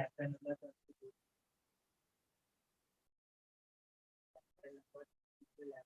Chapter number 22 chapter number 11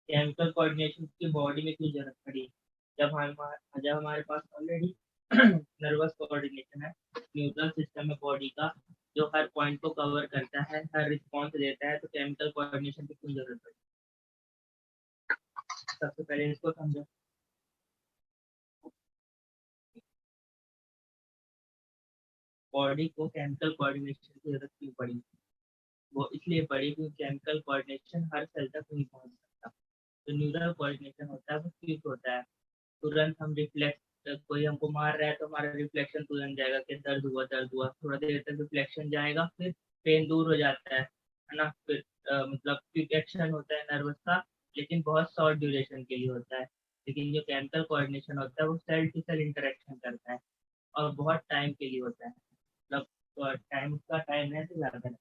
chemical coordination की body में क्यों जरूरत पड़ी? जब हमारे पास ऑलरेडी नर्वस कोऑर्डिनेशन है, न्यूट्रल सिस्टम है बॉडी का, जो हर पॉइंट को कवर करता है, हर रिस्पॉन्स देता है, तो केमिकल कोऑर्डिनेशन की क्यों जरूरत पड़ी? सबसे पहले इसको समझो। बॉडी को केमिकल कोऑर्डिनेशन की जरूरत क्यों पड़ी? वो इसलिए पड़ी क्योंकि केमिकल कोऑर्डिनेशन हर सेल तक नहीं पहुंच सकता। तो न्यूरल कोऑर्डिनेशन होता है वो क्विक होता है। तुरंत हम रिफ्लेक्स, कोई हमको मार रहा है तो हमारा रिफ्लेक्शन तुरंत जाएगा कि दर्द हुआ, थोड़ा देर तक रिफ्लेक्शन जाएगा, फिर पेन दूर हो जाता है ना। फिर मतलब क्विक एक्शन होता है नर्वस का, लेकिन बहुत शॉर्ट ड्यूरेशन के लिए होता है। लेकिन जो केमिकल कोऑर्डिनेशन होता है वो सेल टू सेल इंटरेक्शन करता है और बहुत टाइम के लिए होता है। मतलब टाइम, उसका टाइम है तो ज्यादा है।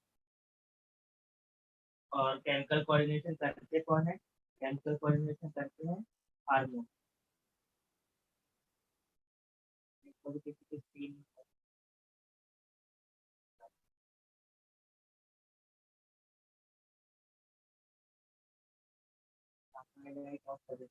और केमिकल कोऑर्डिनेशन करते कौन है? केमिकल कोऑर्डिनेशन करते हैं हार्मोन। किसी की स्क्रीन ऑफ कर देते।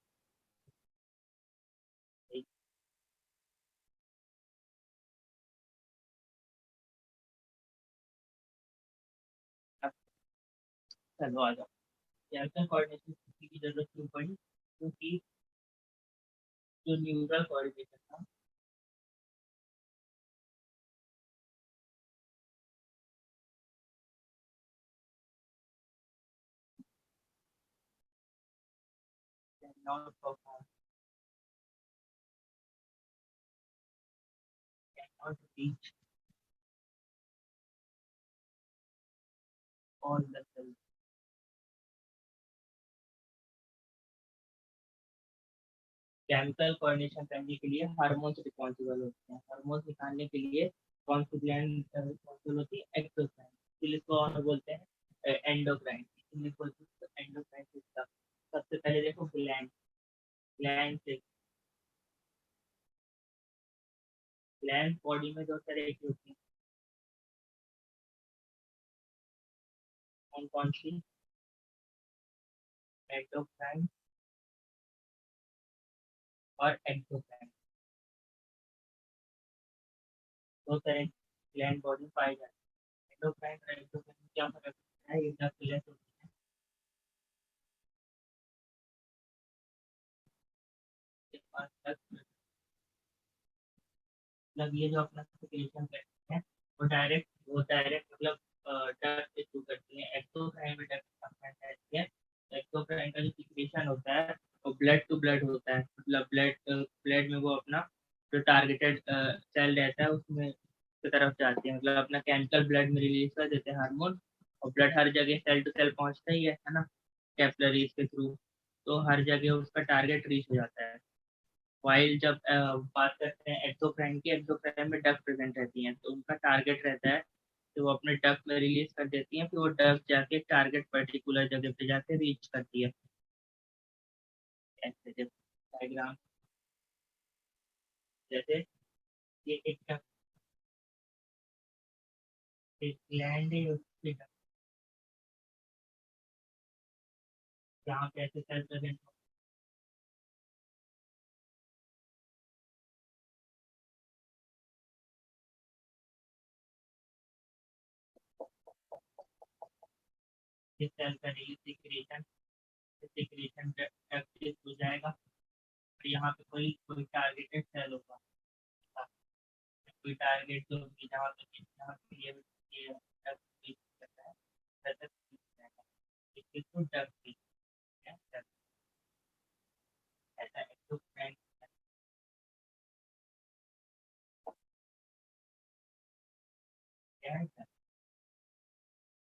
चलो आ जाओ। कैल्शियम कोऑर्डिनेशन की जरूरत क्यों पड़ी? क्योंकि जो न्यूरल कोऑर्डिनेशन था, cannot perform, cannot reach all the cells। Chemical coordination करने के लिए हार्मोन्स रिस्पॉन्सिबल होते हैं। हार्मोन्स निकालने के लिए कौन सी ग्लैंड रिस्पॉन्सिबल होती है? एक्सोक्राइन। इसलिए इसको और बोलते हैं एंडोक्राइन। इसलिए बोलते हैं एंडोक्राइन सिस्टम। सबसे पहले देखो ग्लैंड। ग्लैंड से ग्लैंड बॉडी में दो तरह की होती है। कौन कौन सी? एंडोक्राइन और एक्सोक्राइन, दो तरह ग्लैंड बॉडी में पाई जाती है। एंडोक्राइन और एक्सोक्राइन में क्या फर्क है? ये सब क्लियर होती है के पास तक। मतलब ये जो अपना सिक्रेशन करते हैं वो डायरेक्ट मतलब डक्ट के थ्रू करती है। एक्सोक्राइन में डक्ट रहती है। एक्सोक्राइन का जो सिक्रेशन होता है वो ब्लड टू ब्लड होता है। मतलब ब्लड ब्लड में वो अपना जो टारगेटेड सेल रहता है उसमें की तरफ जाती है। मतलब अपना केमिकल ब्लड में रिलीज कर देते हैं हार्मोन, और ब्लड हर जगह सेल टू सेल पहुंचता ही है ना, कैपिलरीज के थ्रू। तो हर जगह उसका टारगेट रीच हो जाता है। वाइल जब बात करते हैं एक्सोक्राइन की, एक्सोक्राइन में डक प्रेजेंट रहती हैं, तो उनका टारगेट रहता है कि वो अपने डक में रिलीज कर देती हैं, फिर वो डक जाके टारगेट पर्टिकुलर जगह पे जाके रीच करती है। ऐसे डायग्राम जैसे ये एक duct, एक ग्लैंड है उसकी duct, जहाँ पे ऐसे सेल प्रेजेंट इस सेल का रिलीज सिक्रीशन हो जाएगा। और यहाँ पे कोई कोई टारगेटेड सेल होगा, कोई टारगेट जो होगी जहाँ पे ये drug release करता है, वैसा release करेगा। इसको drug release कहते हैं, ऐसा एक्सोक्राइन है।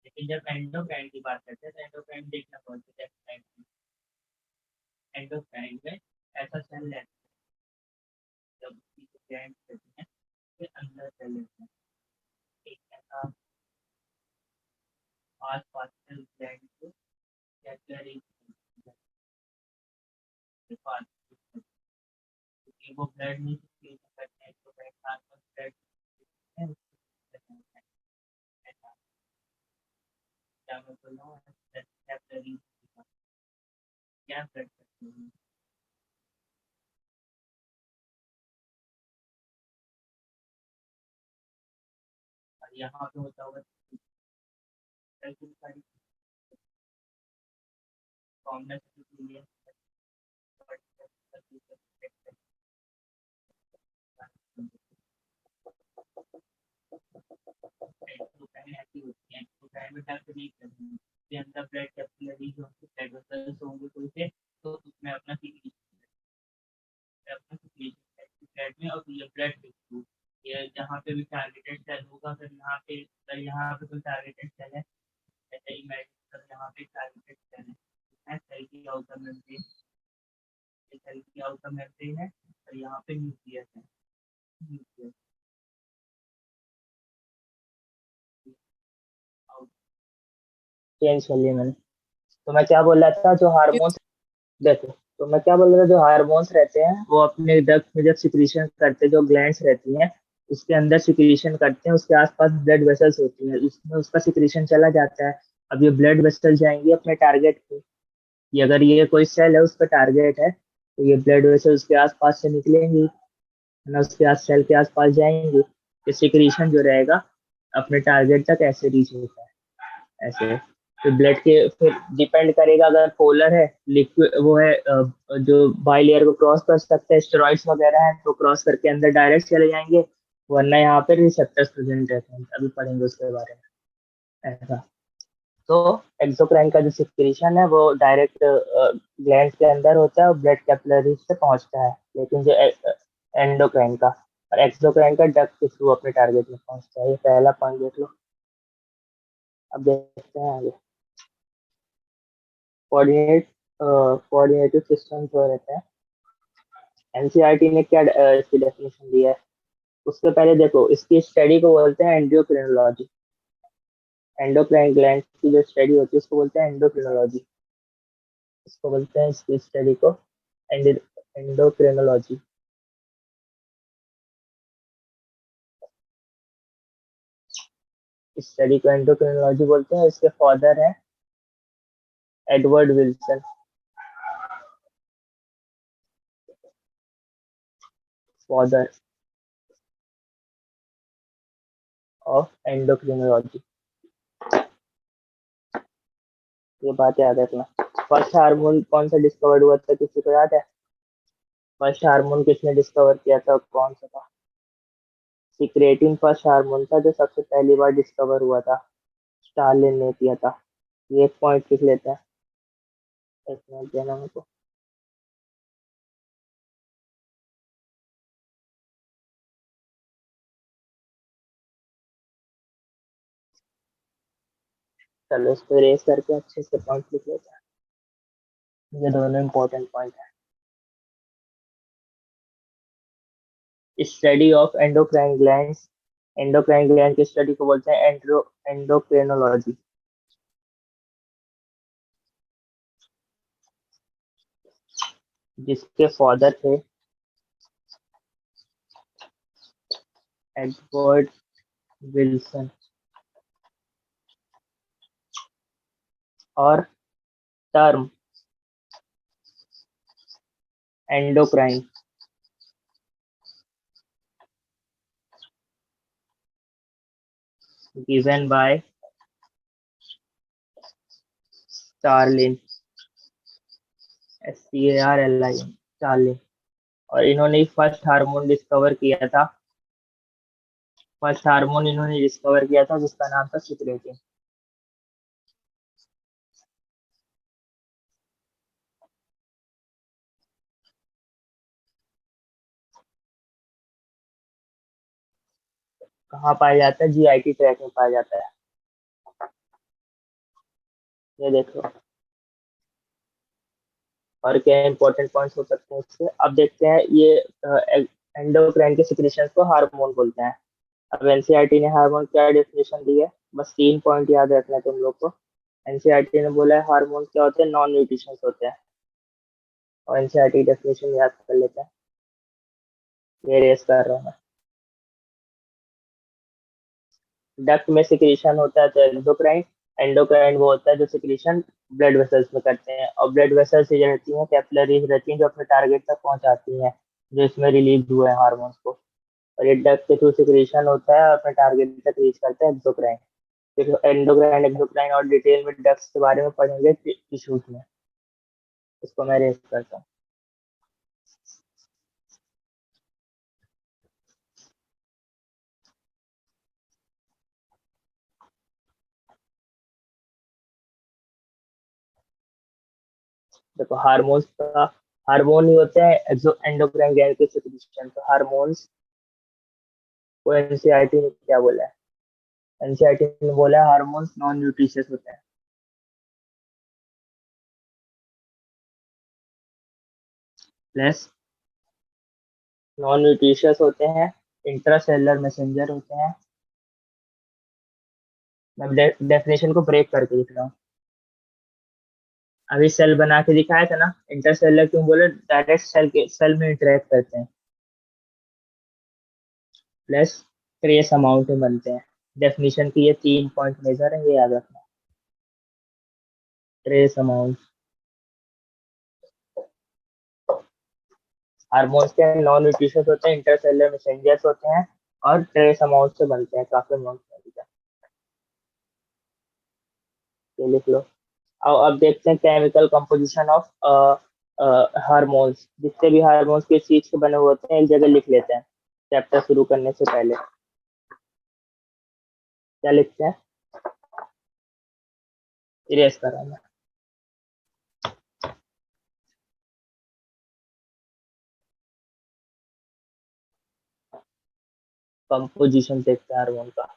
लेकिन जब एंडोक्राइन की बात करते हैं तो एंडोक्राइन देखना पड़ता है। एंडोक्राइन में ऐसा सेल रहता है, जब उसकी ग्लैंड कहते हैं उसके अंदर सेल रहते हैं, एक ऐसा आस पास सेल ग्लैंड को कैपिलरी के पास, क्योंकि वो ब्लड नहीं सर्कुलेट करते हैं तो ब्लड साथ में ब्लड है, ऐसा क्या मैं बोल रहा हूँ, कैपिलरी क्या ब्लड करते हैं। और यहाँ पे होता होगा सारी कॉमनेस के लिए एक्सोक्राइन ऐसी होती है, एक्सोक्राइन में डक नहीं करती है, इसके अंदर ब्लड कैपिलरी जो ब्लड वेसल्स होंगे कोई से, तो उसमें अपना सिक्रीशन ब्लड में, और ये ब्लड के थ्रू ये जहाँ पे भी टारगेटेड सेल होगा, फिर यहाँ पे कोई टारगेटेड सेल है, जैसे इमेजिन कर यहाँ पे टारगेटेड सेल है, सेल की आउटर मेम्ब्रेन, सेल की आउटर मेम्ब्रेन है, और यहाँ पे न्यूक्लियस है, न्यूक्लियस चेंज कर लिया मैंने। तो मैं क्या बोल रहा था, जो हार्मोन्स, देखो, तो मैं क्या बोल रहा था, जो हार्मोन्स रहते हैं वो अपने डक्ट में जब सिक्रीशन करते हैं, जो ग्लैंड्स रहती हैं उसके अंदर सिक्रीशन करते हैं, उसके आसपास ब्लड वेसल्स होती है, उसमें उसका सिक्रीशन चला जाता है। अब ये ब्लड वेसल जाएंगी अपने टारगेट पे, ये अगर ये कोई सेल है उसका टारगेट है, तो ये ब्लड वेसल उसके आसपास से निकलेंगी, है ना, उसके आस सेल के आसपास जाएंगे। ये सिक्रीशन जो रहेगा अपने टारगेट तक ऐसे रीच होता है, ऐसे। तो ब्लड के फिर डिपेंड करेगा, अगर पोलर है, लिक्विड वो है, जो बाई लेयर को क्रॉस कर सकते हैं, स्टेरॉइड्स वगैरह है तो क्रॉस करके अंदर डायरेक्ट चले जाएंगे, वरना यहाँ पे रिसेप्टर्स प्रेजेंट रहते हैं, अभी पढ़ेंगे उसके बारे में, ऐसा। तो एक्सोक्राइन का जो सिक्रीशन है वो डायरेक्ट ग्लैंड के अंदर होता है और ब्लड कैपिलरीज से पहुंचता है, लेकिन जो एंडोक्राइन का और एक्सोक्राइन का डक्ट के थ्रू अपने टारगेट में पहुंचता है। ये पहला पॉइंट देख लो। अब देखते हैं आगे। कोऑर्डिनेट कोऑर्डिनेटिव सिस्टम जो रहता है, एनसीईआरटी ने क्या इसकी डेफिनेशन दी है, उससे पहले देखो, इसकी स्टडी को बोलते हैं एंडोक्रिनोलॉजी। एंडोक्राइन ग्लैंड की जो स्टडी होती है उसको बोलते हैं एंडोक्रिनोलॉजी। इसको बोलते हैं इसकी स्टडी को एंडोक्रिनोलॉजी। इस स्टडी को एंडोक्रिनोलॉजी बोलते हैं। इसके फादर हैं Edward Wilson, father of endocrinology. ये बात याद रखना। फर्स्ट हार्मोन कौन सा डिस्कवर्ड हुआ था, किसी को याद है? फर्स्ट हार्मोन किसने डिस्कवर किया था, कौन सा था? सिक्रेटिन फर्स्ट हार्मोन था जो सबसे पहली बार डिस्कवर हुआ था, स्टालिन ने किया था। ये एक पॉइंट लिख लेते हैं, एक मिनट देना मेरे को। चलो इसको रेस करके अच्छे से पॉइंट लिख लेते हैं, ये दोनों इंपॉर्टेंट पॉइंट है। Study of endocrine glands, endocrine gland की स्टडी को बोलते हैं एंडोक्रिनोलॉजी। जिसके फादर थे एडवर्ड विल्सन, और term endocrine given by Charlin, SCARLIN, Charlin. और इन्होंने फर्स्ट हार्मोन डिस्कवर किया था, फर्स्ट हार्मोन इन्होंने डिस्कवर किया था जिसका नाम था सिक्रेटिन। कहाँ पाया जाता है? GIT ट्रैक में पाया जाता है। ये देखो, और क्या इंपॉर्टेंट पॉइंट्स हो सकते हैं इससे, अब देखते हैं। ये एंडोक्राइन के सिक्रीशंस को हार्मोन बोलते हैं। अब एनसीईआरटी ने हार्मोन क्या डेफिनेशन दी है, बस 3 पॉइंट याद रखना है तुम लोग को। एनसीईआरटी ने बोला है हार्मोन क्या होते हैं, नॉन न्यूट्रिशंस होते हैं। और एनसीईआरटी डेफिनेशन याद कर लेते हैं, ये रेस कर रहा हूँ मैं। डक्ट में सिक्रीशन होता है तो एंडोक्राइन, एंडोक्राइन वो होता है जो सिक्रीशन ब्लड वेसल्स में करते हैं। और ब्लड वेसल्स ये रहती हैं, कैपिलरीज रहती हैं जो अपने टारगेट तक पहुंचाती हैं जो इसमें रिलीज हुए हैं हार्मोन्स को। और ये डक्ट के थ्रू सिक्रीशन होता है और अपने टारगेट तक रीच करता है एक्सोक्राइन। फिर एंडोक्राइन, एक्सोक्राइन और डिटेल में डक्ट्स के बारे में पढ़ेंगे टिश्यूज में। इसको मैं रेस करता हूँ। देखो हार्मोन्स का, हार्मोन ही होते हैं एंडोक्राइन ग्लैंड के सिक्रीशन। तो हार्मोन्स को एनसीईआरटी ने क्या बोला है? एनसीईआरटी ने बोला है हार्मोन्स नॉन न्यूट्रिशियस होते हैं। प्लस नॉन न्यूट्रिशियस होते हैं, इंट्रासेलुलर मैसेंजर होते हैं। मैं डेफिनेशन को ब्रेक करके लिख रहा हूँ। अभी सेल बना के दिखाया था ना, इंटरसेलुलर क्यों बोले, डायरेक्ट सेल के सेल में इंटरेक्ट करते हैं। प्लस ट्रेस अमाउंट में बनते हैं। डेफिनेशन की ये 3 पॉइंट मेजर है, ये याद रखना। ट्रेस अमाउंट, हार्मोन्स के नॉन न्यूट्रिशियस होते हैं, इंटरसेलुलर मैसेंजर्स होते हैं और ट्रेस अमाउंट से बनते हैं, काफी अमाउंट में। ठीक है, ये लिख लो। अब देखते हैं केमिकल कंपोजिशन ऑफ हार्मोन्स। जितने भी हार्मोन्स किस चीज के बने हुए होते हैं एक जगह लिख लेते हैं चैप्टर शुरू करने से पहले। क्या लिखते हैं? इरेज कर रहा हूं मैं। कंपोजिशन देखते हैं हार्मोन का।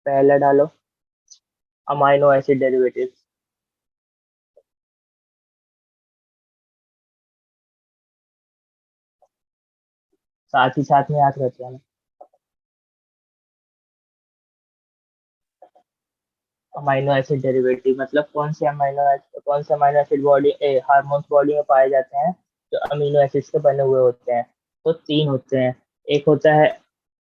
पहले डालो अमाइनो एसिड डेरिवेटिव, साथ ही साथ में याद रखते हैं अमाइनो एसिड डेरिवेटिव मतलब कौन से amino acid body hormones body में पाए जाते हैं जो अमीनो एसिड से बने हुए होते हैं। तो 3 होते हैं। एक होता है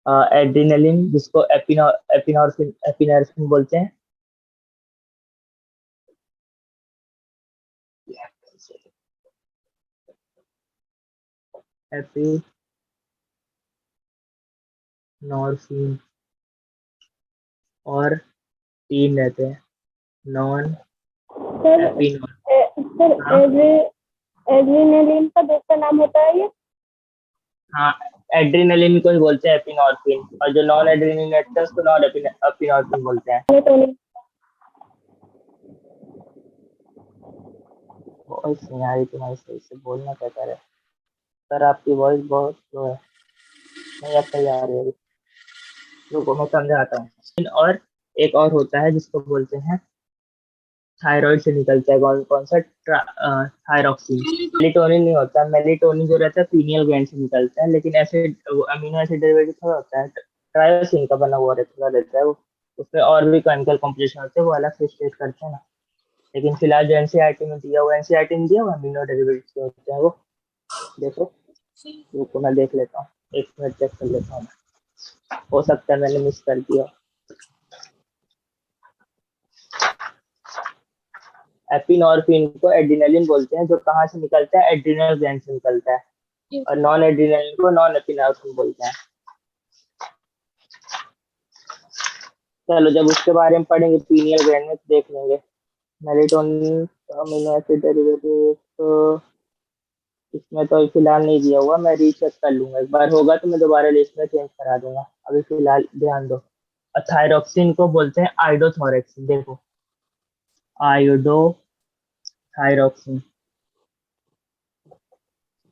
एड्रिनलिन जिसको एपिनॉर्फिन एपिनेफ्रिन बोलते हैं। एपिनॉर्फिन। और 3 रहते हैं नॉन सर एपिनॉर। सर हाँ एड्रेनालिन का दूसरा नाम होता है ये? हाँ, एड्रिनलिन को ही बोलते हैं एपिनॉर्फिन, और जो नॉन एड्रिनलिन रहते हैं उसको नॉन एपिनॉर्फिन बोलते हैं। ये तो नहीं। वॉइस नहीं आ रही तुम्हारी सही से, बोलना क्या करे सर, आपकी वॉइस बहुत लो है। नहीं अब सही आ रही है अभी। रुको मैं समझाता हूँ। और एक और होता है जिसको बोलते हैं थायराइड से निकलता है, कौन कौन सा, थायरॉक्सिन। मेलिटोनिन नहीं होता, मेलिटोनिन जो रहता है पीनियल ग्लैंड से निकलता है, लेकिन ऐसे अमीनो एसिड डेरिवेटिव थोड़ा होता है, ट्रायोसिन का बना हुआ रहता रहता है वो। उसमें और भी केमिकल कॉम्पोजिशन होते हैं, वो अलग से स्टेट करते हैं ना। लेकिन फिलहाल जो एनसीईआरटी में दिया हुआ, एनसीईआरटी में दिया हुआ अमीनो डेरिवेटिव होते हैं वो। देखो, रुको मैं देख लेता हूँ, 1 मिनट चेक कर लेता हूँ। हो सकता है मैंने मिस कर दिया। एपिनॉर्फिन को एड्रिनलिन बोलते हैं जो कहाँ से निकलता है, एड्रिनल ग्लैंड से निकलता है। और नॉन एड्रिनलिन को नॉन एपिनॉर्फिन बोलते हैं। चलो जब उसके बारे में पढ़ेंगे पीनियल ग्लैंड में तो देख लेंगे। मेलेटोनिन अमीनो एसिड डेरिवेटिव तो इसमें तो अभी फिलहाल नहीं दिया हुआ, मैं रीचेक कर लूंगा, एक बार होगा तो मैं दोबारा लिस्ट में चेंज करा दूंगा, अभी फिलहाल ध्यान दो। थायरॉक्सिन को बोलते हैं आयोडोथोरेक्सिन, देखो आयोडोथायरॉक्सिन,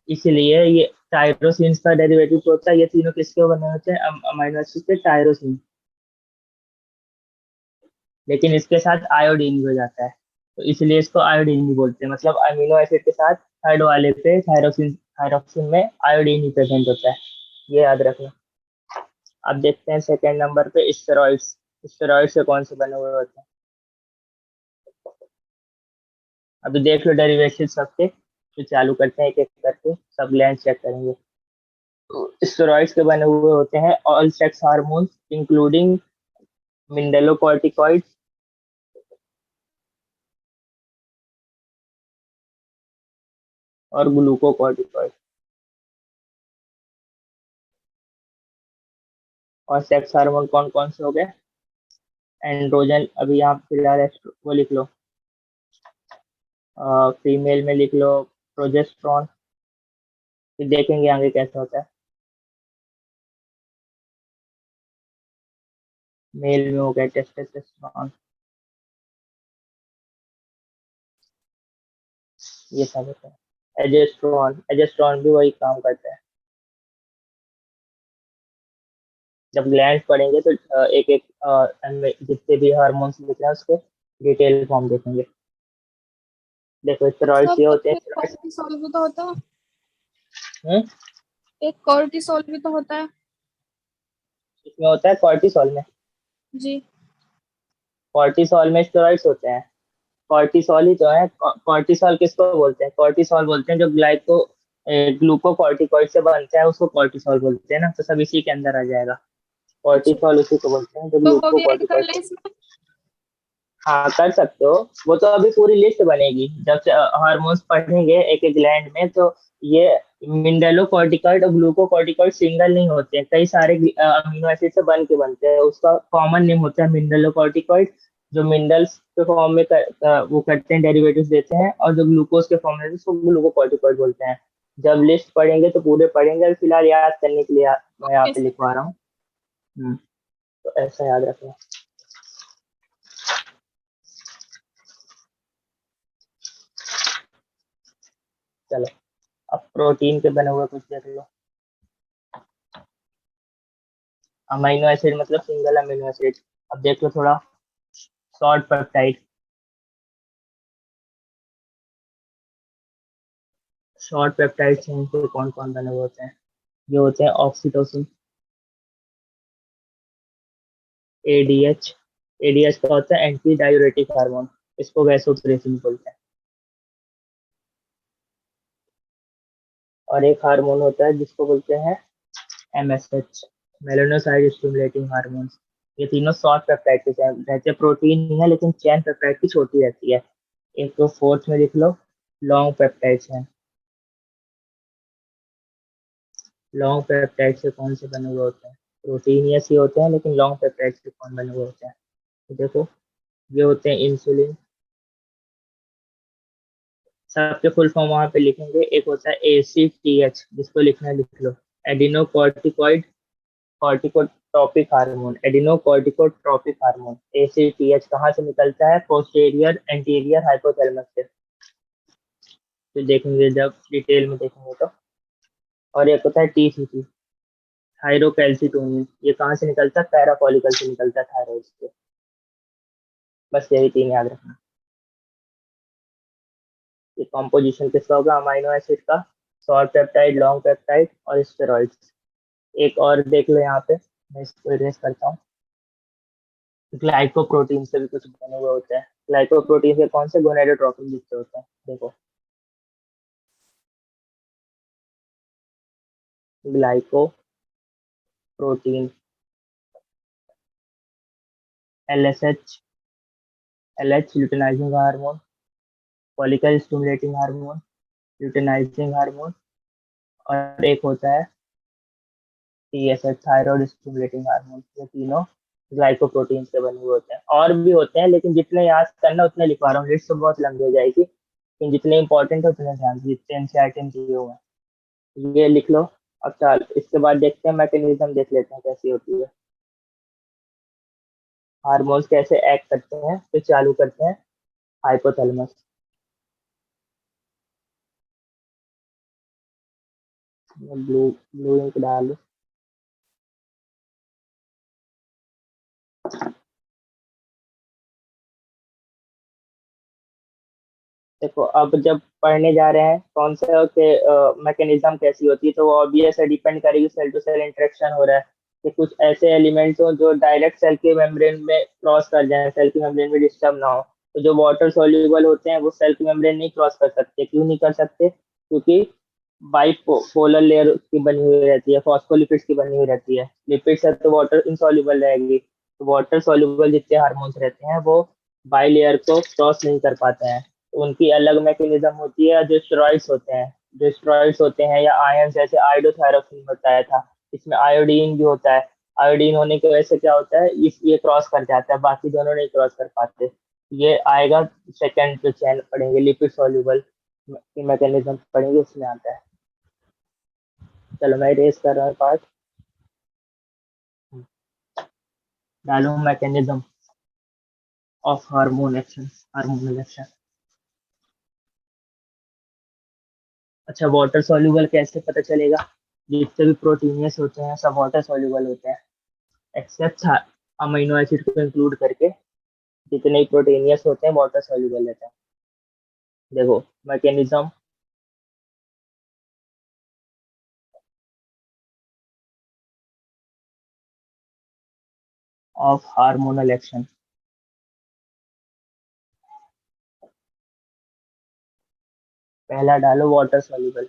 इसलिए ये टायरोसिन का डेरिवेटिव होता है। ये तीनों किसके बने होते हैं? अमीनो एसिड के टायरोसिन, लेकिन इसके साथ आयोडीन भी हो जाता है, तो इसलिए इसको आयोडीन भी बोलते हैं। मतलब अमीनो एसिड के साथ थर्ड वाले पे थायरोसिन, थायरॉक्सिन में आयोडीन ही प्रेजेंट होता है, ये याद रखना। अब देखते हैं सेकंड नंबर पे स्टेरॉइड्स। स्टेरॉइड से कौन से बने हुए होते हैं? अभी देख लो डेरिवेशन सबके, तो चालू करते हैं एक एक करके, सब ग्लैंड चेक करेंगे। स्टेरॉइड्स के बने हुए होते हैं all sex hormones including mineralocorticoids और ग्लूकोकॉर्टिकॉइड। और सेक्स हार्मोन कौन कौन से हो गए? एंड्रोजन, अभी यहाँ फिलहाल वो लिख लो, फीमेल में लिख लो प्रोजेस्टेरॉन, फिर देखेंगे आगे कैसा होता है। मेल में हो गया टेस्टोस्टेरोन, ये सब होता है। एजेस्ट्रॉन, एजेस्ट्रॉन भी वही काम करता है। जब ग्लैंड पढ़ेंगे तो एक एक जितने भी हार्मोन्स लिख रहे हैं उसके डिटेल फॉर्म देखेंगे। देखो स्टेरॉइड्स सब ये तो होते हैं एक कॉर्टिसोल भी तो होता है। हम्म, एक कॉर्टिसोल भी तो होता है। इसमें होता है कॉर्टिसोल में, जी। कॉर्टिसोल में स्टेरॉइड्स होते हैं। कॉर्टिसोल ही तो है। कॉर्टिसोल किसको बोलते हैं? कॉर्टिसोल बोलते हैं जो ग्लूकोकॉर्टिकॉइड से बनता है, उसको कॉर्टिसोल बोलते हैं ना, तो सब इसी के अंदर आ जाएगा। अच्छा, कॉर्टिसोल उसी को बोलते हैं जो तो वो भी ऐड कर ग्लूकोकॉर्टिकॉइड। ले इसमें। हाँ कर सकते हो, वो तो अभी पूरी लिस्ट बनेगी जब से हार्मोन्स पढ़ेंगे एक एक ग्लैंड में, तो ये मिनरलोकॉर्टिकॉइड और ग्लूकोकॉर्टिकॉइड सिंगल नहीं होते हैं, कई सारे अमीनो एसिड से बन के बनते हैं, उसका कॉमन नेम होता है मिनरलोकॉर्टिकॉइड। जो मिनरल्स के फॉर्म में वो करते हैं, डेरिवेटिव्स देते हैं, और जो ग्लूकोज के फॉर्म में उसको ग्लूकोकॉर्टिकॉइड बोलते हैं। जब लिस्ट पढ़ेंगे तो पूरे पढ़ेंगे, अभी फिलहाल याद करने के लिए मैं यहाँ ओके पे सर। लिखवा रहा हूँ। तो ऐसा याद रखना। चलो अब प्रोटीन के बने हुए कुछ देख लो। अमीनो एसिड मतलब सिंगल अमीनो एसिड। अब देख लो थोड़ा, short peptide. Short peptide chain से कौन कौन बने हुए होते हैं? ये होते हैं ऑक्सीटोसिन, एडीएच। एडीएच का होता है एंटी डायूरेटिक हार्मोन, इसको वैसोप्रेसिन बोलते हैं। और एक हार्मोन होता है जिसको बोलते हैं एमएसएच, मेलानोसाइड स्टिमुलेटिंग हार्मोन। ये तीनों शॉर्ट पेप्टाइड के चैन रहते हैं, प्रोटीन नहीं है लेकिन चैन पेप्टाइड की छोटी रहती है। एक तो फोर्थ में लिख लो लॉन्ग पेप्टाइड चैन। लॉन्ग पेप्टाइड से कौन से बने हुए होते हैं? प्रोटीन ये सी होते हैं, लेकिन लॉन्ग पेप्टाइड से कौन बने हुए होते हैं? तो देखो ये होते हैं इंसुलिन। सबके फुल फॉर्म वहां पे लिखेंगे। एक होता है ACTH, जिसको लिखना है लिख लो, adeno corticoid corticotropic hormone, adeno corticotropic hormone. ACTH कहाँ से निकलता है? पोस्टीरियर एंटीरियर हाइपोथैलेमस से। तो देखेंगे जब डिटेल में देखेंगे तो। और एक होता है TCT, थायरोकैल्सिटोनिन। ये कहाँ से निकलता है? पैराफॉलिकल से निकलता है, थायराइड से। बस यही तीन याद रखना। ये कॉम्पोजिशन किसका होगा अमीनो एसिड का? शॉर्ट पेप्टाइड, लॉन्ग पेप्टाइड और स्टेरॉइड्स। एक और देख लो यहाँ पे, मैं इसको इरेज करता हूँ। ग्लाइकोप्रोटीन से भी कुछ बने हुए होते हैं। ग्लाइकोप्रोटीन से कौन से? गोनेडोट्रोपिन जिससे होते हैं, देखो glycoprotein, LSH, LH luteinizing hormone, follicle stimulating hormone, luteinizing hormone. और एक होता है TSH, थायराइड स्टिमुलेटिंग हार्मोन। ये तीनों ग्लाइकोप्रोटीन से बने हुए होते हैं। और भी होते हैं, लेकिन जितने याद करना उतने लिखवा रहा हूँ, लिस्ट तो बहुत लंबी हो जाएगी, लेकिन जितने इंपॉर्टेंट है उतने ध्यान से, जितने एनसीईआरटी में दिए हुए हैं ये लिख लो। अब चल इसके बाद देखते हैं मैकेनिज्म, देख लेते हैं कैसी होती है, हार्मोन्स कैसे एक्ट करते हैं। फिर चालू करते हैं हाइपोथैलेमस। ब्लू ब्लू इंक डाल। देखो अब जब पढ़ने जा रहे हैं कौन से के मैकेनिज्म कैसी होती है, तो वो ऑब्वियस है, डिपेंड करेगी सेल टू सेल इंटरेक्शन हो रहा है कि कुछ ऐसे एलिमेंट्स हो जो डायरेक्ट सेल के मेम्ब्रेन में क्रॉस कर जाए, सेल की मेम्ब्रेन में डिस्टर्ब ना हो। तो जो वाटर सॉल्युबल होते हैं वो सेल की मेम्ब्रेन नहीं क्रॉस कर सकते। क्यों नहीं कर सकते? क्योंकि बाइपोलर लेयर की बनी हुई रहती है, फॉस्फोलिपिड्स की बनी हुई रहती है। लिपिड्स है तो वाटर इनसॉल्युबल रहेगी, तो वाटर सॉल्युबल जितने हार्मोन्स रहते हैं वो बाई लेयर को क्रॉस नहीं कर पाते हैं। उनकी अलग मैकेनिज्म होती है। जो स्टेरॉइड्स होते हैं, या आयन, जैसे आयोडोथायरोक्सिन बताया था, इसमें आयोडीन भी होता है। आयोडीन होने की वजह से क्या होता है, इस ये क्रॉस कर जाता है, बाकी दोनों नहीं क्रॉस कर पाते। ये आएगा सेकंड जो चैन पढ़ेंगे, लिपिड सॉल्युबल की मैकेनिज्म पढ़ेंगे, उसमें आता है। चलो मैं रेस कर रहा हूँ पार्ट, डालू mechanism of hormone action, hormonal action. अच्छा, वाटर सॉल्युबल कैसे पता चलेगा? जितने भी प्रोटीनियस होते हैं सब वाटर सॉल्युबल होते हैं, एक्सेप्ट अमीनो एसिड को इंक्लूड करके। जितने ही प्रोटीनियस होते हैं वाटर सॉल्युबल रहते हैं। देखो मैकेनिज्म ऑफ हार्मोनल एक्शन। पहला डालो water soluble.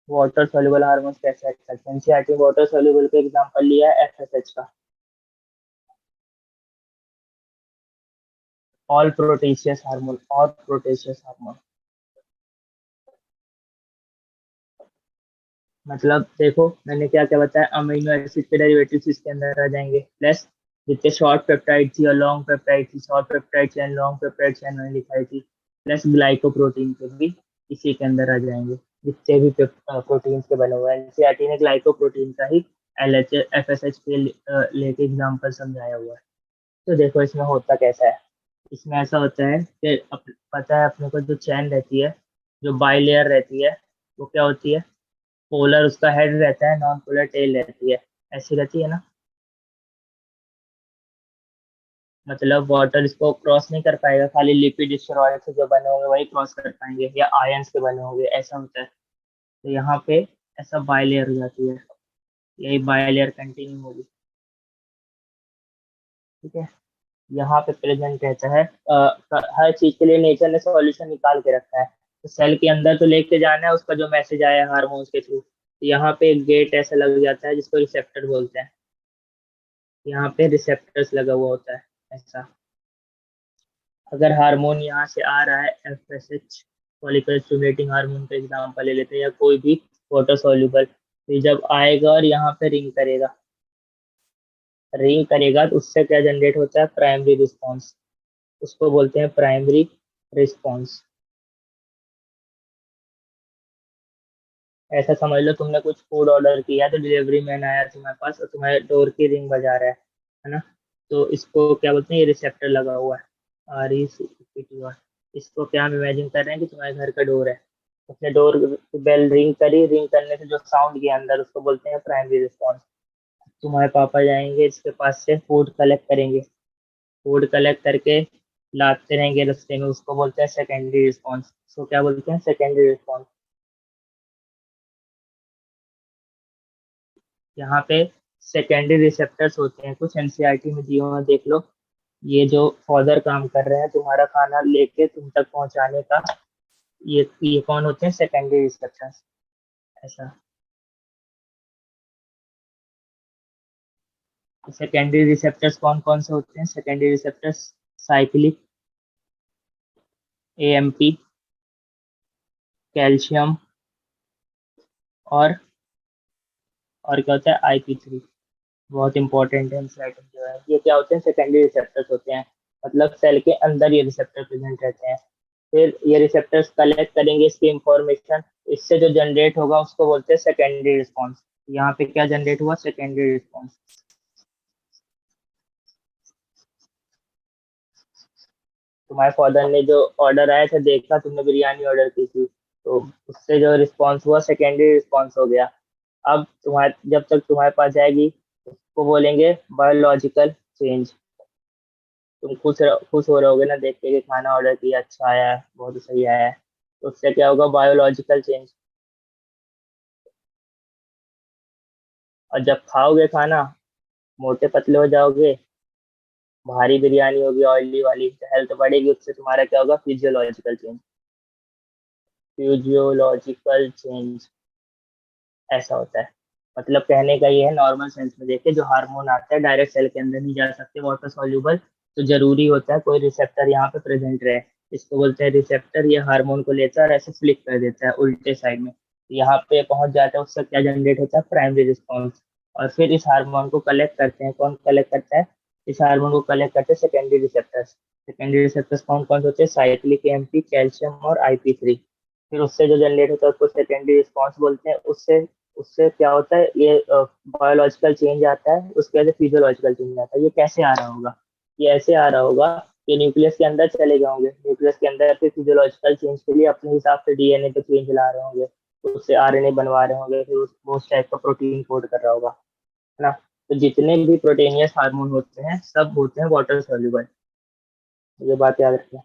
Water soluble hormone कैसे एक्ट करते हैं? एनसीईआरटी वाटर सॉल्युबल का एग्जांपल लिया है एफएसएच का, ऑल प्रोटीशियस हार्मोन, और प्रोटीशियस हार्मोन। मतलब देखो मैंने क्या क्या बताया, अमीनो एसिड के डेरिवेटिव्स इसके अंदर आ जाएंगे, प्लस जितने शॉर्ट पेप्टाइड थी और लॉन्ग पेप्टाइड थी, short peptide chain long peptide chain मैंने लिखाई थी, प्लस ग्लाइकोप्रोटीन के भी इसी के अंदर आ जाएंगे, जितने भी प्रोटीन के बने हुए हैं। एनसीईआरटी ने ग्लाइकोप्रोटीन का ही एलएच एफएसएच के लेके एग्जाम्पल समझाया हुआ है। तो देखो इसमें होता कैसा है। इसमें ऐसा होता है कि पता है अपने को, जो चैन रहती है, जो बाई लेयर रहती है, वो क्या होती है, पोलर उसका हेड रहता है, नॉन पोलर टेल रहती है, ऐसी रहती है ना। मतलब वाटर इसको क्रॉस नहीं कर पाएगा, खाली लिपिड स्टेरॉइड से जो बने होंगे वही क्रॉस कर पाएंगे, या आयंस के बने होंगे, ऐसा होता है। तो यहाँ पे ऐसा बाई लेयर हो जाती है, यही बाई लेयर कंटिन्यू होगी, ठीक है। यहाँ पे प्रेजेंट रहता है, हर चीज के लिए नेचर ने सॉल्यूशन निकाल के रखा है। तो सेल के अंदर तो लेके जाना है उसका जो मैसेज आया हार्मोन्स के थ्रू, तो यहाँ पे एक गेट ऐसा लग जाता है जिसको रिसेप्टर बोलते हैं। यहाँ पे रिसेप्टर्स लगा हुआ होता है ऐसा। अगर हार्मोन यहाँ से आ रहा है, एफएसएच फॉलिकल स्टिमुलेटिंग हार्मोन का एग्जांपल ले लेते हैं, या कोई भी वाटर सॉल्युबल, तो जब आएगा और यहाँ पे रिंग करेगा, तो उससे क्या जनरेट होता है, प्राइमरी रिस्पॉन्स। उसको बोलते हैं प्राइमरी रिस्पॉन्स। ऐसा समझ लो तुमने कुछ फूड ऑर्डर किया, तो डिलीवरी मैन आया तुम्हारे पास और तुम्हारे डोर की रिंग बजा रहा है ना। तो इसको क्या बोलते हैं, ये रिसेप्टर लगा हुआ है, RECPTR। इसको क्या हम इमेजिन कर रहे हैं कि तुम्हारे घर का डोर है, उसने डोर बेल रिंग करी, रिंग करने से जो साउंड गया अंदर उसको बोलते हैं प्राइमरी रिस्पॉन्स। तुम्हारे पापा जाएंगे इसके पास से, फूड कलेक्ट करेंगे, फूड कलेक्ट करके लाते रहेंगे रास्ते में, उसको बोलते हैं सेकेंडरी रिस्पॉन्स। उसको क्या बोलते हैं, सेकेंडरी रिस्पॉन्स। यहाँ पे सेकेंडरी रिसेप्टर्स होते हैं कुछ, एनसीईआरटी में दिए हुए हैं, देख लो। ये जो फादर काम कर रहे हैं तुम्हारा खाना लेके तुम तक पहुंचाने का, ये कौन होते हैं, सेकेंडरी रिसेप्टर्स, ऐसा। सेकेंडरी रिसेप्टर्स कौन कौन से होते हैं, secondary receptors cyclic, AMP, calcium, और और क्या होता है IP3, बहुत इंपॉर्टेंट है इंसुलिन जो है। ये क्या होते हैं, सेकेंडरी रिसेप्टर्स होते हैं, मतलब सेल के अंदर ये रिसेप्टर प्रेजेंट रहते हैं। फिर ये रिसेप्टर्स कलेक्ट करेंगे इसकी इंफॉर्मेशन, इससे जो जनरेट होगा उसको बोलते हैं सेकेंडरी रिस्पॉन्स। यहाँ पे क्या जनरेट हुआ, सेकेंडरी रिस्पॉन्स। तुम्हारे फादर ने जो ऑर्डर आया था, देखा तुमने बिरयानी ऑर्डर की थी, तो उससे जो रिस्पॉन्स हुआ सेकेंडरी रिस्पॉन्स हो गया। अब तुम्हारे जब तक तुम्हारे पास जाएगी उसको बोलेंगे बायोलॉजिकल चेंज। तुम खुश हो रहे होगे ना देख के कि खाना ऑर्डर किया, अच्छा आया है, बहुत सही आया है, तो उससे क्या होगा, बायोलॉजिकल चेंज। और जब खाओगे खाना, मोटे पतले हो जाओगे, भारी बिरयानी होगी ऑयली वाली, हेल्थ बढ़ेगी, उससे तुम्हारा क्या होगा, फिजियोलॉजिकल चेंज। फिजियोलॉजिकल चेंज ऐसा होता है। मतलब कहने का ये है, नॉर्मल सेंस में देखे जो हार्मोन आता है डायरेक्ट सेल के अंदर नहीं जा सकते, वाटर सॉल्यूबल, तो जरूरी होता है कोई रिसेप्टर यहाँ पे प्रेजेंट रहे। इसको बोलते हैं रिसेप्टर। ये हार्मोन को लेता है और ऐसे फ्लिक कर देता है उल्टे साइड में, यहाँ पे पहुंच जाता है, उससे क्या जनरेट होता है, प्राइमरी रिस्पॉन्स। और फिर इस हार्मोन को कलेक्ट करते हैं, कौन कलेक्ट करता है, इस हार्मोन को कलेक्ट करते हैं सेकेंडरी रिसेप्टर्स। सेकेंडरी रिसेप्टर्स कौन कौन से होते हैं, साइक्लिक एमपी, कैल्शियम और IP3। फिर उससे जो जनरेट होता है उसको सेकेंडरी रिस्पॉन्स बोलते हैं। उससे उससे क्या होता है, ये बायोलॉजिकल चेंज आता है, उसके वजह से फिजियोलॉजिकल चेंज आता है। ये कैसे आ रहा होगा, ये ऐसे आ रहा होगा कि न्यूक्लियस के अंदर चले जाओगे, न्यूक्लियस के अंदर फिर फिजियोलॉजिकल चेंज के लिए अपने हिसाब से डीएनए पे चेंज ला रहे होंगे, तो उससे आरएनए बनवा रहे होंगे, फिर वो उस टाइप का प्रोटीन कोड कर रहा होगा, है ना। तो जितने भी प्रोटीनियस हार्मोन होते हैं सब होते हैं वाटर सॉल्युबल, ये बात याद रखें।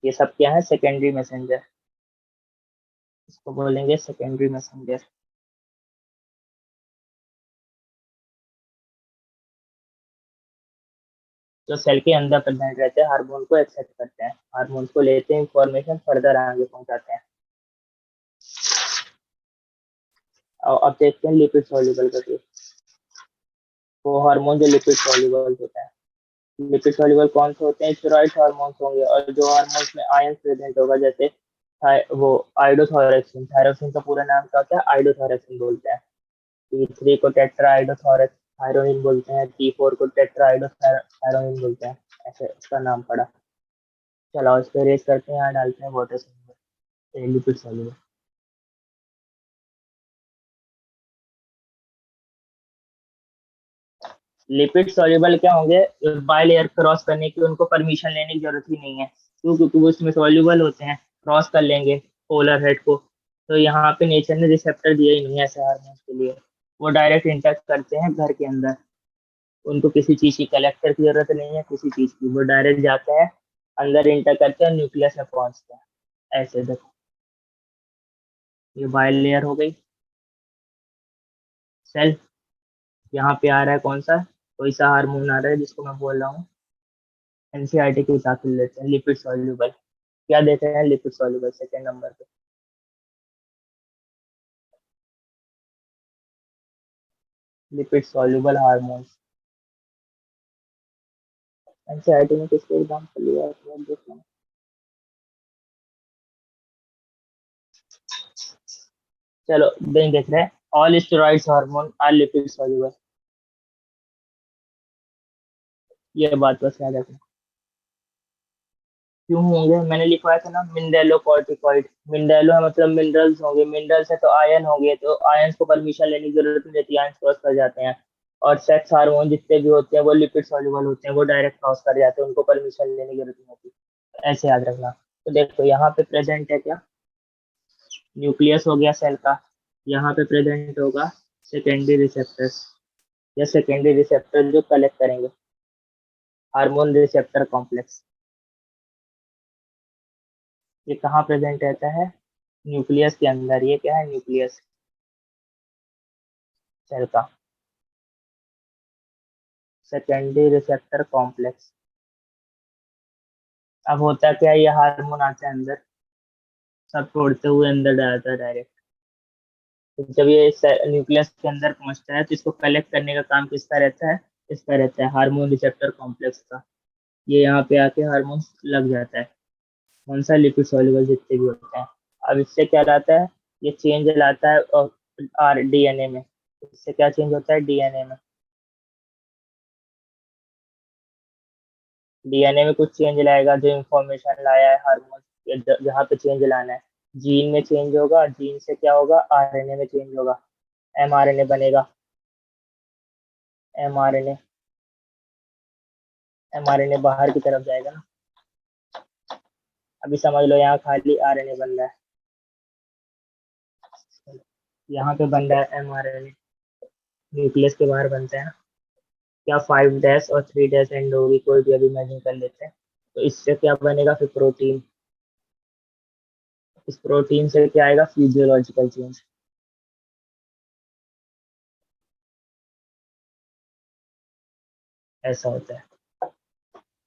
ये सब क्या है, सेकेंडरी मैसेंजर, इसको बोलेंगे सेकेंडरी मैसेंजर। जो सेल के अंदर प्रेजेंट रहते हैं, हार्मोन को एक्सेप्ट करते हैं, हार्मोन को लेते हैं, इंफॉर्मेशन फर्दर आगे पहुंचाते हैं। और अब देखते हैं लिपिड सॉल्युबल का केस। वो हार्मोन जो लिपिड सॉल्युबल होता है, लिपिड सॉल्युबल कौन से होते हैं, स्टेरॉइड हार्मोन्स होंगे, और जो हार्मोन्स में आयन प्रेजेंट होगा, जैसे वो आइडोथॉरेक्सिन, थायरोसिन का पूरा नाम क्या होता है, आइडोथॉरेक्सिन बोलते हैं। T3 को टेट्रा आइडोथायरोनिन बोलते हैं, T4 को टेट्रा आइडोथायरोनिन बोलते हैं, ऐसे उसका नाम पड़ा। चलो इस पे रेस करते हैं, यहाँ डालते हैं water soluble, lipid soluble. Lipid soluble क्या होंगे, बाय लेयर क्रॉस करने की उनको परमिशन लेने की जरूरत ही नहीं है, क्यों, क्योंकि वो उसमें सॉल्युबल होते हैं, क्रॉस कर लेंगे पोलर हेड को। तो यहाँ पे नेचर ने रिसेप्टर दिया ही नहीं है ऐसे हार्मोन के लिए, वो डायरेक्ट इंटैक्ट करते हैं घर के अंदर। उनको किसी चीज की कलेक्टर की जरूरत नहीं है, किसी चीज की, वो डायरेक्ट जाते हैं अंदर, इंटर करते हैं, न्यूक्लियस में पहुंचते हैं। ऐसे देखो, ये बाय लेयर हो गई सेल। यहाँ पे आ रहा है कौन सा, कोई सा हार्मोन आ रहा है जिसको मैं बोल रहा हूँ, एनसीईआरटी के हिसाब से लेते हैं लिपिड सॉल्युबल। क्या देते हैं लिपिड सॉल्युबल सेकेंड नंबर पे, लिपिड सॉल्युबल हार्मोन्स। एनसीईआरटी में किसके एग्जाम्पल लिया है तो देखना। चलो नहीं देख रहे हैं, all steroids hormone are lipid soluble, ये बात बस याद रखना। क्यों होंगे, मैंने लिखवाया था ना, मिनरेलो कॉर्टिकॉइड, मिनरेलो है मतलब मिनरल्स होंगे, मिनरल्स है तो आयन होंगे, तो आयन को परमिशन लेने की जरूरत नहीं रहती, आयन क्रॉस कर जाते हैं। और सेक्स हार्मोन जितने भी होते हैं वो लिपिड सॉल्युबल होते हैं, वो डायरेक्ट क्रॉस कर जाते हैं, उनको परमिशन लेने की जरूरत नहीं होती, ऐसे याद रखना। तो देखो यहाँ पे प्रेजेंट है क्या, न्यूक्लियस हो गया सेल का, यहाँ पे प्रेजेंट होगा सेकेंडरी रिसेप्टर्स, या सेकेंडरी रिसेप्टर जो कलेक्ट करेंगे, हार्मोन रिसेप्टर कॉम्प्लेक्स। ये कहाँ प्रेजेंट रहता है, न्यूक्लियस के अंदर। ये क्या है, न्यूक्लियस सेल का सेकेंडरी रिसेप्टर कॉम्प्लेक्स। अब होता क्या है, ये हार्मोन आता है अंदर, सब छोड़ते हुए अंदर जाता है डायरेक्ट। तो जब ये न्यूक्लियस के अंदर पहुंचता है तो इसको कलेक्ट करने का काम किसका रहता है, इसका रहता है हार्मोन रिसेप्टर कॉम्प्लेक्स का। ये यहाँ पे आके हार्मोन्स लग जाता है। कौन सा? लिपिड सॉल्युबल जितने भी होते हैं। अब इससे क्या लाता है? ये चेंज लाता है आर डीएनए में। इससे क्या चेंज होता है डीएनए में? डीएनए में कुछ चेंज लाएगा, जो इंफॉर्मेशन लाया है हार्मोन जहाँ पे चेंज लाना है। जीन में चेंज होगा, जीन से क्या होगा? आरएनए में चेंज होगा, एमआरएनए बनेगा। एमआरएनए एमआरएनए बाहर की तरफ जाएगा ना। अभी समझ लो यहाँ खाली आरएनए बन रहा है, यहाँ पे बन रहा है एमआरएनए। न्यूक्लियस के बाहर बनता है ना। क्या 5' और 3' एंड होगी, कोई भी अभी इमेजिन कर लेते हैं। तो इससे क्या बनेगा फिर? प्रोटीन। इस प्रोटीन से क्या आएगा? Physiological change. ऐसा होता है,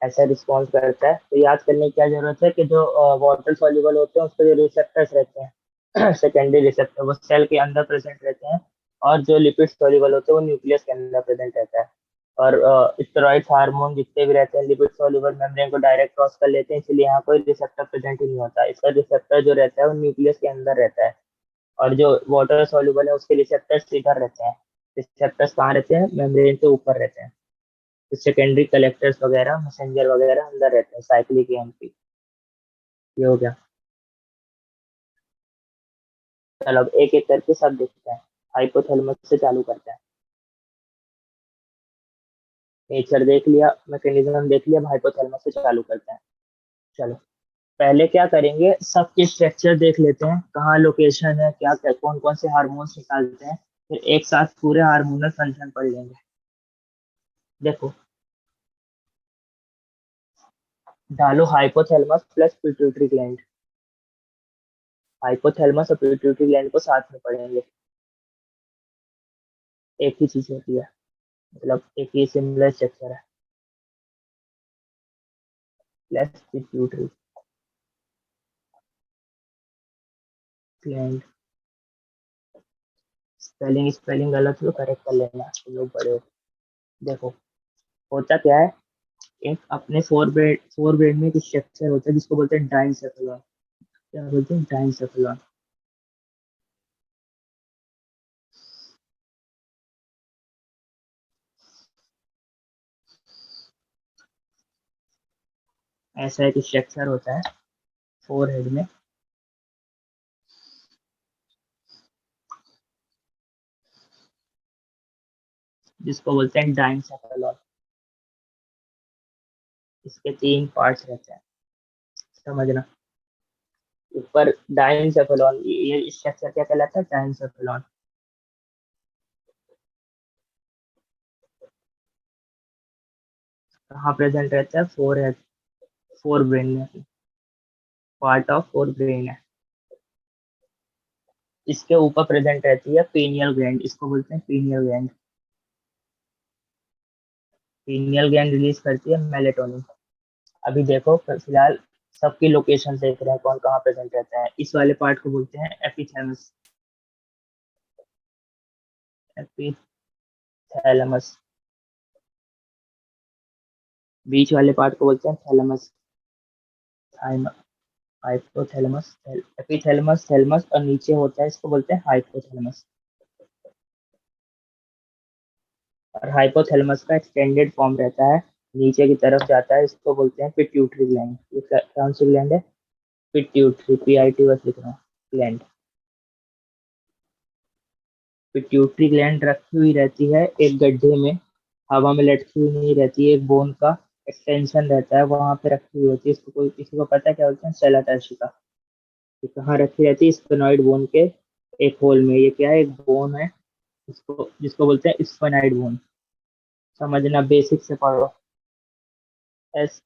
ऐसा रिस्पॉन्स करता है। तो याद करने की क्या जरूरत है कि जो वाटर सॉल्युबल होते हैं उसके जो रिसेप्टर्स रहते हैं सेकेंडरी रिसेप्टर, वो सेल के अंदर प्रेजेंट रहते हैं। और जो लिपिड सॉल्युबल होते हैं वो न्यूक्लियस के अंदर प्रेजेंट रहता है। और स्टेरॉइड्स हार्मोन जितने भी रहते हैं लिपिड सॉल्युबल मेम्ब्रेन को डायरेक्ट क्रॉस कर लेते हैं, इसलिए यहाँ कोई रिसेप्टर प्रेजेंट ही नहीं होता। इसका रिसेप्टर जो रहता है वो न्यूक्लियस के अंदर रहता है। और जो वाटर सॉल्युबल है उसके रिसेप्टर्स इधर रहते हैं। रिसेप्टर्स कहाँ रहते हैं? मेम्ब्रेन के ऊपर रहते हैं। सेकेंडरी कलेक्टर्स वगैरह, मैसेंजर वगैरह अंदर रहते हैं, साइक्लिक एएमपी। ये हो गया। चलो अब एक एक करके सब देखते हैं। हाइपोथैलेमस से चालू करते हैं। नेचर देख लिया, मैकेनिज्म देख लिया, अब हाइपोथैलेमस से चालू करते हैं। चलो पहले क्या करेंगे, सबके स्ट्रक्चर देख लेते हैं, कहाँ लोकेशन है, क्या क्या कौन कौन से हार्मोन्स निकालते हैं। फिर एक साथ पूरे हार्मोनल फंक्शन पढ़ लेंगे। देखो, डालो hypothalamus plus pituitary gland. Hypothalamus और पिट्यूटरी ग्लैंड को साथ में पढ़ेंगे। एक ही चीज होती है, मतलब एक ही सिमिलर स्ट्रक्चर है। Plus pituitary gland. Spelling spelling गलत हो करेक्ट कर लेना, तुम लोग बड़े हो। देखो होता क्या है, एक अपने फोर ब्रेड में एक स्ट्रक्चर होता है जिसको बोलते हैं डाइनसेफेलॉन। क्या बोलते हैं? डाइनसेफेलॉन। ऐसा एक स्ट्रक्चर होता है फोर हेड में, जिसको बोलते हैं डाइनसेफेलॉन। इसके 3 पार्ट्स रहते हैं, समझना। ऊपर डाइनसेफेलॉन, ये स्ट्रक्चर क्या कहलाता है? डाइनसेफेलॉन। कहाँ प्रेजेंट रहता है? फोर हेड, फोर ब्रेन में, पार्ट ऑफ फोर ब्रेन है। इसके ऊपर प्रेजेंट रहती है पीनियल ग्लैंड, इसको बोलते हैं pineal gland. Pineal gland release करती है मेलेटोनिन। अभी देखो फिलहाल सबकी लोकेशन देख रहे हैं, कौन कहाँ प्रेजेंट रहता है। इस वाले पार्ट को बोलते हैं एपिथैलेमस। एपिथैलेमस। बीच वाले पार्ट को बोलते हैं थैलेमस। हाइपोथैलेमस, एपिथैलेमस, थैलेमस, और नीचे होता है इसको बोलते हैं हाइपोथैलेमस। और हाइपोथैलेमस का एक्सटेंडेड फॉर्म रहता है, नीचे की तरफ जाता है, इसको बोलते हैं पिट्यूटरी ग्लैंड। ये कौन सी ग्लैंड है? पिट्यूटरी, पीआईटी बस लिख रहा हूँ, ग्लैंड। पिट्यूटरी ग्लैंड रखी हुई रहती है एक गड्ढे में, हवा में लटकी हुई नहीं रहती है। एक बोन का एक्सटेंशन रहता है, वहां पे रखी हुई होती है। इसको कोई किसी को पता है क्या बोलते हैं? सेला टर्शिका। ये कहाँ रखी रहती है? स्फेनॉइड बोन के एक होल में। ये क्या है? एक बोन है, इसको जिसको बोलते हैं स्फेनॉइड बोन। समझना, बेसिक से पढ़ो। S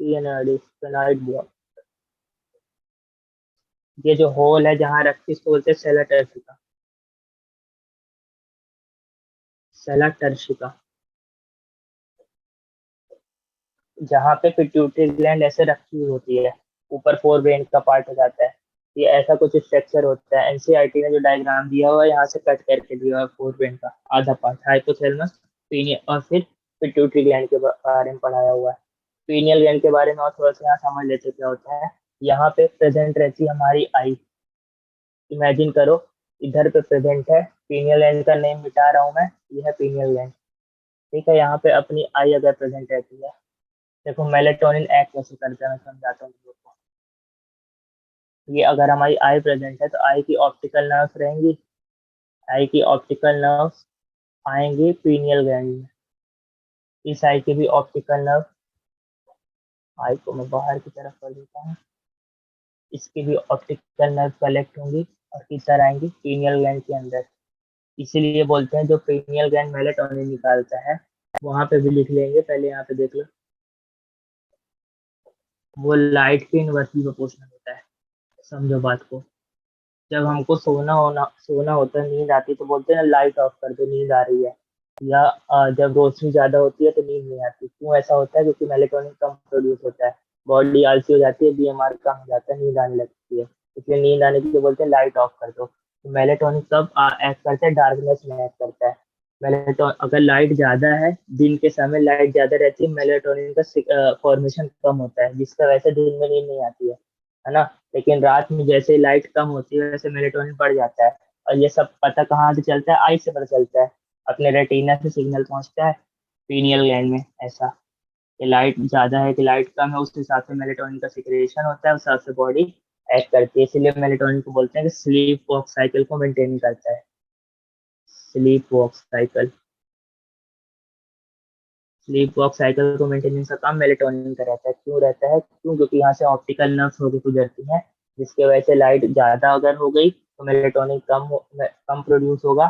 sphenoid bone. ये जो होल है जहाँ रखी, इसको बोलते हैं सेला टर्शिका। सेला टर्शिका, जहाँ पे पिट्यूटरी ग्लैंड ऐसे रखी हुई होती है, ऊपर फोर ब्रेन का पार्ट हो जाता है। ये ऐसा कुछ स्ट्रक्चर होता है। एनसीईआरटी ने जो डायग्राम दिया हुआ है यहाँ से कट करके दिया हुआ है। फोर ब्रेन का आधा पार्ट हाइपोथैलेमस, पीनियल, और फिर पिट्यूटरी ग्लैंड के बारे में पढ़ाया हुआ है। पीनियल ग्लैंड के बारे में और थोड़ा सा यहाँ समझ लेते क्या होता है। यहाँ पे प्रेजेंट रहती है हमारी आई। इमेजिन करो इधर पे प्रेजेंट है, पीनियल ग्लैंड का नेम मिटा रहा हूँ मैं, यह है पीनियल ग्लैंड। ठीक है, यहाँ पे अपनी आई अगर प्रेजेंट रहती है, देखो मेलेटोनिन एक्ट कैसे करता है मैं समझाता हूँ तुम लोग को। ये अगर हमारी आई प्रेजेंट है तो आई की ऑप्टिकल नर्व्स रहेंगी, आई की ऑप्टिकल नर्व्स आएंगी पीनियल ग्लैंड में। इस आई की भी ऑप्टिकल नर्व, आई को मैं बाहर की तरफ कर देता हूँ, इसकी भी ऑप्टिकल नर्व कलेक्ट होंगी और किधर आएंगी पीनियल ग्लैंड के अंदर। इसीलिए बोलते हैं जो पीनियल ग्लैंड मेलेटोनिन निकालता है, वहां पे भी लिख लेंगे, पहले यहाँ पे देख लो, वो लाइट के इनवर्सली प्रोपोर्शनल होता है। समझो बात को, जब हमको सोना होता है, नींद आती है, तो बोलते हैं ना लाइट ऑफ कर दो नींद आ रही है, या जब रोशनी ज्यादा होती है तो नींद नहीं आती। क्यों ऐसा होता है? क्योंकि मेलेटोनिन कम प्रोड्यूस होता है, बॉडी आलसी हो जाती है, बीएमआर कम हो जाता है, नींद आने लगती है। इसलिए नींद आने के लिए बोलते हैं लाइट ऑफ कर दो। तो मेलेटोनिन कब एक्ट करता है? डार्कनेस में एक्ट करता है। मेलेटोनिन अगर लाइट ज्यादा है, दिन के समय लाइट ज्यादा रहती है, मेलेटोनिन का फॉर्मेशन कम होता है, जिसका वैसे दिन में नींद नहीं आती है ना। लेकिन रात में जैसे लाइट कम होती है वैसे मेलेटोनिन बढ़ जाता है। और ये सब पता कहाँ से चलता है? आई से पता चलता है, अपने रेटिना से सिग्नल पहुंचता है पीनियल ग्लैंड में। ऐसा कि लाइट ज्यादा है कि लाइट कम है, उस हिसाब से मेलेटोनिन का सिक्रेशन होता है, उस हिसाब से बॉडी एक्ट करती है। इसीलिए मेलेटोनिन को बोलते हैं कि स्लीप वॉक साइकिल को मेंटेन करता है। Sleep walk cycle, sleep walk cycle को मेंटेनेंस का काम मेलेटोनिन का रहता है। क्यों रहता है? क्योंकि यहाँ से ऑप्टिकल नर्व्स होकर गुजरती हैं, जिसके वजह से लाइट ज्यादा अगर हो गई तो मेलेटोनिन कम प्रोड्यूस होगा,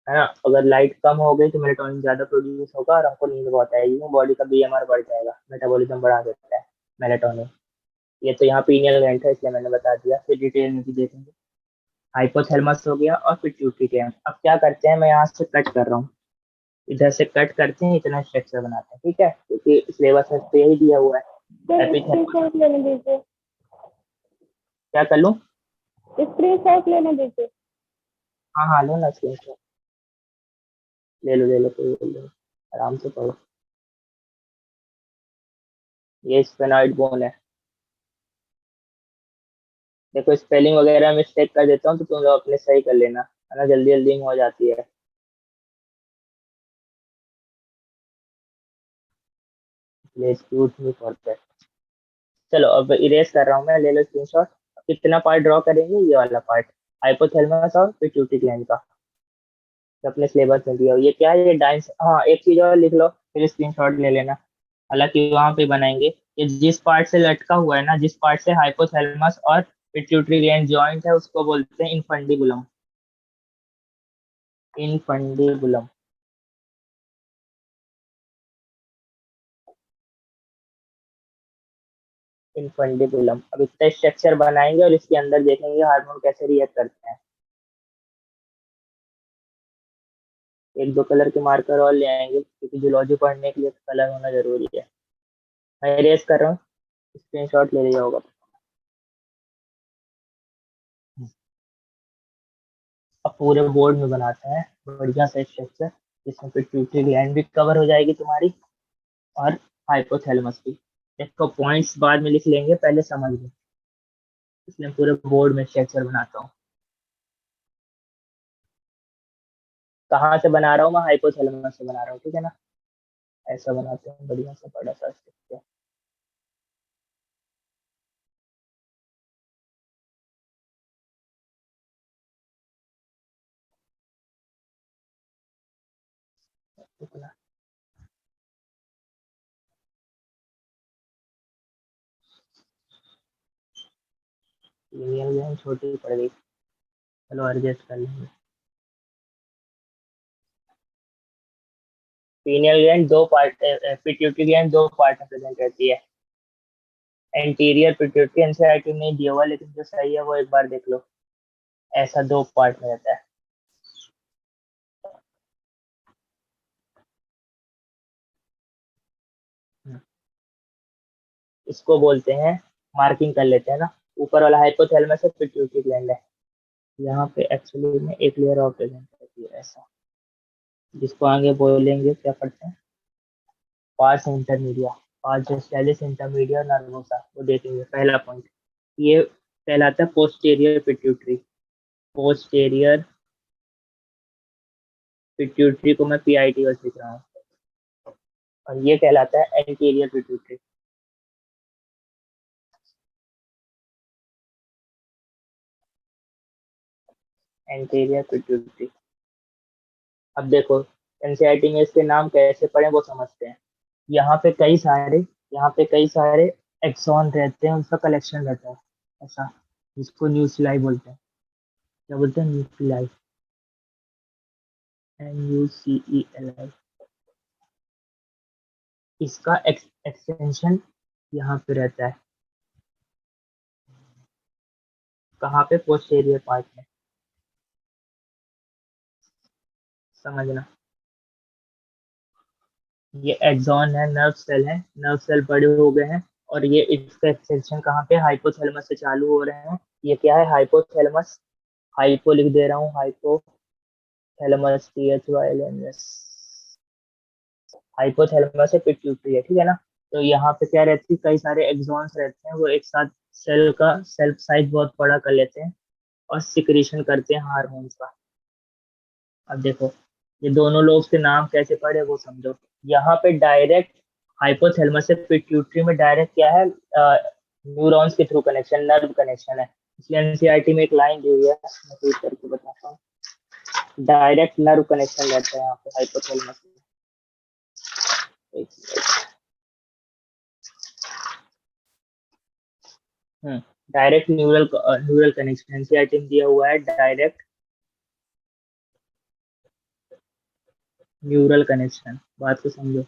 है ना। अगर लाइट कम हो गई तो मेलेटोनिन ज्यादा प्रोड्यूस होगा और हमको नींद बहुत आएगी, बॉडी का बीएमआर बढ़ जाएगा, मेटाबॉलिज्म बढ़ा देता है मेलेटोनिन। ये तो यहाँ पीनियल ग्लैंड है इसलिए मैंने बता दिया, फिर डिटेल में भी देखेंगे। हाइपोथैलेमस हो गया और पिट्यूटरी ग्लैंड। अब क्या करते हैं, मैं यहाँ से कट कर रहा हूँ, इधर से कट करते हैं, इतना स्ट्रक्चर बनाते हैं, ठीक है, क्योंकि सिलेबस में तो यही दिया हुआ है। सर एपिथेल स्क्रीनशॉट लेने दीजिए, क्या कर लूँ? स्क्रीनशॉट लेने दीजिए। हाँ हाँ, लो ना स्क्रीनशॉट, ले लो कोई बोल लो, आराम से पढ़ो। ये स्फेनॉइड बोन है। देखो स्पेलिंग वगैरह मिस्टेक कर देता हूँ तो तुम लोग अपने सही कर लेना, है ना, जल्दी जल्दी में हो जाती है। Please cute me for that. चलो अब इरेज कर रहा हूँ मैं, ले लो स्क्रीनशॉट। कितना पार्ट ड्रॉ करेंगे? ये वाला पार्ट, हाइपोथैलेमस और पिट्यूटरी ग्लैंड का, जो अपने सिलेबस में दिया हो। ये क्या है? ये डाइंस। हाँ, एक चीज और लिख लो, फिर स्क्रीनशॉट ले लेना, हालांकि वहां पे बनाएंगे। ये जिस पार्ट से लटका हुआ है ना, जिस पार्ट से हाइपोथैलेमस और पिट्यूटरी ग्लैंड जॉइंट है, उसको बोलते हैं इनफंडिबुलम। Infundibulum, infundibulum. अब इसका स्ट्रक्चर बनाएंगे और इसके अंदर देखेंगे हार्मोन कैसे रिएक्ट करते हैं। एक दो कलर के मार्कर और ले आएंगे, क्योंकि जूलॉजी पढ़ने के लिए कलर होना जरूरी है। मैं इरेज कर रहा हूँ, स्क्रीनशॉट ले लिया होगा। अब पूरे बोर्ड में बनाते हैं बढ़िया सा स्ट्रक्चर, जिसमें पिट्यूटरी ग्लैंड भी कवर हो जाएगी तुम्हारी, और हाइपोथैलेमस भी। देखो पॉइंट्स बाद में लिख लेंगे, पहले समझ लो, इसलिए पूरे बोर्ड में स्ट्रक्चर बनाता हूँ। कहाँ से बना रहा हूँ मैं? हाइपोथैलेमस से बना रहा हूँ, ठीक है ना। ऐसा बनाते हैं बढ़िया सा बड़ा सा स्ट्रक्चर। ये छोटी पड़ गई, चलो एडजस्ट कर लेंगे। पीनियल ग्लैंड दो पार्ट, पिट्यूटरी ग्लैंड दो पार्ट में प्रेजेंट रहती है। एंटीरियर पिट्यूटरी एनसीईआरटी में नहीं दिया हुआ, लेकिन जो सही है वो एक बार देख लो, ऐसा दो पार्ट में रहता है। इसको बोलते हैं, मार्किंग कर लेते हैं ना, ऊपर वाला हाइपोथैलेमस है, पिट्यूटरी ग्लैंड है। यहाँ पे एक्चुअली में एक लेयर और प्रेजेंट रहती है ऐसा, जिसको आगे बोलेंगे क्या पढ़ते हैं, पार्स इंटरमीडिया। पार्जोसेलिस इंटरमीडिया नर्वोसा, वो देखेंगे पहला पॉइंट। ये कहलाता है पोस्टीरियर पिट्यूटरी। पोस्टीरियर पिट्यूटरी को मैं PIT बस लिख रहा हूँ, और ये कहलाता है एंटीरियर पिट्यूटरी। Anterior pituitary. अब देखो एनसीईआरटी में इसके नाम कैसे पढ़े वो समझते हैं। यहाँ पे कई सारे यहाँ पे कई सारे एक्सॉन रहते हैं, उसका कलेक्शन रहता है ऐसा, जिसको न्यूक्लियाई बोलते हैं। क्या बोलते हैं? Nuclei, NUCELI। इसका एक्सटेंशन यहाँ पे रहता है, कहाँ पे? पोस्टीरियर पार्ट में, समझना। ये एक्सॉन है, नर्व सेल है, नर्व सेल बड़े हो गए हैं, और ये इसका एक्सटेंशन कहाँ पे? हाइपोथैलेमस से चालू हो रहे हैं। ये क्या है? हाइपोथैलेमस। हाइपो लिख दे रहा हूँ, हाइपोथैलेमस, THYLMS। हाइपोथैलेमस से पिट्यूटरी है, ठीक है ना। तो यहाँ पे क्या रहती है? कई सारे एक्सॉन्स रहते हैं, वो एक साथ सेल का सेल्फ साइज बहुत बड़ा कर लेते हैं और सिक्रीशन करते हैं हार्मोन्स का। अब देखो ये दोनों लोग के नाम कैसे पढ़े वो समझो। यहाँ पे डायरेक्ट हाइपोथैलेमस से पिट्यूटरी में डायरेक्ट क्या है? न्यूरॉन्स के थ्रू कनेक्शन, नर्व कनेक्शन है। इसलिए एनसीईआरटी में एक लाइन दी हुई है, मैं read करके बताता हूँ। डायरेक्ट नर्व कनेक्शन रहता है यहाँ पे हाइपोथैलेमस में। एक minute. Direct neural connection NCERT में दिया हुआ है, डायरेक्ट न्यूरल कनेक्शन। बात को समझो।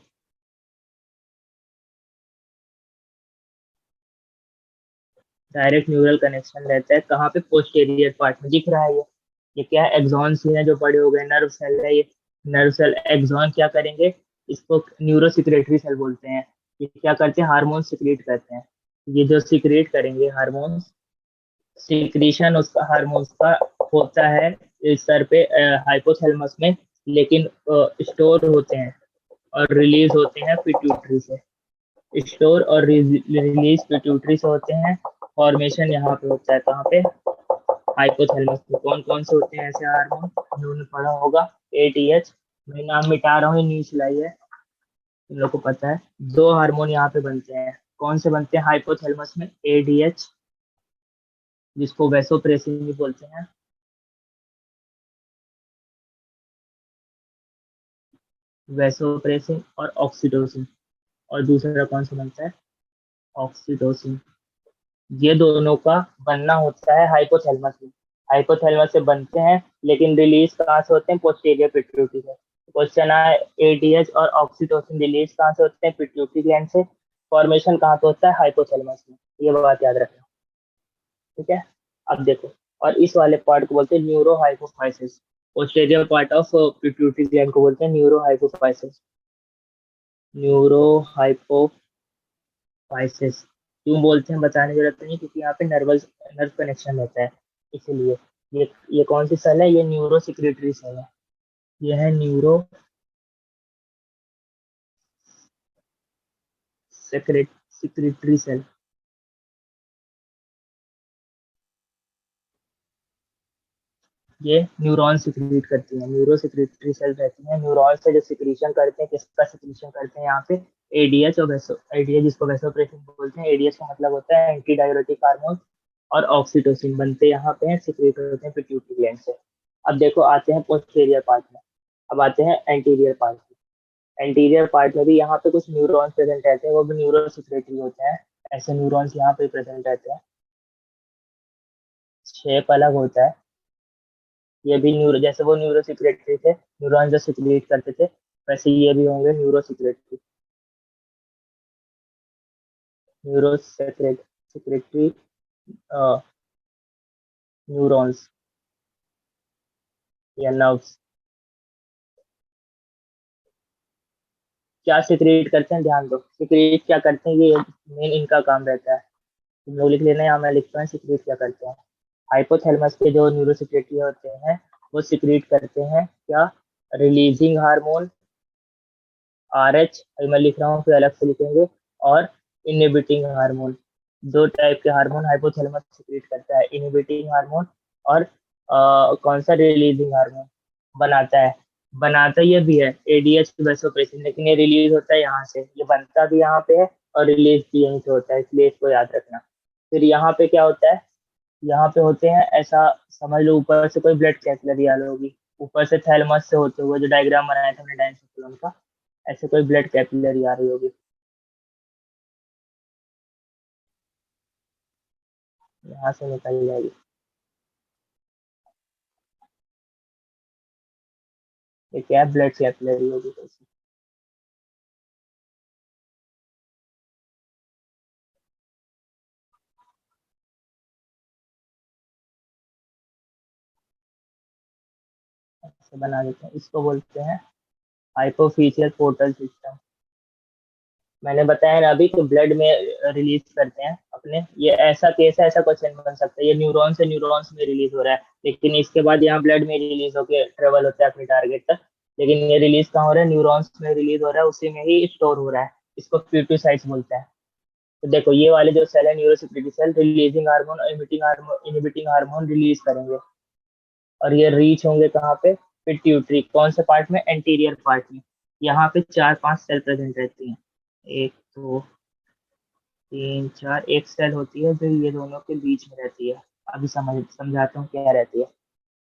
डायरेक्ट न्यूरल कनेक्शन रहता है कहाँ पे? पोस्टीरियर पार्ट में। दिख रहा है ये क्या है? एक्सॉन्स हैं जो बड़े हो गए, नर्व सेल है ये। नर्व सेल एक्सॉन क्या करेंगे? इसको न्यूरो सिक्रेटरी सेल बोलते हैं। ये क्या करते हैं? हार्मोन सिक्रीट करते हैं। ये जो सिक्रीट करेंगे हार्मोन, सिक्रीशन उसका हार्मोन्स का होता है इस सर पे हाइपोथैलेमस में, लेकिन स्टोर होते हैं और रिलीज होते हैं पिट्यूटरी से। स्टोर और रिलीज पिट्यूटरी से होते हैं। फॉर्मेशन यहाँ पे होता है, कहाँ पे? हाइपोथैलेमस में। कौन कौन से होते हैं ऐसे हार्मोन? उन्होंने पढ़ा होगा, ATH। मैं नाम मिटा रहा हूँ, ये न्यूक्लियाई है, इन लोग को पता है। दो हार्मोन यहाँ पे बनते हैं। कौन से बनते हैं हाइपोथैलेमस में? ADH, जिसको वैसोप्रेसिन भी बोलते हैं, वैसोप्रेसिन, और ऑक्सीटोसिन। और दूसरा कौन सा बनता है? ऑक्सीटोसिन। ये दोनों का बनना होता है हाइपोथैलेमस में। हाइपोथैलेमस से बनते हैं, लेकिन रिलीज कहाँ से होते हैं? पोस्टीरियर पिट्यूटरी से। क्वेश्चन आए, ADH और ऑक्सीटोसिन रिलीज कहाँ से होते हैं? पिट्यूटरी ग्लैंड से। फॉर्मेशन कहाँ पे होता है? हाइपोथैलेमस में। ये बात याद रखना, ठीक है। अब देखो, और इस वाले पार्ट को बोलते हैं neuro hypophysis. Posterior part of pituitary gland को बोलते हैं न्यूरो हाइपोफाइसिस। न्यूरो हाइपोफाइसिस क्यों बोलते हैं बताने की जरूरत नहीं, क्योंकि यहाँ पे नर्व कनेक्शन रहता है, इसीलिए। ये कौन सी सेल है? ये न्यूरो सिक्रेटरी सेल है। ये है न्यूरो सिक्रेटरी सेल। ये न्यूरॉन सिक्रीट करती है, न्यूरो सिक्रेटरी सेल रहती है। न्यूरॉन से जो सिक्रीशन करते हैं, किसका सिक्रीशन करते हैं यहाँ पे? ADH और ADH, जिसको वैसोप्रेसिन बोलते हैं। ADH का मतलब होता है एंटी डायरेटिक हार्मोन, और ऑक्सीटोसिन बनते यहाँ पे हैं, सिक्रेट होते हैं पिट्यूटरी ग्लैंड से। अब देखो आते हैं पोस्टीरियर पार्ट में। अब आते हैं एंटीरियर पार्ट में। एंटीरियर पार्ट में भी यहाँ पे कुछ न्यूरॉन्स प्रेजेंट रहते हैं, वो भी न्यूरो सिक्रेटरी होते हैं। ऐसे न्यूरॉन्स यहाँ पे प्रेजेंट रहते हैं, शेप अलग होता है। ये भी न्यूरो, जैसे वो न्यूरो सिक्रेटरी थे, न्यूरॉन जो सिक्रेट करते थे, वैसे ये भी होंगे neuro secretory. Neuro secretory neurons या नर्व्स क्या सिक्रेट करते हैं? ध्यान दो, सिक्रेट क्या करते हैं, ये मेन इनका काम रहता है। तुम लोग लिख लेना, या मैं लिखता हूँ सिक्रेट क्या करते हैं। हाइपोथैलेमस के जो न्यूरो सिक्रेटरी होते हैं, वो सिक्रेट करते हैं क्या? रिलीजिंग हार्मोन, RH, अभी मैं लिख रहा हूँ फिर अलग से लिखेंगे, और इनहिबिटिंग हार्मोन। दो टाइप के हार्मोन हाइपोथैलेमस सिक्रीट करता है, इनहिबिटिंग हार्मोन और कौन सा रिलीजिंग हार्मोन बनाता है। बनाता ये भी है एडीएच वेसोप्रेसिन, लेकिन ये रिलीज होता है यहाँ से, ये बनता भी यहाँ पे है और रिलीज भी यहीं से होता है, इसलिए इसको याद रखना। फिर यहाँ पे क्या होता है, यहाँ पे होते हैं, ऐसा समझ लो ऊपर से कोई ब्लड कैपिलरी आ होगी, ऊपर से थैलेमस से होते हुए जो डायग्राम बनाया था हमने डायंसिक्लोन का, ऐसे कोई ब्लड कैपिलरी आ रही होगी, यहाँ से निकल जाएगी। ये क्या ब्लड कैपिलरी होगी कैसे। ऐसे बना देते हैं, इसको बोलते हैं हाइपोफिशियल पोर्टल सिस्टम। मैंने बताया ना अभी कि ब्लड में रिलीज करते हैं अपने, ये ऐसा केस है, ऐसा क्वेश्चन बन सकता है, ये न्यूरॉन से न्यूरॉन्स में रिलीज हो रहा है, लेकिन इसके बाद यहाँ ब्लड में रिलीज होकर ट्रेवल होता है अपने टारगेट तक, लेकिन ये रिलीज कहाँ हो रहा है, न्यूरॉन्स में रिलीज हो रहा है, उसी में ही स्टोर हो रहा है, इसको फ्यूटोसाइट्स बोलते हैं। तो देखो ये वाले जो सेल है न्यूरोसिक्रेटरी सेल रिलीजिंग हार्मोन और इमिटिंग हार्मोन रिलीज करेंगे, और ये रीच होंगे कहाँ पे, पिट्यूटरी, कौन से पार्ट में, एंटीरियर पार्ट में। यहाँ पे 4-5 सेल प्रेजेंट रहती हैं, 1 2 3 4, एक सेल होती है जो ये दोनों के बीच में रहती है, अभी समझाता हूँ क्या रहती है।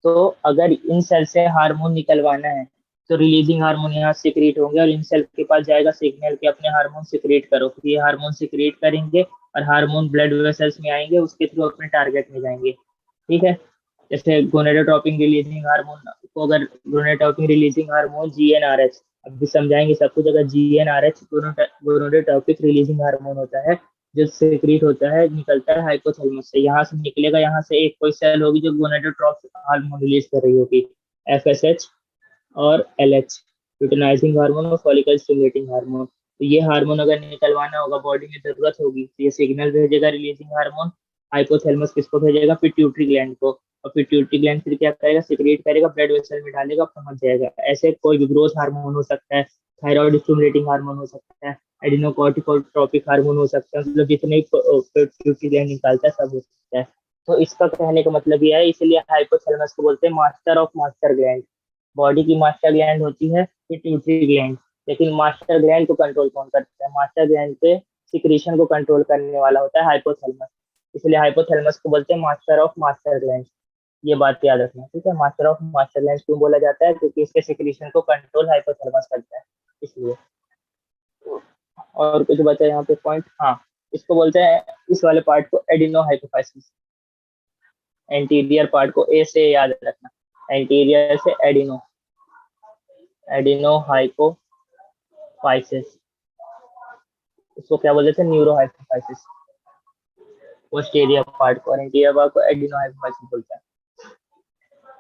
तो अगर इन सेल से हार्मोन निकलवाना है तो रिलीजिंग हार्मोन यहाँ सिक्रीट होंगे, और इन सेल के पास जाएगा सिग्नल के अपने हार्मोन सिक्रीट करो, फिर ये हार्मोन सिक्रीट करेंगे और हार्मोन ब्लड वेसल्स में आएंगे, उसके थ्रू अपने टारगेट में जाएंगे। ठीक है, जैसे गोनेडोट्रोपिन रिलीजिंग हार्मोन को, अगर गोनेडोट्रोपिन रिलीजिंग हार्मोन जीएनआरएच, अभी समझाएंगे सब कुछ, अगर जीएनआरएच गोनेडोट्रोपिक रिलीजिंग हार्मोन होता है जो सिक्रीट होता है, निकलता है हाइपोथैलेमस से, यहाँ से निकलेगा, यहाँ से एक कोई सेल होगी जो गोनेडोट्रोपिक हार्मोन रिलीज कर रही होगी, एफएसएच और एलएच, ल्यूटिनाइजिंग हार्मोन और फॉलिकल स्टिमुलेटिंग हार्मोन। तो ये हार्मोन अगर निकलवाना होगा, बॉडी में जरूरत होगी, तो ये सिग्नल भेजेगा रिलीजिंग हार्मोन, हाइपोथैलेमस किसको भेजेगा, पिट्यूटरी ग्लैंड को, और पिट्यूटरी ग्लैंड फिर क्या करेगा, सिक्रेट करेगा, ब्लड वेसल में डालेगा, पहुंच जाएगा। ऐसे कोई भी ग्रोथ हार्मोन हो सकता है, थायराइड स्टिमुलेटिंग हार्मोन हो सकता है, एडिनोकॉर्टिकोट्रोपिक हार्मोन हो सकता है, मतलब जितने पिट्यूटरी ग्लैंड निकालता है सब हो सकता है। तो इसका कहने का मतलब यह है, इसलिए हाइपोथैलेमस को बोलते हैं master of master gland. Body की मास्टर ग्लैंड होती है पिट्यूटरी ग्लैंड, लेकिन मास्टर ग्लैंड को कंट्रोल कौन करता है, मास्टर ग्लैंड पे सिक्रीशन को कंट्रोल करने वाला होता है हाइपोथैलेमस, इसलिए हाइपोथैलेमस को बोलते हैं मास्टर ऑफ मास्टर ग्लैंड। ये बात याद रखना, ठीक है। मास्टर ऑफ मास्टर ग्लैंड क्यों बोला जाता है, क्योंकि इसके सिक्रीशन को कंट्रोल हाइपोथैलेमस करता है, इसलिए। और कुछ बचा यहाँ पे पॉइंट, हाँ, इसको बोलते हैं, इस वाले पार्ट को एडिनो हाइपोफाइसिस, एंटीरियर पार्ट को ए से याद रखना, एंटीरियर से एडिनो, एडिनो हाइपोफाइसिस, इसको क्या बोलते थे, न्यूरो हाइपोफाइसिस। पोस्टीरियर पार्ट को, एंटीरियर पार्ट को एडिनो हाइपोफाइसिस बोलते हैं।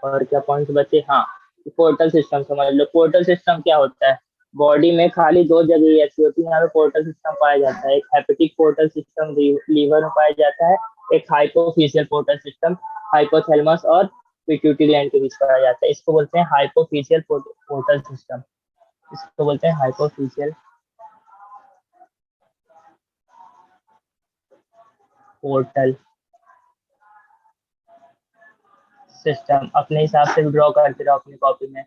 और क्या पॉइंट बचे, हाँ, पोर्टल सिस्टम समझ लो। पोर्टल सिस्टम क्या होता है, बॉडी में खाली दो जगह ऐसी होती है यहाँ पे पोर्टल सिस्टम पाया जाता है, एक हेपेटिक पोर्टल सिस्टम लीवर में पाया जाता है, एक हाइपोफिशियल पोर्टल सिस्टम हाइपोथैलेमस और पिट्यूटरी ग्लैंड के बीच पाया जाता है, इसको बोलते हैं हाइपोफिशियल पोर्टल सिस्टम, इसको बोलते हैं हाइपोफिशियल पोर्टल सिस्टम। अपने हिसाब से ड्रॉ करते रहो अपनी कॉपी में,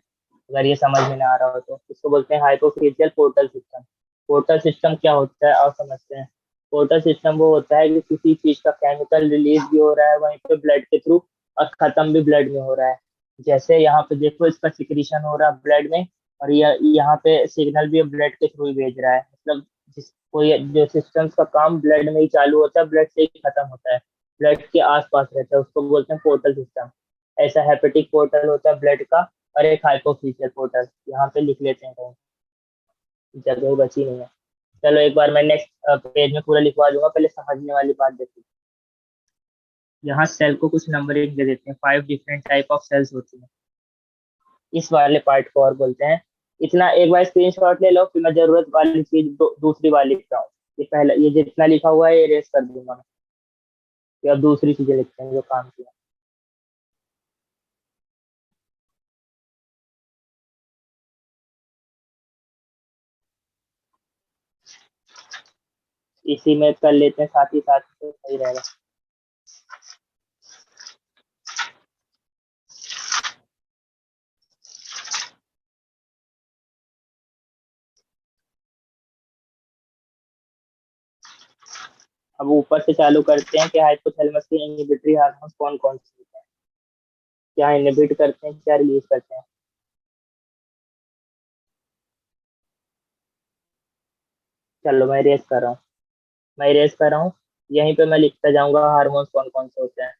अगर ये समझ में ना आ रहा हो तो। इसको बोलते हैं हाइपोफिशियल पोर्टल सिस्टम। पोर्टल सिस्टम क्या होता है आप समझते हैं, पोर्टल सिस्टम वो होता है कि किसी चीज का केमिकल रिलीज भी हो रहा है वहीं पे ब्लड के थ्रू, और खत्म भी ब्लड में हो रहा है। जैसे यहाँ पे देखो इसका सिक्रीशन हो रहा है ब्लड में, और यहाँ पे सिग्नल भी ब्लड के थ्रू ही भेज रहा है, मतलब जिस कोई जो सिस्टम्स का काम ब्लड में ही चालू होता है, ब्लड से ही खत्म होता है, ब्लड के आसपास रहता है, उसको बोलते हैं पोर्टल सिस्टम। ऐसा हेपेटिक पोर्टल होता है ब्लड का, और एक हाइपोफिशियल पोर्टल, यहाँ पे लिख लेते हैं कहीं, जगह बची नहीं है। चलो एक बार मैं नेक्स्ट पेज में पूरा लिखवा दूंगा, पहले समझने वाली बात देखो। यहाँ सेल को कुछ नंबरिंग दे देते हैं, 5 डिफरेंट टाइप ऑफ सेल्स होती हैं, इस वाले पार्ट को और बोलते हैं। इतना एक बार स्क्रीनशॉट ले लो, फिर मैं जरूरत वाली चीज दूसरी बार लिखता हूँ, ये पहला, ये जितना लिखा हुआ है ये इरेज कर दूंगा मैं, फिर अब दूसरी चीजें लिखते हैं जो काम की है। इसी में कर लेते हैं साथ ही साथ, तो सही रहेगा। अब ऊपर से चालू करते हैं कि हाइपोथैलेमस के इनहिबिटरी हार्मोन कौन कौन से होते हैं, क्या इनहिबिट करते हैं, क्या रिलीज करते हैं। चलो मैं रेस कर रहा हूँ, यहीं पे मैं लिखता जाऊंगा हार्मोन्स कौन कौन से होते हैं।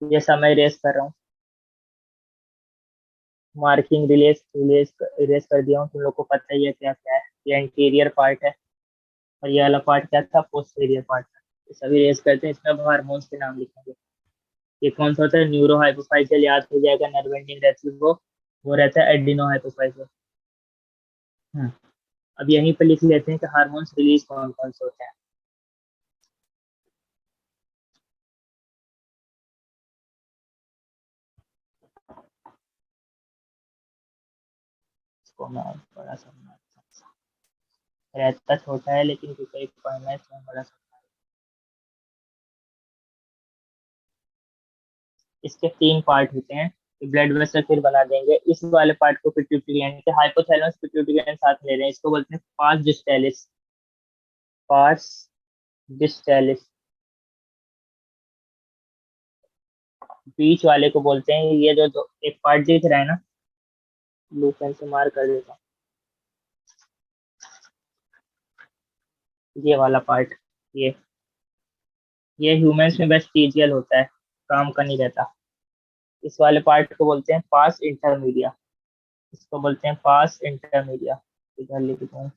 ये समय रेस कर रहा हूँ, मार्किंग रिलेस रिलेस इरेज कर दिया हूँ। तुम लोग को पता ही है क्या क्या है। ये एंटीरियर पार्ट है और ये वाला पार्ट क्या था, पोस्टीरियर पार्ट था। ये सभी रेस करते हैं, इसमें अब हार्मोन्स के नाम लिखेंगे। ये कौन सा होता है, न्यूरो हाइपोफाइजियल, याद हो जाएगा, नर्व एंडिंग रहती है वो रहता है एडिनो हाइपोफाइजियल। हाँ, अब यहीं पे लिख लेते हैं कि हार्मोन्स रिलीज कौन कौन से होते हैं। इसको मैं और बड़ा सा रहता छोटा है लेकिन क्योंकि एक पढ़ना है इसमें बड़ा सा। इसके 3 पार्ट होते हैं, ब्लड वेसल फिर बना देंगे। इस वाले पार्ट को पिट्यूटरी ग्लैंड के हाइपोथैलेमस पिट्यूटरी ग्लैंड साथ ले रहे हैं, इसको बोलते हैं पार्स डिस्टेलिस। Pars distalis. बीच वाले को बोलते हैं, ये जो एक पार्ट दिख रहा है ना, ब्लू पेन से मार कर देता हूँ, ये वाला पार्ट, ये ये ह्यूमंस में वेस्टिजियल होता है, काम का नहीं रहता। इस वाले पार्ट को बोलते हैं पास इंटरमीडिया। इसको बोलते हैं पास इंटरमीडिया। इधर लिख दूँ,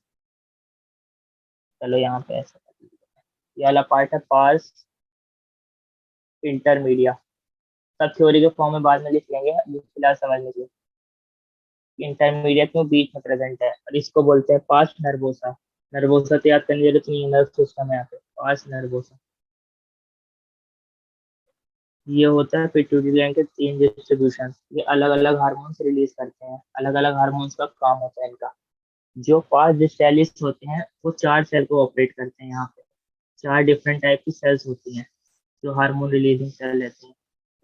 चलो यहाँ पे ऐसा कर देते हैं। ये वाला पार्ट है पास इंटरमीडिया। सब थ्योरी के फॉर्म में बाद में लिख लेंगे, अभी फिलहाल समझने के लिए। इंटरमीडिएट में बीच में प्रेजेंट है और इसको बोलते हैं पास नर्वोसा। नर्वोसा तो याद करने की जरूरत नहीं है, नर्व सिस्टम है यहाँ पे, पास नर्वोसा। ये होता है पिट्यूटरी ग्लैंड के 3 डिस्ट्रीब्यूशन। ये अलग अलग हार्मोन्स रिलीज करते हैं, अलग अलग हार्मोन्स का काम होता है इनका। जो पास डिस्टेलिस होते हैं वो 4 सेल को ऑपरेट करते हैं। यहाँ पे 4 डिफरेंट टाइप की सेल्स होती हैं जो हार्मोन रिलीजिंग सेल रहती हैं,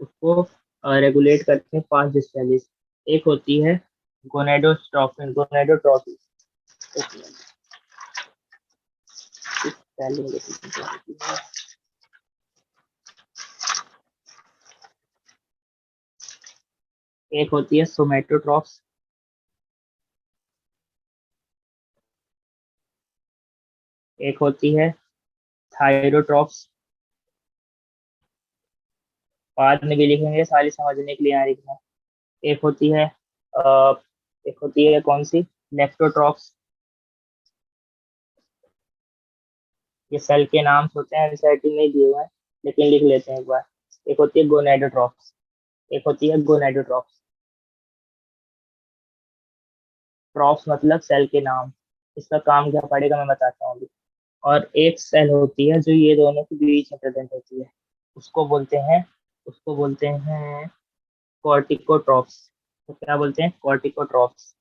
उसको रेगुलेट करते हैं पास डिस्टेलिस। एक होती है गोनेडोट्रोपिन, गोनेडोट्रोपिन। एक होती है सोमेटोट्रॉप्स। एक होती है थायरोट्रॉप्स। बाद में भी लिखेंगे, सारी समझने के लिए यहाँ लिखना। एक होती है एक होती है कौन सी, लेप्टोट्रॉप्स। ये सेल के नाम होते हैं, एनसीईआरटी में दिए हुए हैं लेकिन लिख लेते हैं एक बार। एक होती है गोनेडोट्रॉप्स। एक होती है गोनेडोट्रॉप्स। ट्रॉप्स मतलब सेल के नाम, इसका काम क्या पड़ेगा मैं बताता हूँ अभी। और एक सेल होती है जो ये दोनों के बीच में प्रेजेंट होती है, उसको बोलते हैं उसको बोलते हैं कॉर्टिकोट्रॉप्स। तो क्या बोलते हैं, कॉर्टिकोट्रॉप्स।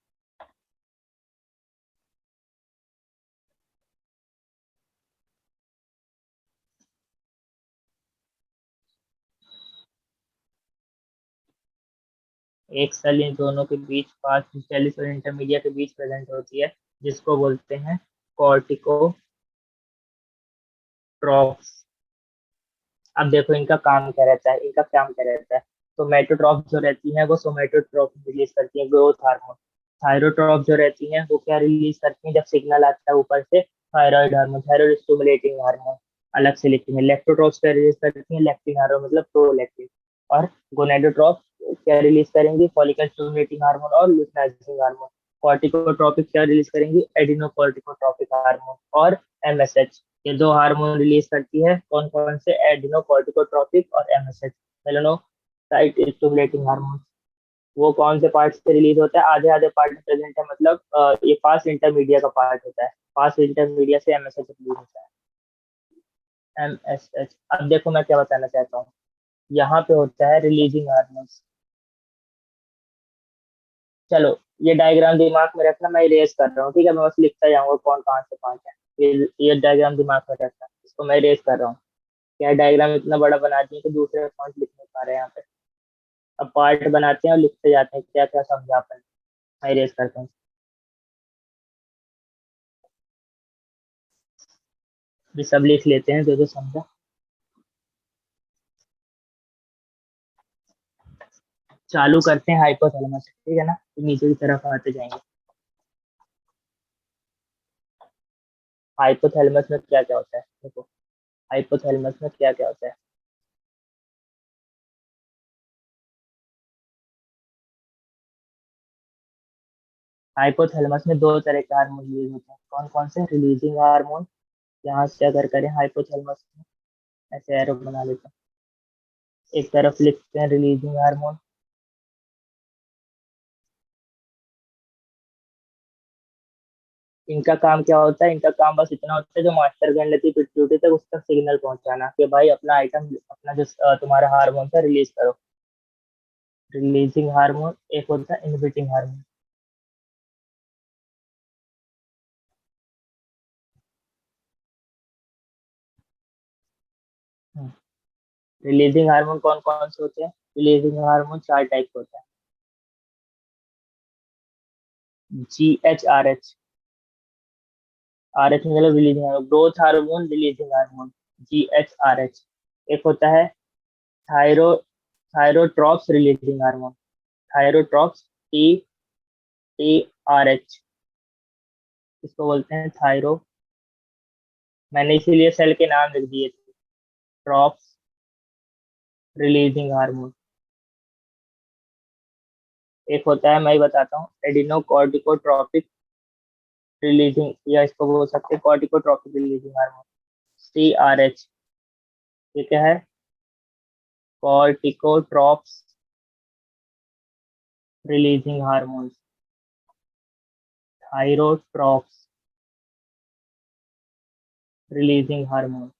एक सेल इन दोनों के बीच, पास डिस्टेलिस और इंटरमीडिया के बीच प्रेजेंट होती है, जिसको बोलते हैं कॉर्टिकोट्रॉप्स। अब देखो इनका काम क्या रहता है, इनका काम क्या रहता है। सोमेटोट्रॉप जो रहती है वो सोमेटोट्रॉप रिलीज करती है, ग्रोथ हार्मोन। थायरोट्रॉप जो रहती है वो क्या रिलीज करती है, जब सिग्नल आता है ऊपर से, thyroid hormone, thyroid stimulating hormone, अलग से लिखेंगे। लेप्टोट्रॉप्स क्या रिलीज करती है, लेक्टिन हार्मोन मतलब प्रोलैक्टिन। और गोनेडोट्रॉप क्या रिलीज करेंगी, फॉलिकल स्टिमुलेटिंग हार्मोन और लुटिनाइजिंग हार्मोन। कॉर्टिकोट्रॉपिक क्या रिलीज करेंगी, एडिनोकोर्टिकोट्रॉपिक हार्मोन और एमएसएच। ये 2 हार्मोन रिलीज करती है, कौन कौन से, एडिनोकोर्टिकोट्रॉपिक और एमएसएच, मेलानोसाइट स्टिमुलेटिंग हार्मोन। वो कौन से पार्ट से रिलीज होता है, आधे आधे पार्ट प्रेजेंट है, मतलब ये पास इंटरमीडिया का पार्ट होता है। पास इंटरमीडिया से एमएसएच रिलीज होता है, एमएसएच। अब देखो मैं क्या बताना चाहता हूँ, यहाँ पे होता है रिलीजिंग हार्मोन्स। चलो ये डायग्राम दिमाग में रखना, मैं इरेज कर रहा हूँ, ठीक है, मैं बस लिखता जाऊंगा कौन कहाँ से कहाँ है। ये डायग्राम दिमाग में रखना, इसको मैं रेस कर रहा हूँ। क्या डायग्राम इतना बड़ा बना दिए कि दूसरे पॉइंट लिख नहीं पा रहे हैं यहाँ पे। अब पार्ट बनाते हैं और लिखते जाते हैं क्या क्या समझा अपन। मैं रेस करता हूँ। भी सब लिख लेते हैं जो जो समझा। चालू करते हैं हाइपोथैलेमस, ठीक है ना, तो नीचे की तरफ आते जाएंगे। हाइपोथैलेमस में क्या क्या होता है देखो। हाइपोथैलेमस में क्या क्या होता है। हाइपोथैलेमस में दो तरह के हार्मोन रिलीज होते हैं। कौन कौन से? Releasing hormone. यहाँ से अगर करें हाइपोथैलेमस में, ऐसे एरो बना लेते हैं, एक तरफ लिखते हैं रिलीजिंग हार्मोन। इनका काम क्या होता है? इनका काम बस इतना होता है, जो मास्टर ग्लैंड पिट्यूटरी तक उस तक सिग्नल पहुंचाना कि भाई अपना आइटम, अपना जो तुम्हारा हार्मोन था रिलीज करो। Releasing hormone. एक होता है इनहिबिटिंग हार्मोन। रिलीजिंग हार्मोन कौन कौन से होते हैं? रिलीजिंग हार्मोन चार टाइप के होते हैं। GHRH। RH मतलब releasing hormone, growth hormone releasing hormone, GHRH। एक होता है thyro thyrotrophs releasing hormone, thyrotrophs, TRH। इसको बोलते हैं थायरो। मैंने इसीलिए सेल के नाम लिख दिए थे, ट्रॉप्स रिलीजिंग हार्मोन। एक होता है, मैं ही बताता हूँ, एडिनोकॉर्टिकोट्रॉपिक रिलीजिंग, या इसको बोल सकते हैं कॉर्टिकोट्रॉपिक रिलीजिंग हार्मोन, CRH। ये क्या है? कॉर्टिकोट्रॉप्स releasing hormone, thyrotrophs releasing hormone.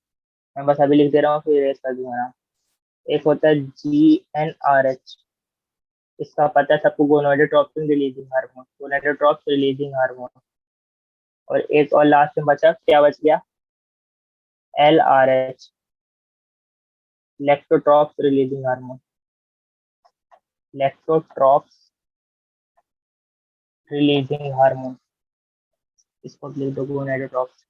मैं बस अभी लिख दे रहा हूँ, फिर रेस कर दूंगा। एक होता है GnRH। इसका पता है सबको, gonadotropin releasing hormone, gonadotrophs releasing hormone. और एक और लास्ट में बचा, क्या बच गया? LRH, lactotrophs releasing hormone, lactotrophs releasing hormone. इसको लिख दो गोनाडोट्रोप्स।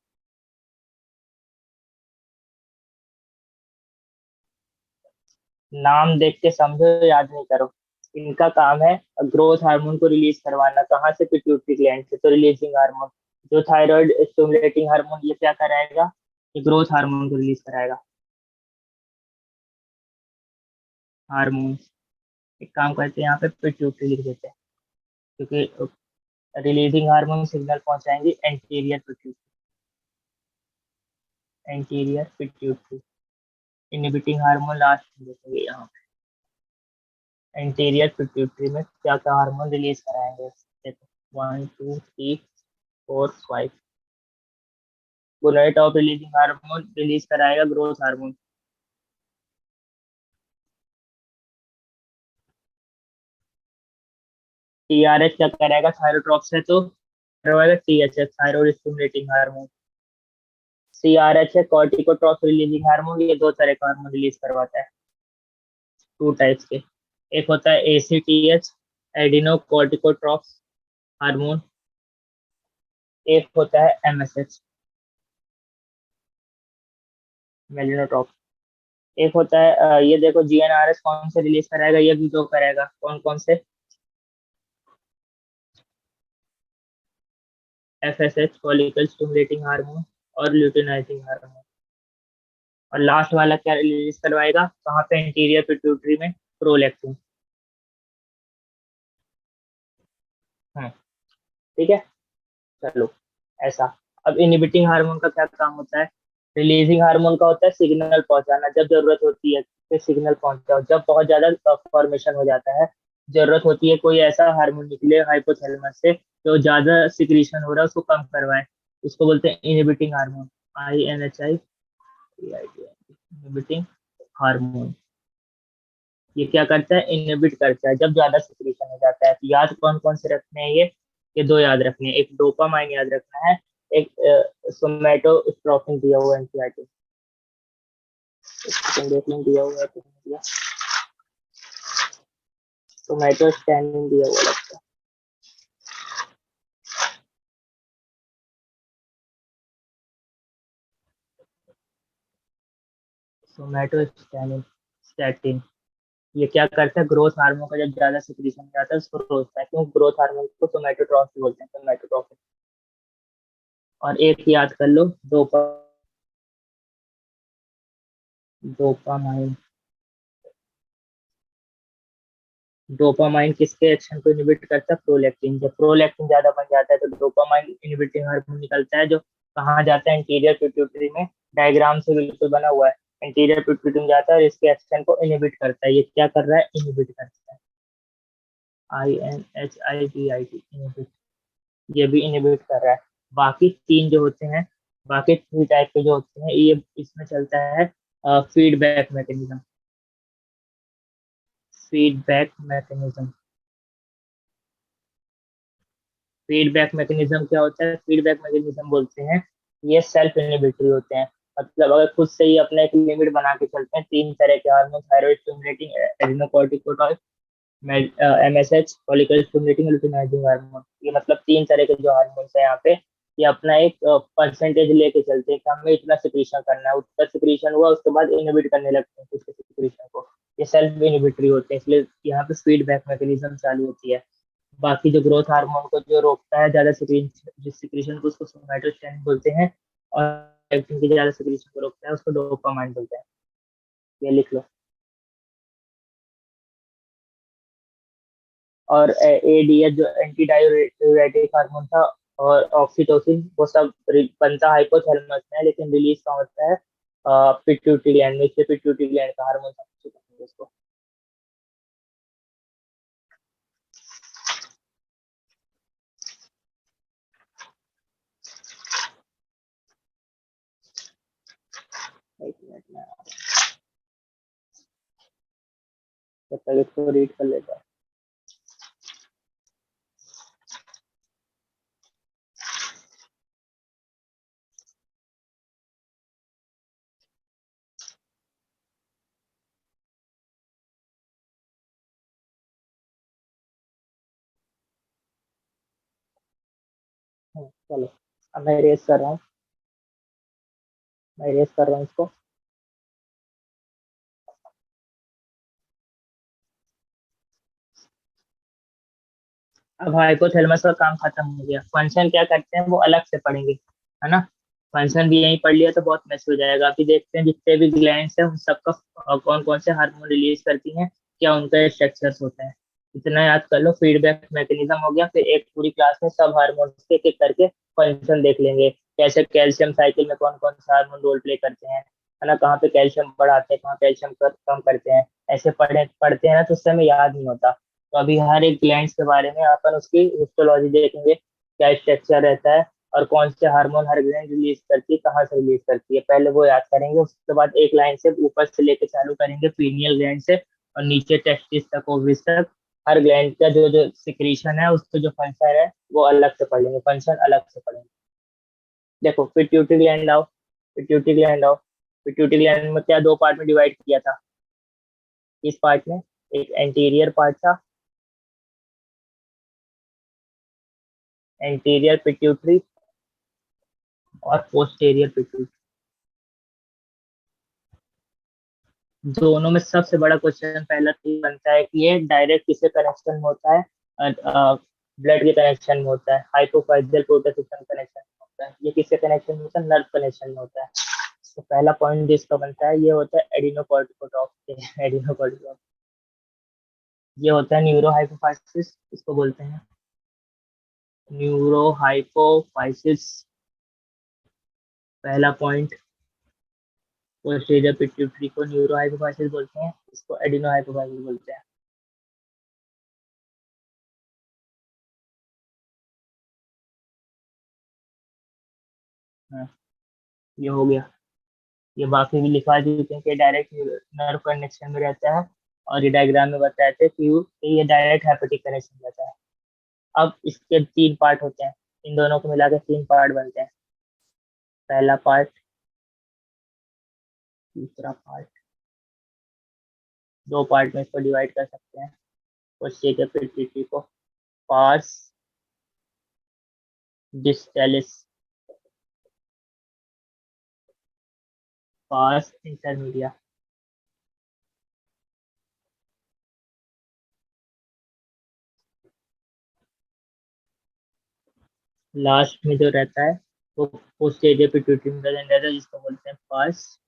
नाम देख के समझो, याद नहीं करो। इनका काम है ग्रोथ हार्मोन को रिलीज करवाना। कहाँ से? पिट्यूटरी ग्लैंड से। तो रिलीजिंग हार्मोन, जो थायराइड स्टिमुलेटिंग हार्मोन, ये क्या कराएगा? ये ग्रोथ हार्मोन को रिलीज कराएगा। हार्मोन एक काम करते हैं, यहाँ पे पिट्यूटरी लिख देते हैं, क्योंकि रिलीजिंग हार्मोन सिग्नल पहुंचाएंगे anterior pituitary, anterior pituitary. Inhibiting hormone last में देखेंगे यहाँ पे। एंटीरियर पिट्यूटरी में क्या क्या हार्मोन रिलीज कराएंगे देखो, 1 2 3 4 5। गोनाडोट्रोपिन रिलीजिंग हार्मोन रिलीज कराएगा ग्रोथ हार्मोन। TRH क्या कराएगा? थायरोट्रॉप्स है तो करवाएगा THS, thyroid stimulating hormone. CRH है कॉर्टिकोट्रॉप्स रिलीजिंग हार्मोन, ये दो तरह का हार्मोन रिलीज करवाता है, टू टाइप्स के। एक होता है ACTH, एडिनो कॉर्टिकोट्रॉप्स हार्मोन। एक होता है MSH, मेलिनोट्रॉप। एक होता है ये देखो, GnRH कौन से रिलीज कराएगा? ये भी दो कराएगा। कौन कौन से? FSH, फॉलिकल स्टिमुलेटिंग हार्मोन और ल्यूटिनाइजिंग हार्मोन। और लास्ट वाला क्या रिलीज करवाएगा? कहाँ पे? इंटीरियर पिट्यूटरी में, प्रोलैक्टिन। ठीक है, चलो ऐसा। अब इनहिबिटिंग हार्मोन का क्या काम होता है? रिलीजिंग हार्मोन का होता है सिग्नल पहुंचाना, जब जरूरत होती है कि सिग्नल पहुंचाओ, जब बहुत ज्यादा फॉर्मेशन हो जाता है, जरूरत होती है कोई ऐसा हार्मोन निकले हाइपोथैलेमस से जो ज्यादा सिक्रीशन हो रहा है उसको कम करवाए, उसको बोलते हैं inhibiting hormone, INHI, inhibiting hormone. ये क्या करता है? इनहिबिट करता है जब ज्यादा सिक्रीशन हो जाता है। तो याद कौन कौन से रखने हैं ये दो याद रखने हैं, एक डोपामाइन याद रखना है एक सोमैटोस्ट्रोफिन दिया हुआ है एनसीईआरटी, देख लें दिया हुआ है तो दिया, सोमैटोस्टैनिन दिया हुआ लगता है। सोमैटोस्टैनिन स्टैटिन, ये क्या करता है, ग्रोथ हार्मोन का जब ज्यादा सिक्रीशन जाता है उसको रोकता है, क्यों, ग्रोथ हार्मोन को सोमैटोट्रोफिन बोलते हैं, सोमैटोट्रोफिन। और एक याद कर लो, डोपामाइन। डोपामाइन किसके एक्शन को इनहिबिट करता है, प्रोलैक्टिन। जब प्रोलैक्टिन ज्यादा बन जाता है तो डोपामाइन इनहिबिटिंग हार्मोन निकलता है, जो कहाँ जाता है, इंटीरियर पिट्यूटरी में, डायग्राम से बिल्कुल बना हुआ है, इंटीरियर पिट्यूटरी में जाता है और इसके एक्शन को इनहिबिट करता है। ये क्या कर रहा है, इनहिबिट करता है, INHIBIT, इनहिबिट, ये भी इनहिबिट कर रहा है। बाकी तीन जो होते हैं, बाकी थ्री टाइप के जो होते हैं, ये इसमें चलता है feedback mechanism. Feedback mechanism, feedback mechanism क्या होता है, फीडबैक मैकेनिज्म बोलते हैं, ये सेल्फ इनहिबिटरी होते हैं। मतलब अगर खुद से ही अपना एक लिमिट बना के चलते हैं, तीन तरह के hormone, thyroid stimulating, adrenocorticoid, MSH, follicle stimulating, luteinizing hormone, ये मतलब तीन तरह के जो हार्मोन्स है यहाँ पे, ये अपना एक परसेंटेज लेके चलते हैं कि हमें इतना सिक्रीशन करना है, उतना सिक्रीशन हुआ उसके बाद इनहिबिट करने लगते हैं कुछ सिक्रीशन को, ये सेल्फ इनहिबिटरी होते हैं, इसलिए यहाँ पे फीडबैक मैकेनिज्म चालू होती है। बाकी जो ग्रोथ हार्मोन को जो रोकता है ज्यादा सिक्रीशन को, उसको सोमैटोस्टेनिन बोलते हैं, और एक्टिन की ज्यादा सिक्रीशन को रोकता है उसको डोपामाइन बोलते हैं। ये लिख लो। और ADH जो एंटी डाययूरेटिक हार्मोन था, और ऑक्सीटोसिन, वो सब बनता हाइपोथैलेमस में है, लेकिन रिलीज कहाँ होता है, पिट्यूटरी ग्लैंड में, इसलिए पिट्यूटरी ग्लैंड का हार्मोन उसको। एक मिनट में तब तक इसको रीड कर लेता हूँ। चलो, अब मैं रेस कर रहा हूँ, मैं रेस कर रहा हूँ इसको। अब हाइपोथैलेमस का काम खत्म हो गया, फंक्शन क्या करते हैं वो अलग से पढ़ेंगे, है ना। फंक्शन भी यहीं पढ़ लिया तो बहुत मैच हो जाएगा। अभी देखते हैं जितने भी ग्लैंड्स हैं उन सबका कौन कौन से हार्मोन रिलीज करती हैं, क्या उनका स्ट्रक्चर्स होता है, इतना याद कर लो। फीडबैक मैकेनिज्म हो गया, फिर एक पूरी क्लास में सब हार्मोन एक एक करके फंक्शन देख लेंगे, कैसे कैल्शियम साइकिल में कौन कौन सा हार्मोन रोल प्ले करते हैं, है ना, कहाँ पे कैल्शियम बढ़ाते हैं, कहाँ कैल्शियम कम करते हैं, ऐसे पढ़ते हैं ना, तो उससे हमें याद नहीं होता। तो अभी हर एक ग्लैंड के बारे में अपन उसकी हिस्टोलॉजी देखेंगे, क्या स्ट्रक्चर रहता है, और कौन से हार्मोन हर ग्लैंड रिलीज करती है, कहाँ से रिलीज करती है, पहले वो याद करेंगे। उसके बाद एक लाइन से ऊपर से लेके चालू करेंगे, पीनियल ग्लैंड से और नीचे टेस्टिस तक, ओवरिस तक, हर ग्लैंड का जो जो सिक्रीशन है, उसका जो फंक्शन है वो अलग से पढ़ेंगे, फंक्शन अलग से पढ़ेंगे। देखो, पिट्यूटरी ग्लैंड आओ, पिट्यूटरी ग्लैंड आओ। पिट्यूटरी ग्लैंड में क्या दो पार्ट में डिवाइड किया था, इस पार्ट में एक एंटीरियर पार्ट था, एंटीरियर पिट्यूटरी, और पोस्टेरियर पिट्यूटरी। दोनों में सबसे बड़ा क्वेश्चन पहला तो बनता है कि ये डायरेक्ट किससे कनेक्शन में होता है, ब्लड के कनेक्शन में होता है, हाइपोफाइजियल प्रोटोसिस्टम कनेक्शन में होता है, ये किससे कनेक्शन में होता है, नर्व कनेक्शन में होता है। तो पहला पॉइंट जिसका बनता है ये होता है एडिनोकॉर्टिकोट्रॉफ, एडिनोकॉर्टिकोट्रॉफ, ये होता है न्यूरो हाइपोफाइसिस, इसको बोलते हैं न्यूरो हाइपोफाइसिस, पहला पॉइंट। पोस्टीरियर पिट्यूटरी को न्यूरो हाइपोफाइसिस बोलते हैं, इसको एडिनो हाइपोफाइसिस बोलते हैं। हाँ, ये हो गया। ये बाकी भी लिखा चुके हैं कि डायरेक्ट नर्व कनेक्शन में रहता है, और ये डायग्राम में बताए थे कि ये डायरेक्ट हेपेटिक कनेक्शन रहता है। अब इसके तीन पार्ट होते हैं, इन दोनों को मिला के तीन पार्ट बनते हैं। पहला पार्ट, दूसरा पार्ट, दो पार्ट में इसको डिवाइड कर सकते हैं। पोस्टीरियर पिट्यूटरी को pars distalis, pars intermedia. Last में जो रहता है वो पोस्टीरियर पिट्यूटरी में प्रेजेंट रहता है, जिसको बोलते हैं पार्स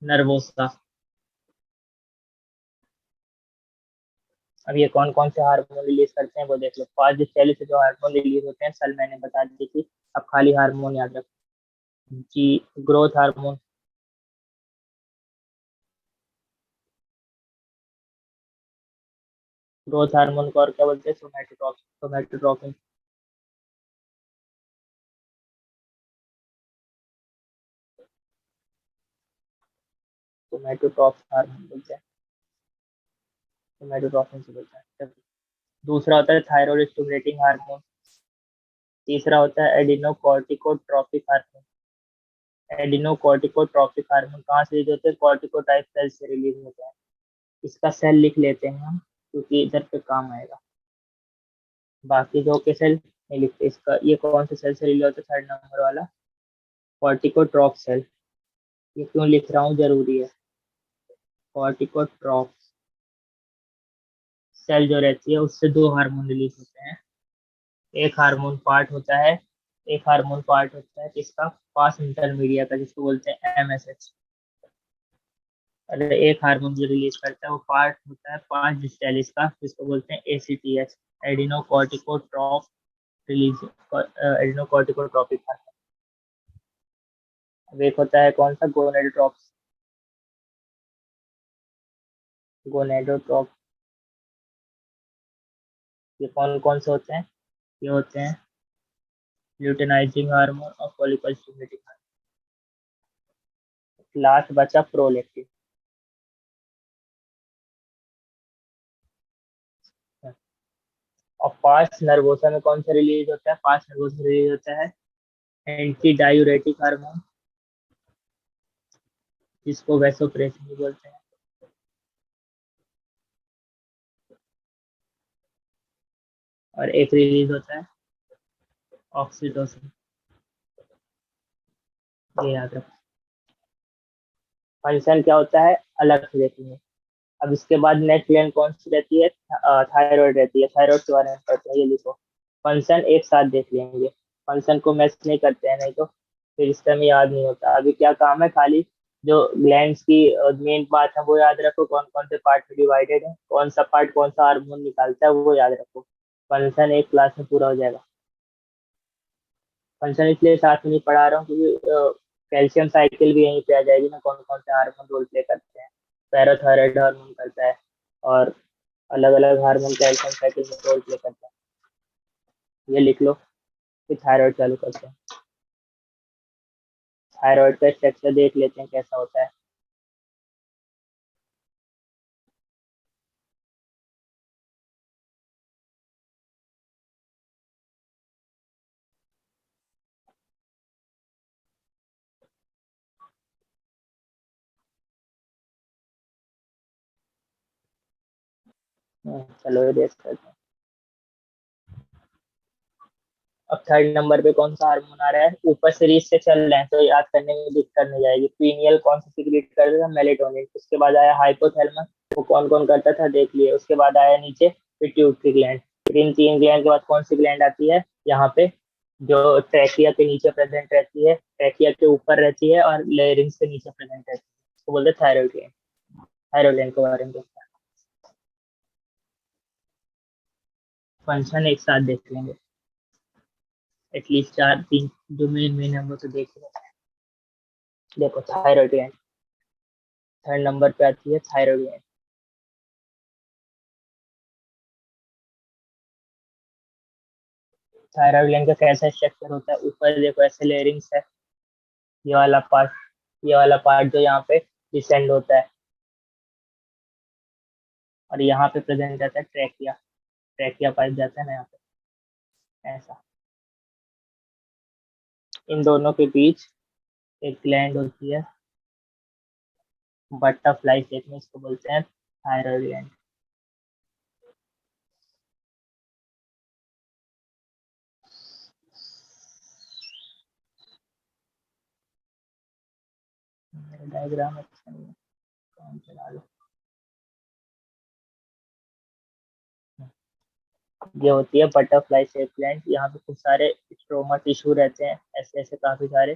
नर्वोसा। अब ये कौन कौन से हार्मोन रिलीज करते हैं वो देख लो। पार्स डिस्टेलिस से जो हार्मोन रिलीज होते हैं कल मैंने बता दी थी, अब खाली हार्मोन याद रखो जी। ग्रोथ हार्मोन, ग्रोथ हार्मोन को और क्या बोलते हैं? सोमैटोट्रोपिन। सोमैटोट्रोपिन हार्मोन बोलते हैं, सोमैटोट्रोपिन से बोलते हैं। दूसरा होता है थायराइड स्टिमुलेटिंग हार्मोन। तीसरा होता है एडिनोकॉर्टिकोट्रोपिक हार्मोन। एडिनोकॉर्टिकोट्रोपिक हार्मोन कहाँ से रिलीज होते हैं? कॉर्टिकोटाइप सेल से रिलीज होते हैं। इसका सेल लिख लेते हैं हम, क्योंकि इधर पे काम आएगा। बाकी दो के सेल नहीं लिखते। इसका ये कौन से सेल से रिलीज होता है? थर्ड नंबर वाला कॉर्टिकोट्रोप सेल। ये क्यों लिख रहा हूँ, जरूरी है। कॉर्टिकोट्रोप सेल जो रहती है उससे दो हार्मोन रिलीज होते हैं। एक हार्मोन पार्ट होता है, एक हार्मोन पार्ट होता है किसका? पास इंटरमीडिया का, जिसको बोलते हैं एमएसएच। अरे एक हार्मोन जो रिलीज करता है वो पार्ट होता है पास डिस्टेलिस का, जिसको बोलते हैं एसीटीएच, एडिनोकॉर्टिकोट्रोप रिलीज, एडिनोकॉर्टिकोट्रोपिक हार्मोन। अब एक होता है कौन सा? गोनेडोट्रोप्स, गोनेडोट्रोप। ये कौन कौन से होते हैं? ये होते हैं ल्यूटेनाइजिंग हार्मोन और फॉलिकल स्टिमुलेटिंग हार्मोन। लास्ट बचा प्रोलेक्टिन। और पास नर्वोसा में कौन सा रिलीज होता है? पास नर्वोसा रिलीज होता है एंटी डायूरेटिक हार्मोन, जिसको वैसोप्रेसिन भी बोलते हैं। और एक रिलीज होता है ऑक्सीटोसिन, ये याद रखो। फंक्शन क्या होता है अलग से देखेंगे। अब इसके बाद नेक्स्ट ग्लैंड कौन सी रहती है? थायराइड रहती है। थायराइड के बारे में पढ़ते हैं, ये लिखो। फंक्शन एक साथ देख लेंगे, फंक्शन को मैच नहीं करते हैं, नहीं तो फिर इसका में याद नहीं होता। अभी क्या काम है, खाली जो ग्लैंड्स की मेन बात है वो याद रखो, कौन कौन से पार्ट में डिवाइडेड है, कौन सा पार्ट कौन सा हार्मोन निकालता है वो याद रखो। फंक्शन एक क्लास में पूरा हो जाएगा। फंक्शन इसलिए साथ में नहीं पढ़ा रहा हूँ क्योंकि कैल्शियम साइकिल भी यहीं पे आ जाएगी ना, कौन कौन से हार्मोन रोल प्ले करते हैं। पैराथायराइड हार्मोन करता है, और अलग अलग हार्मोन कैल्शियम साइकिल में रोल प्ले करता है। ये लिख लो। फिर थायराइड चालू करते हैं। थायराइड का स्ट्रक्चर देख लेते हैं कैसा होता है। चलो ये देख करते हैं। अब थर्ड नंबर पे कौन सा हार्मोन आ रहा है? ऊपर सीरीज से चल रहे हैं तो याद करने में दिक्कत नहीं जाएगी। पीनियल कौन सा सिक्रेट करता था? मेलेटोनिन। उसके बाद आया हाइपोथैलेमस, वो कौन कौन करता था देख लिए। उसके बाद आया नीचे पिट्यूटरी ग्लैंड। फिर इन तीन ग्लैंड के बाद कौन सी ग्लैंड आती है यहाँ पे? जो ट्रैकिया के नीचे प्रेजेंट रहती है, ट्रैकिया के ऊपर रहती है और लेरिंग्स के नीचे प्रेजेंट रहती है, उसको बोलते हैं थायराइड ग्लैंड। थायराइड ग्लैंड के बारे में फंक्शन एक साथ देख लेंगे। एटलीस्ट चार तीन जो मेन मेन है वो तो देख लेंगे। देखो थायराइड ग्लैंड थर्ड नंबर पे आती है, थायराइड ग्लैंड। थायराइड ग्लैंड का कैसा स्ट्रक्चर होता है? ऊपर देखो ऐसे लेयरिंग्स है, ये वाला पार्ट, ये वाला पार्ट जो यहाँ पे डिसेंड होता है, और यहाँ पे प्रेजेंट रहता है ट्रैकिया। ट्रैकिया पाइप जाता है ना यहाँ पे, ऐसा। इन दोनों के बीच एक ग्लैंड होती है, बटरफ्लाई शेप में, इसको बोलते हैं थायराइड ग्लैंड। मेरा डायग्राम अच्छा नहीं है, कौन चला लो। ये होती है बटरफ्लाई शेप ग्लैंड। यहाँ पे खूब सारे स्ट्रोमा टिश्यू रहते हैं, ऐसे ऐसे काफी सारे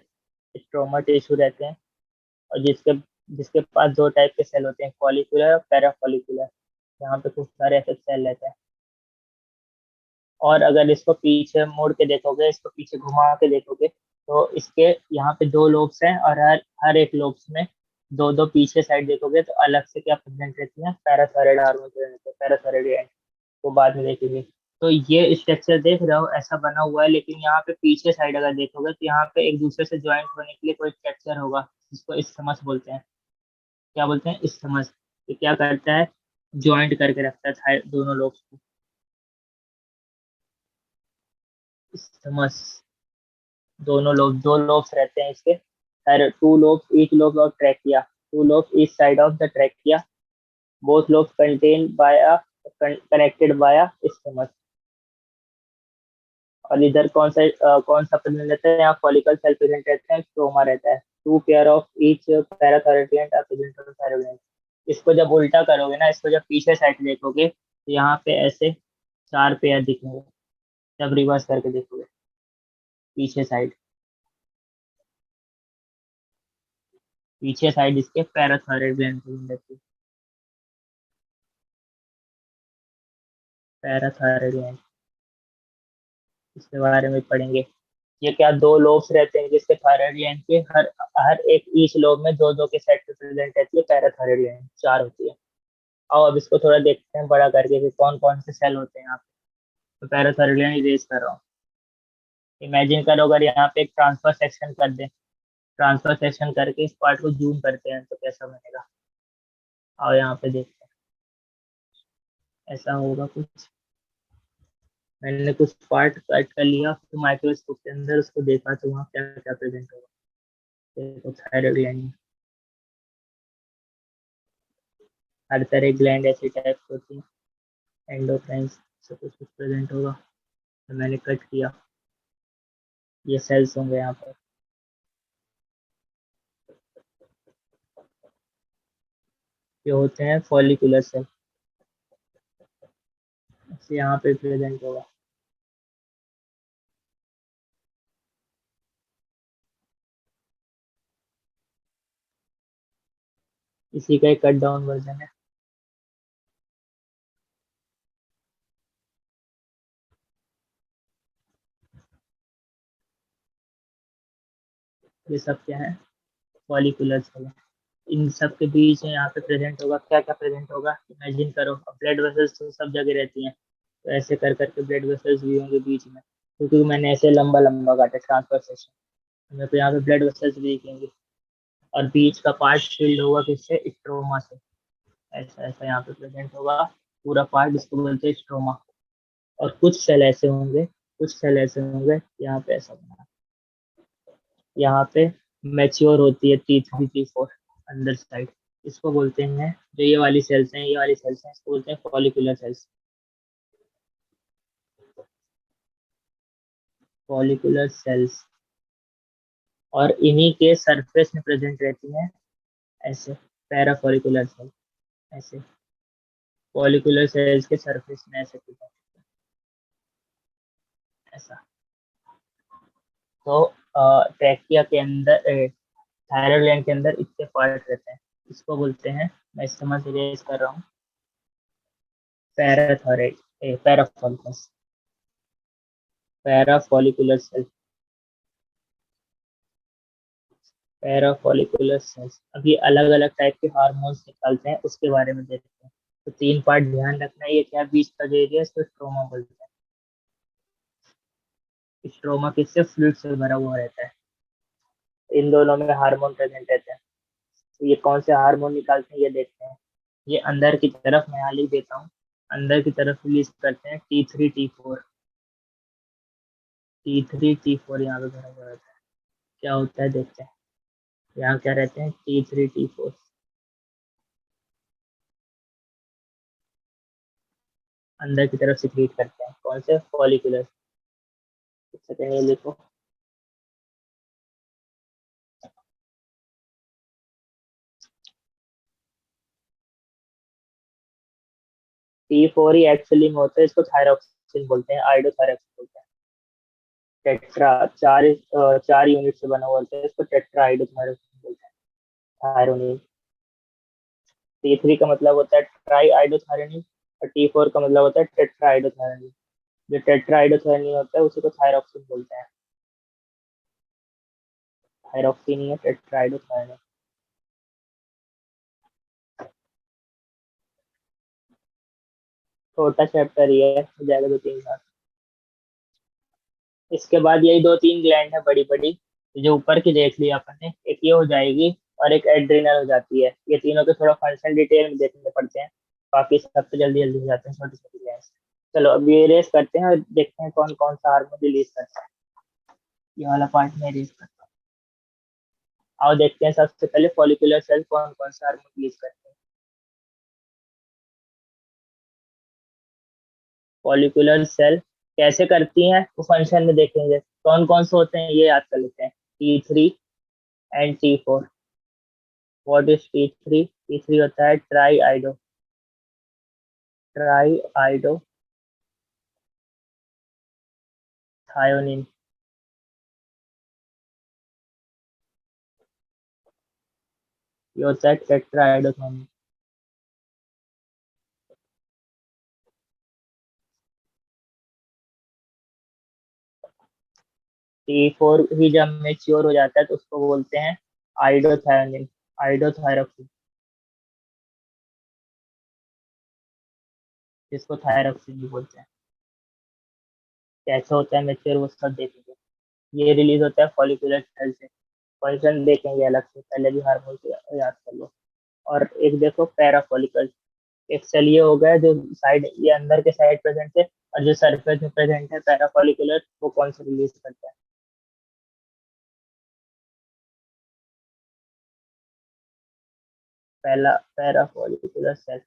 स्ट्रोमा टिश्यू रहते हैं, और जिसके जिसके पास दो टाइप के सेल होते हैं, फॉलिकुलर और पैराफॉलिकुलर। यहाँ पे खूब सारे ऐसे सेल रहते हैं। और अगर इसको पीछे मोड़ के देखोगे, इसको पीछे घुमा के देखोगे, तो इसके यहाँ पे दो लोब्स हैं, और हर हर एक लोब्स में दो दो पीछे साइड देखोगे तो अलग से क्या प्रेजेंट रहती है, पैराथायरॉइड हार्मोन प्रेजेंट है, पैराथायरॉइड ग्लैंड को बाद में देखेंगे। तो ये स्ट्रक्चर देख रहे हो ऐसा बना हुआ है, लेकिन यहाँ पे पीछे साइड अगर देखोगे तो यहाँ पे एक दूसरे से ज्वाइंट होने के लिए कोई स्ट्रक्चर होगा, जिसको इस्थमस बोलते हैं। क्या बोलते हैं? इस्थमस। ये क्या करता है? ज्वाइंट करके रखता है दोनों लोब्स को। इस्थमस। दोनों लोब, दो लोब्स रहते हैं इसके, हर two lobes, each lobe of trachea, two lobes each side of the trachea, both lobes contain by a connected by a isthmus. और इधर कौन सा प्रेजेंट रहता है? यहाँ फॉलिकल सेल प्रेजेंट रहता है, स्ट्रोमा रहता है, two pair of each parathyroid gland are present on thyroid gland. इसको जब उल्टा करोगे ना, इसको जब पीछे साइड देखोगे तो यहाँ पे ऐसे चार पेयर दिखेंगे, जब रिवर्स करके देखोगे पीछे साइड, पीछे साइड इसके पैराथायरॉइड ग्लैंड प्रेजेंट रहती है, पैराथायरॉइड ग्लैंड। इसके बारे में पढ़ेंगे। ये क्या, दो लोब्स रहते हैं जिसके थायराइड ग्लैंड के हर हर एक ईच लोब में दो दो के सेट प्रेजेंट रहती है, पैराथायरॉइड ग्लैंड चार होती है। आओ अब इसको थोड़ा देखते हैं बड़ा करके कि कौन कौन से सेल होते हैं यहाँ पे। तो पैराथायरॉइड ग्लैंड इरेज कर रहा हूँ। इमेजिन करो अगर यहाँ पे एक ट्रांसफर सेक्शन कर दें, ट्रांसफर सेक्शन करके इस पार्ट को जूम करते हैं तो कैसा बनेगा। आओ यहाँ पे देखते हैं, ऐसा होगा कुछ। मैंने कुछ पार्ट कट कर लिया, फिर माइक्रोस्कोप के अंदर उसको देखा तो वहाँ क्या क्या प्रेजेंट होगा। देखो थायराइड ग्लैंड, हर तरह ग्लैंड ऐसी टाइप होती है, एंडोक्राइन्स, सब कुछ कुछ प्रेजेंट होगा। तो मैंने कट किया, ये सेल्स होंगे यहाँ पर। ये होते हैं फॉलिकुलर सेल, यहाँ पे प्रेजेंट होगा। इसी का एक कट डाउन वर्जन है। ये सब क्या है? Follicular cell. इन सब के बीच में यहाँ पे प्रेजेंट होगा, क्या क्या प्रेजेंट होगा इमेजिन करो। अब ब्लड वेसल्स तो सब जगह रहती हैं, तो ऐसे कर करके ब्लड वेसल्स भी होंगे बीच में, क्योंकि मैंने ऐसे लंबा लंबा काटा ट्रांसफर सेक्शन, मेरे को यहाँ पे ब्लड वेसल्स भी दिखेंगे। और बीच का पार्ट फिल्ड होगा किससे? स्ट्रोमा से। ऐसा ऐसा यहाँ पे प्रेजेंट होगा पूरा पार्ट, इसको बोलते हैं स्ट्रोमा। और कुछ सेल ऐसे होंगे, कुछ सेल ऐसे होंगे, यहाँ पे ऐसा बना, यहाँ पे मैच्योर होती है T3 T4 अंदर साइड। इसको बोलते हैं, जो ये वाली सेल्स हैं, ये वाली सेल्स हैं, इसको बोलते हैं फॉलिकुलर सेल्स। Follicular sales. और इन्हीं के सरफेस में प्रेजेंट रहती हैं ऐसे पैराफॉलिकुलर सेल, ऐसे फॉलिकुलर सेल्स के सरफेस में ऐसे present, ऐसा। तो ट्रैकिया के अंदर, थायराइड ग्लैंड के अंदर इतने पार्ट रहते हैं, इसको बोलते हैं, मैं इस्तेमाल इरेज कर रहा हूँ, parathyroid, parafollicus, parafollicular cell, parafollicular cells. अभी अलग अलग टाइप के हार्मोन्स निकालते हैं, उसके बारे में देखते हैं। तो तीन पार्ट ध्यान रखना है, ये क्या बीच का जो एरिया है इसको स्ट्रोमा बोलते हैं। स्ट्रोमा किससे? फ्लूइड से भरा हुआ रहता है। इन दोनों में हार्मोन प्रेजेंट रहते हैं। तो ये कौन से हार्मोन निकालते हैं ये देखते हैं। ये अंदर की तरफ, मैं यहाँ लिख देता हूँ, अंदर की तरफ रिलीज करते हैं T3 T4, T3 T4 यहाँ पे भरा हुआ रहता है। क्या होता है देखते हैं। यहाँ क्या रहते हैं T3 T4, अंदर की तरफ सिक्रीट करते हैं कौन से फॉलिकुलर। सेकेंड ये लिखो T4 ही एक्चुअली में होता है, इसको थायरॉक्सिन बोलते हैं, आइडोथायरॉक्सिन बोलते हैं। टेट्रा चार यूनिट से बना हुआ होता है, इसको टेट्रा आइडोथायरॉक्सिन बोलते हैं। थायरोनिन। T3 का मतलब होता है ट्राई आइडोथायरोनिन और T4 का मतलब होता है टेट्रा आइडोथायरोनिन। जो टेट्रा आइडोथायरोनिन होता है उसी को थायरॉक्सिन बोलते हैं। थायरॉक्सिन ही है टेट्रा आइडोथायरोनिन। छोटा चैप्टर ही है, हो जाएगा 2-3 साल। इसके बाद यही 2-3 ग्लैंड है बड़ी बड़ी, जो ऊपर की देख लिया अपन ने, एक ये हो जाएगी और एक एड्रिनल हो जाती है। ये तीनों के थोड़ा फंक्शन डिटेल में देखने पड़ते हैं, बाकी सब तो जल्दी जल्दी हो जाते हैं छोटी छोटी ग्लैंड। चलो अब ये रेस करते हैं और देखते हैं कौन कौन सा हार्मोन रिलीज करता है। ये वाला पार्ट में रेस करता हूँ। आओ देखते हैं सबसे पहले फॉलिकुलर सेल कौन कौन सा हार्मोन रिलीज करते हैं। फॉलिकुलर सेल कैसे करती हैं वो फंक्शन में देखेंगे। कौन कौन से होते हैं ये याद कर लेते हैं, T3 and T4। What is T3? T3 होता है ट्राई आइडो थायोनिन। ये होता है टेट्रा आइडोथायोनिन। T4 भी जब मेच्योर हो जाता है तो उसको बोलते हैं आइडोथायोनिन, आइडोथायरॉक्सिन, जिसको थायरॉक्सिन भी बोलते हैं। कैसे होता है मेच्योर वो सब देखेंगे। ये रिलीज होता है फॉलिकुलर सेल से। फंक्शन देखेंगे अलग से, पहले भी हार्मोन को याद कर लो। और एक देखो पैरा फॉलिकल। एक सेल ये हो गया जो साइड, ये अंदर के साइड प्रेजेंट है, और जो सरफेस में प्रेजेंट है पैरा फॉलिकुलर, वो कौन सा रिलीज करता है। पहला पैरा फॉलिकुलर सेल,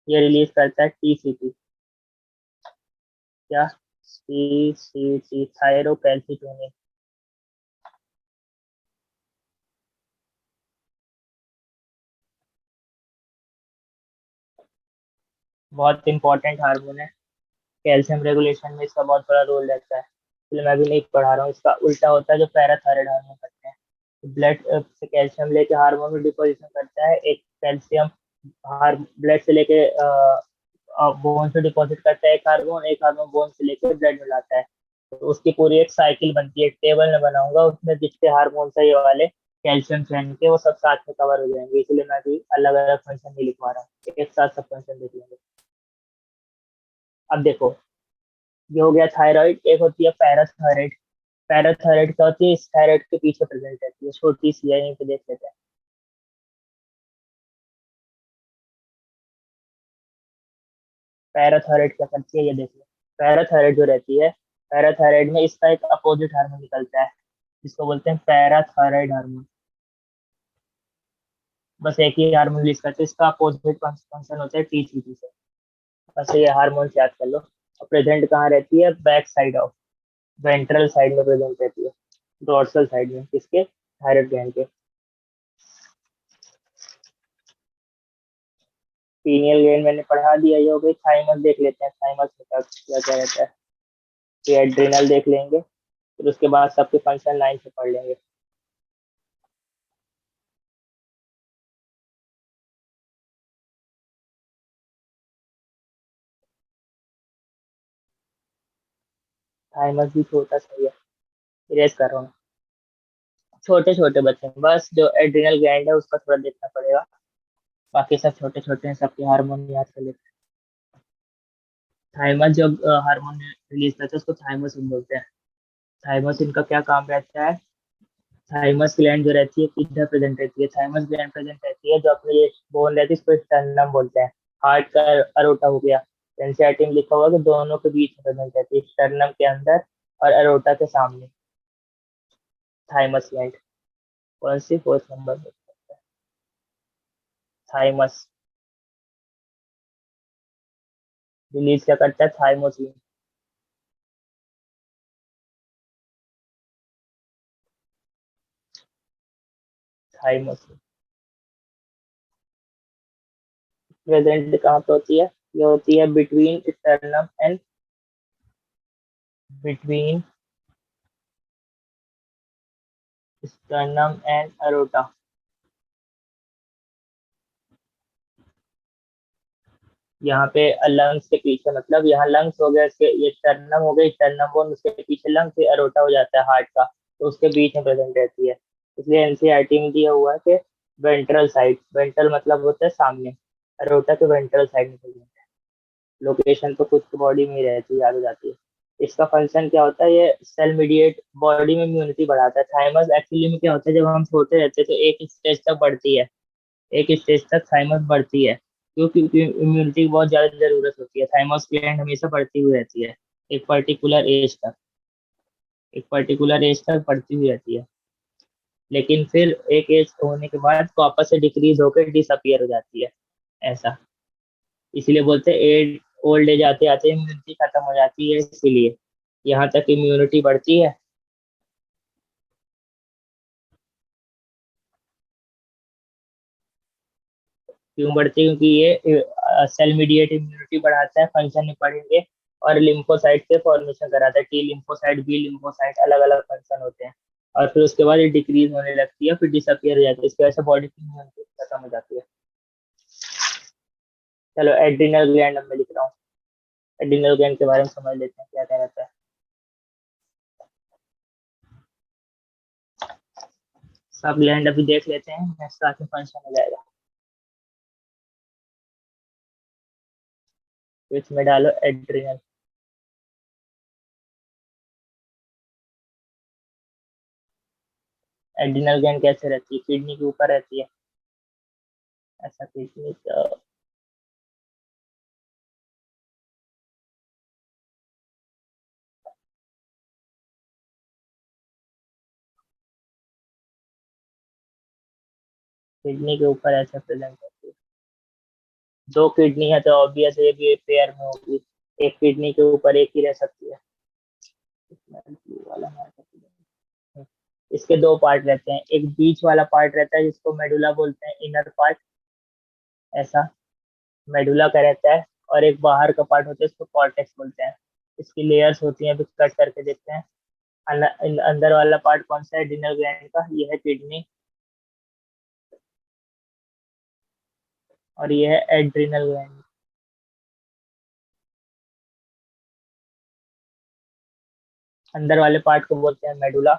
ये रिलीज करता है TCT। क्या? TCT, thyrocalcitonin. बहुत इंपॉर्टेंट हार्मोन है, कैल्शियम रेगुलेशन में इसका बहुत बड़ा रोल रहता है, इसलिए मैं भी नहीं पढ़ा रहा हूँ। इसका उल्टा होता है जो पैराथायराइड हार्मोन करते हैं। ब्लड से कैल्शियम लेके हार्मोन में डिपोजिशन करता है, एक कैल्शियम हार ब्लड से लेके बोन से डिपॉजिट करता है एक हार्मोन बोन से लेके ब्लड में लाता है। तो उसकी पूरी एक साइकिल बनती है, एक टेबल में बनाऊंगा, उसमें जितने हार्मोन है ये वाले कैल्शियम चैन के, वो सब साथ में कवर हो जाएंगे, इसलिए मैं भी अलग अलग फंक्शन नहीं लिखवा रहा हूँ, एक साथ सब फंक्शन देख लेंगे। अब देखो, ये हो गया थायराइड। एक होती है पैराथायराइड। पैराथायराइड क्या होती है? इस थायराइड के पीछे प्रेजेंट रहती है, छोटी सी है, यहीं पे देख लेते हैं। पैराथायराइड क्या करती है ये देख लो। पैराथायराइड जो रहती है, पैराथायराइड में इसका एक अपोजिट हार्मोन निकलता है, जिसको बोलते हैं पैराथायराइड हार्मोन। बस एक ही हार्मोन रिलीज करते हैं, इसका अपोजिट फंक्शन होता है T3 से। बस ये हार्मोन याद कर लो। प्रेजेंट कहाँ रहती है? Back side of, ventral side में प्रेजेंट रहती है, डोर्सल साइड में, किसके? थायराइड ग्लैंड के। पीनियल ग्लैंड मैंने पढ़ा दिया, ये हो गई। थाइमस देख लेते हैं, थाइमस में क्या क्या रहता है। ये एड्रिनल देख लेंगे, फिर उसके बाद सबके फंक्शन लाइन से पढ़ लेंगे। थाइमस भी छोटा सा ही है, इरेज कर रहा हूँ। छोटे छोटे बच्चे हैं, बस जो एड्रिनल ग्लैंड है उसका थोड़ा देखना पड़ेगा, बाकी सब छोटे छोटे हैं, सबके हार्मोन याद कर लेते हैं। थाइमस जब हार्मोन रिलीज करते हैं उसको थाइमोसिन बोलते हैं। थाइमोसिन का क्या काम रहता है? थाइमस ग्लैंड जो रहती है किधर प्रेजेंट रहती है? थाइमस ग्लैंड प्रेजेंट रहती है जो अपनी ये बोन रहती है, इसको स्टर्नम बोलते हैं। हार्ट का अरोटा हो गया, एनसीईआरटी में लिखा हुआ कि दोनों के बीच में प्रेजेंट रहती है, स्टर्नम के अंदर और अरोटा के सामने। Thymus gland. कौन सी 4th नंबर पे? थाइमस। रिलीज क्या करता है? थाइमोसिन। थाइमोसिन प्रेजेंट कहाँ पे होती है? ये होती है between sternum and between sternum and aorta. यहाँ पे लंग्स के पीछे, मतलब यहाँ लंग्स हो गया, इसके ये स्टर्नम हो गया, स्टर्नम बोन, उसके पीछे लंग्स, से अरोटा हो जाता है हार्ट का, तो उसके बीच में प्रेजेंट रहती है। इसलिए एनसीईआरटी में दिया हुआ है कि वेंट्रल साइड, वेंट्रल मतलब होता है सामने, अरोटा के वेंट्रल साइड में प्रेजेंट है। लोकेशन तो खुद की बॉडी में ही रहती है, याद हो जाती है। इसका फंक्शन क्या होता है? ये सेल मीडिएट बॉडी में इम्यूनिटी बढ़ाता है। थाइमस एक्चुअली में क्या होता है, जब हम छोटे रहते हैं तो एक स्टेज तक बढ़ती है, एक स्टेज तक थाइमस बढ़ती है, क्योंकि इम्यूनिटी की बहुत ज्यादा जरूरत होती है। थाइमस ग्लैंड हमेशा बढ़ती हुई रहती है एक पर्टिकुलर एज तक, एक पर्टिकुलर एज तक बढ़ती हुई रहती है, लेकिन फिर एक एज होने के बाद वापस से डिक्रीज होकर डिसअपियर हो जाती है, ऐसा। इसीलिए बोलते हैं एज, ओल्ड एज आते आते इम्यूनिटी खत्म हो जाती है, इसीलिए यहाँ तक इम्यूनिटी बढ़ती है। क्यों बढ़ती है? क्योंकि ये सेल मीडिएट इम्यूनिटी बढ़ाता है, फंक्शन नहीं पढ़ेंगे। और लिम्फोसाइट के फॉर्मेशन कराता है, टी लिम्फोसाइट, बी लिम्फोसाइट, अलग अलग फंक्शन होते हैं। और फिर उसके बाद ये डिक्रीज होने लगती है, फिर डिसअपियर हो जाती है, इसकी वजह से बॉडी की इम्यूनिटी खत्म हो जाती है। चलो एड्रिनल ग्लैंड मैं लिख रहा हूँ, एड्रिनल ग्लैंड के बारे में समझ लेते हैं क्या क्या रहता है। सब ग्लैंड अभी देख लेते हैं, नेक्स्ट क्लास में फंक्शन हो जाएगा। तो इसमें डालो एड्रिनल। एड्रिनल ग्लैंड कैसे रहती है? किडनी के ऊपर रहती है, ऐसा किडनी किडनी के ऊपर ऐसे प्रेजेंट होती है। दो किडनी है तो ऑब्वियस है कि पेयर में होगी, एक किडनी के ऊपर एक ही रह सकती है। blue वाला mark है। इसके दो पार्ट रहते हैं, एक बीच वाला पार्ट रहता है जिसको मेडुला बोलते हैं, इनर पार्ट, ऐसा मेडुला का रहता है। और एक बाहर का पार्ट होता है, इसको कॉर्टेक्स बोलते हैं। इसकी लेयर्स होती हैं, अभी कट करके देखते हैं। अंदर वाला पार्ट कौन सा है एड्रिनल ग्लैंड का? ये है किडनी, और ये है एड्रिनल ग्लैंड। अंदर वाले पार्ट को बोलते हैं मेडुला।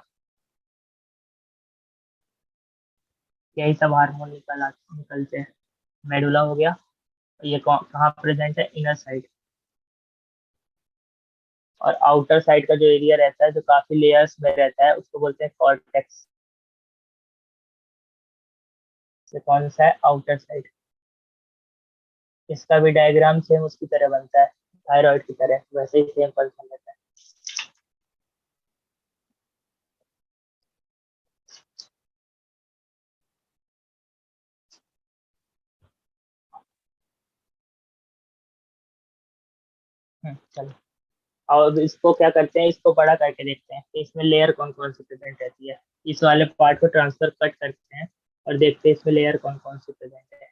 यही सब हार्मोन निकलते हैं। मेडुला हो गया। ये कहाँ प्रेजेंट है? Inner side. और आउटर साइड का जो एरिया रहता है, जो काफी लेयर्स में रहता है, उसको बोलते हैं कॉर्टेक्स। ये कौन सा है? Outer side. इसका भी डायग्राम सेम उसकी तरह बनता है, थायराइड की तरह, वैसे ही सेम फंक्शन रहता है। चलो, और अब इसको क्या करते हैं, इसको बड़ा करके देखते हैं कि इसमें लेयर कौन कौन सी प्रेजेंट रहती है। इस वाले पार्ट को ट्रांसफर कट करते हैं और देखते हैं इसमें लेयर कौन कौन सी प्रेजेंट है।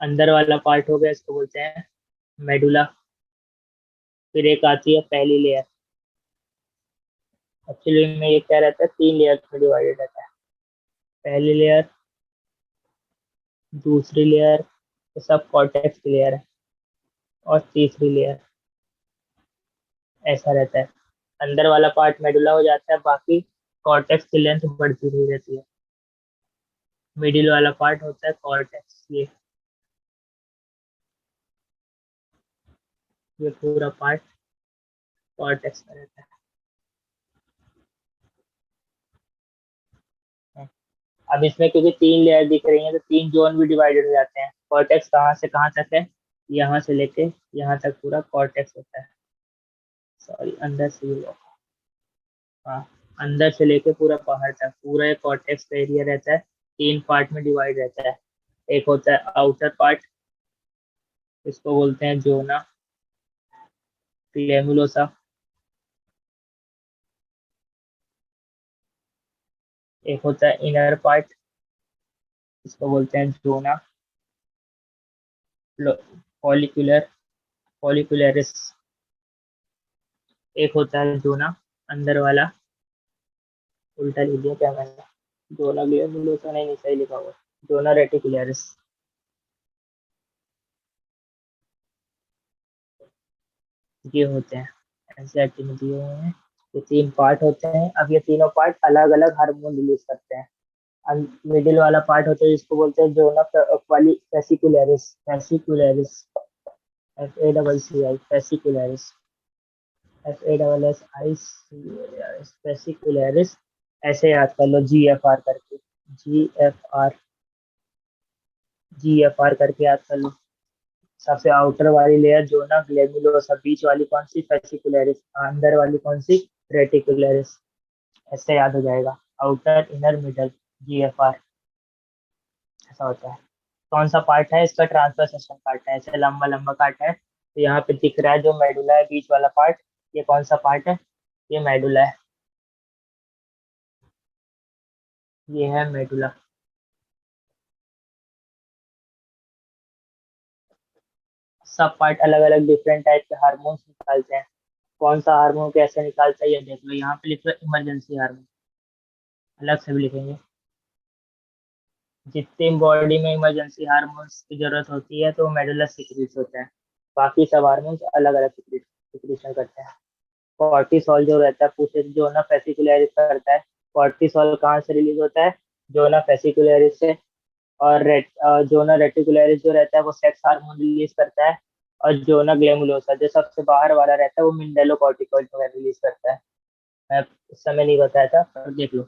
अंदर वाला पार्ट हो गया, इसको बोलते हैं मेडुला। फिर एक आती है पहली लेयर। एक्चुअली में ये क्या रहता है, 3 लेयर में डिवाइडेड रहता है। पहली लेयर, दूसरी लेयर, ये सब कॉर्टेक्स की लेयर है, और तीसरी लेयर, ऐसा रहता है। अंदर वाला पार्ट मेडुला हो जाता है, बाकी कॉर्टेक्स की लेंथ बढ़ती हुई रहती है। मिडिल वाला पार्ट होता है कॉर्टेक्स, ये पूरा पार्ट कॉर्टेक्स में रहता है। अब इसमें क्योंकि 3 लेयर दिख रही हैं, तो 3 जोन भी डिवाइडेड हो जाते हैं। कॉर्टेक्स कहाँ से कहाँ तक है? यहाँ से लेके यहाँ तक पूरा कॉर्टेक्स होता है। सॉरी, अंदर से भी हाँ, अंदर से लेके पूरा बाहर तक पूरा एक कॉर्टेक्स का एरिया रहता है, 3 पार्ट में डिवाइड रहता है। एक होता है आउटर पार्ट, इसको बोलते हैं जोना ग्लैमुलोसा। एक होता है इनर पार्ट, इसको बोलते हैं जोना फॉलिकुलर फॉलिकुलरिस। एक होता है जोना अंदर वाला, उल्टा लिख दिया क्या मैंने, जोना ग्लैमुलोसा नहीं, नहीं सही लिखा हुआ, जोना रेटिकुलरिस। ये होते हैं एनसीईआरटी में दिए हुए हैं। ये 3 पार्ट होते हैं। अब ये तीनों पार्ट अलग अलग हार्मोन रिलीज करते हैं। मिडिल वाला पार्ट होता है जिसको बोलते हैं जोना फेसिकुलरिस, फेसिकुलरिस, FACCI फेसिकुलरिस, FASSICULARIS फेसिकुलरिस। ऐसे याद कर लो GFR करके, GFR, GFR करके याद कर लो। सबसे आउटर वाली लेयर जोना ग्लैमुलोसा, बीच वाली कौन सी, फेसिकुलरिस, अंदर वाली कौन सी, रेटिकुलरिस। ऐसे याद हो जाएगा, आउटर इनर मिडल, GFR। ऐसा होता है। कौन सा पार्ट है इसका, ट्रांसफर सेशन पार्ट है, ऐसे लंबा लंबा काट है। तो यहाँ पे दिख रहा है जो मेडुला है बीच वाला पार्ट, ये कौन सा पार्ट है, ये मेडुला है, ये है मेडुला। सब पार्ट अलग अलग डिफरेंट टाइप के हार्मोन्स निकालते हैं। कौन सा हार्मोन कैसे निकालता है ये देख लो, यहाँ पे लिख लो इमरजेंसी हार्मोन, अलग से भी लिखेंगे। जितने बॉडी में इमरजेंसी हार्मोन्स की जरूरत होती है तो मेडुला सिक्रीट होता है। बाकी सब हार्मोन्स अलग अलग सिक्रीशन करते हैं। कॉर्टिसोल जो रहता है, पूछे जो ना फेसिकुलरिस करता है। कॉर्टिसोल कहाँ से रिलीज होता है, जोना फेसिकुलरिस से। और जोना रेटिकुलरिस जो रहता है वो सेक्स हार्मोन रिलीज करता है। और जोना ग्लैमुलोसा जो सबसे बाहर वाला रहता है वो मिंडेलोकॉर्टिकॉइड रिलीज करता है। मैं उस समय नहीं बताया था पर देख लो,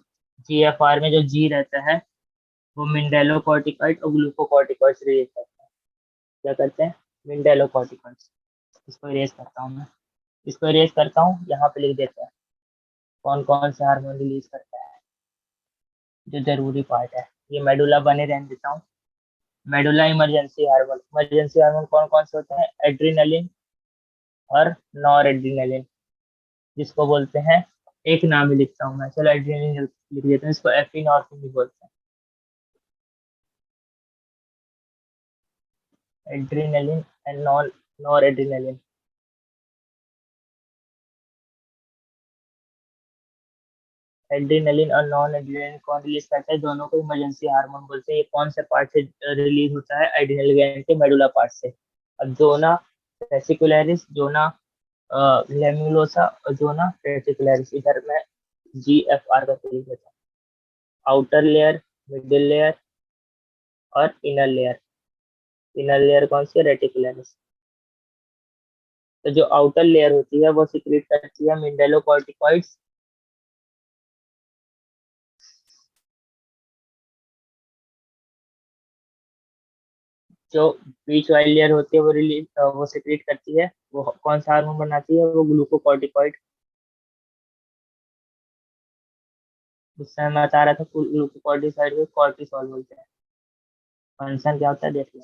GFR में जो जी रहता है वो मिंडेलोकॉर्टिकॉइड और ग्लूकोकॉर्टिकॉइड रिलीज करता है। क्या करते हैं, मिंडेलोकॉर्टिकॉइड। इसको इरेज करता हूँ मैं, इसको इरेज करता हूँ, यहाँ पे लिख देते हैं कौन कौन से हार्मोन रिलीज करता है जो जरूरी पार्ट है। ये मेडुला बने रहने देता हूँ। मेडुला इमरजेंसी हार्मोन कौन कौन से होते हैं, एड्रीनलिन और नॉर एड्रीनलिन, जिसको बोलते हैं, एक नाम ही लिखता हूँ मैं, चलो एड्रीनलिन लिख देते हैं, इसको एपिनॉर्फिन भी बोलते हैं। Adrenaline and nor adrenaline. Adrenaline और नॉन एड्रीनलिन कौन रिलीज करता है, दोनों को इमरजेंसी हार्मोन बोलते हैं। ये कौन से पार्ट से रिलीज होता है, एड्रिनल ग्लैंड के मेडुला पार्ट से। अब जोना वेसिकुलरिस, जोना लेम्युलोसा और जोना रेटिकुलरिस, इधर मैं GFR का लिख देता हूँ। आउटर लेयर, मिडिल लेयर और इनर लेयर। इनर लेयर कौन सी है, रेटिकुलरिस। तो जो आउटर लेयर होती है वो सिक्रीट करती है मिंडेलोकॉर्टिकॉइड्स। जो बीच वाली लेयर होती है वो सिक्रीट करती है, वो कौन सा हार्मोन बनाती है, वो ग्लूकोकॉर्टिकॉइड। उस समय मैं बता रहा था ग्लूकोकॉर्टिकॉइड को कॉर्टिसोल बोलते हैं। फंक्शन क्या होता है देख लो।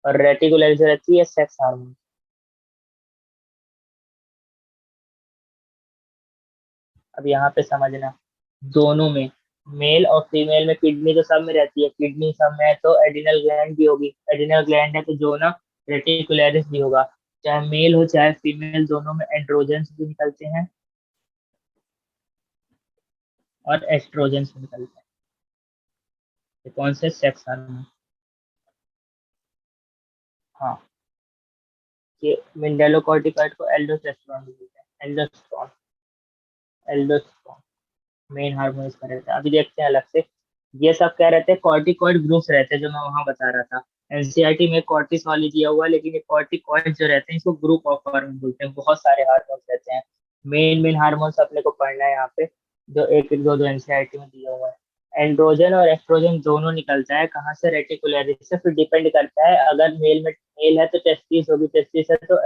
और रेटिकुलर जो रहती है सेक्स हार्मोन। अब यहाँ पे समझना, दोनों में, मेल और फीमेल में, किडनी तो सब में रहती है, किडनी सब में है तो एडिनल ग्लैंड भी होगी, एडिनल ग्लैंड है तो जो ना रेटिकुलरिस भी होगा। चाहे मेल हो चाहे फीमेल, दोनों में एंड्रोजन भी निकलते हैं और एस्ट्रोजन भी निकलते हैं। ये कौन से, सेक्स हार्मोन। हाँ, ये मिंडेलोकॉर्टिकॉइड को एल्डोस्टेरोन बोलते हैं, एल्डोस्टेरोन, एल्डोस्टेरोन मेन हार्मोन इसका रहता है। अभी देखते हैं अलग से, ये सब क्या रहते हैं, कॉर्टिकॉइड ग्रुप्स रहते हैं जो मैं वहां बता रहा था। एनसीईआरटी में कॉर्टिसोल ही दिया हुआ है, लेकिन ये कॉर्टिकॉइड जो रहते हैं इसको ग्रुप ऑफ हार्मोन बोलते हैं। बहुत सारे हार्मोन्स रहते हैं, मेन मेन हार्मोन्स अपने को पढ़ना है यहाँ पे, जो एक एक दो दो एनसीईआरटी में दिया हुआ है। एंड्रोजन और एस्ट्रोजन दोनों निकलता है, कहाँ से, रेटिकुलरिस से। फिर डिपेंड करता है, अगर मेल है तो टेस्टिस होगी, टेस्टिस है तो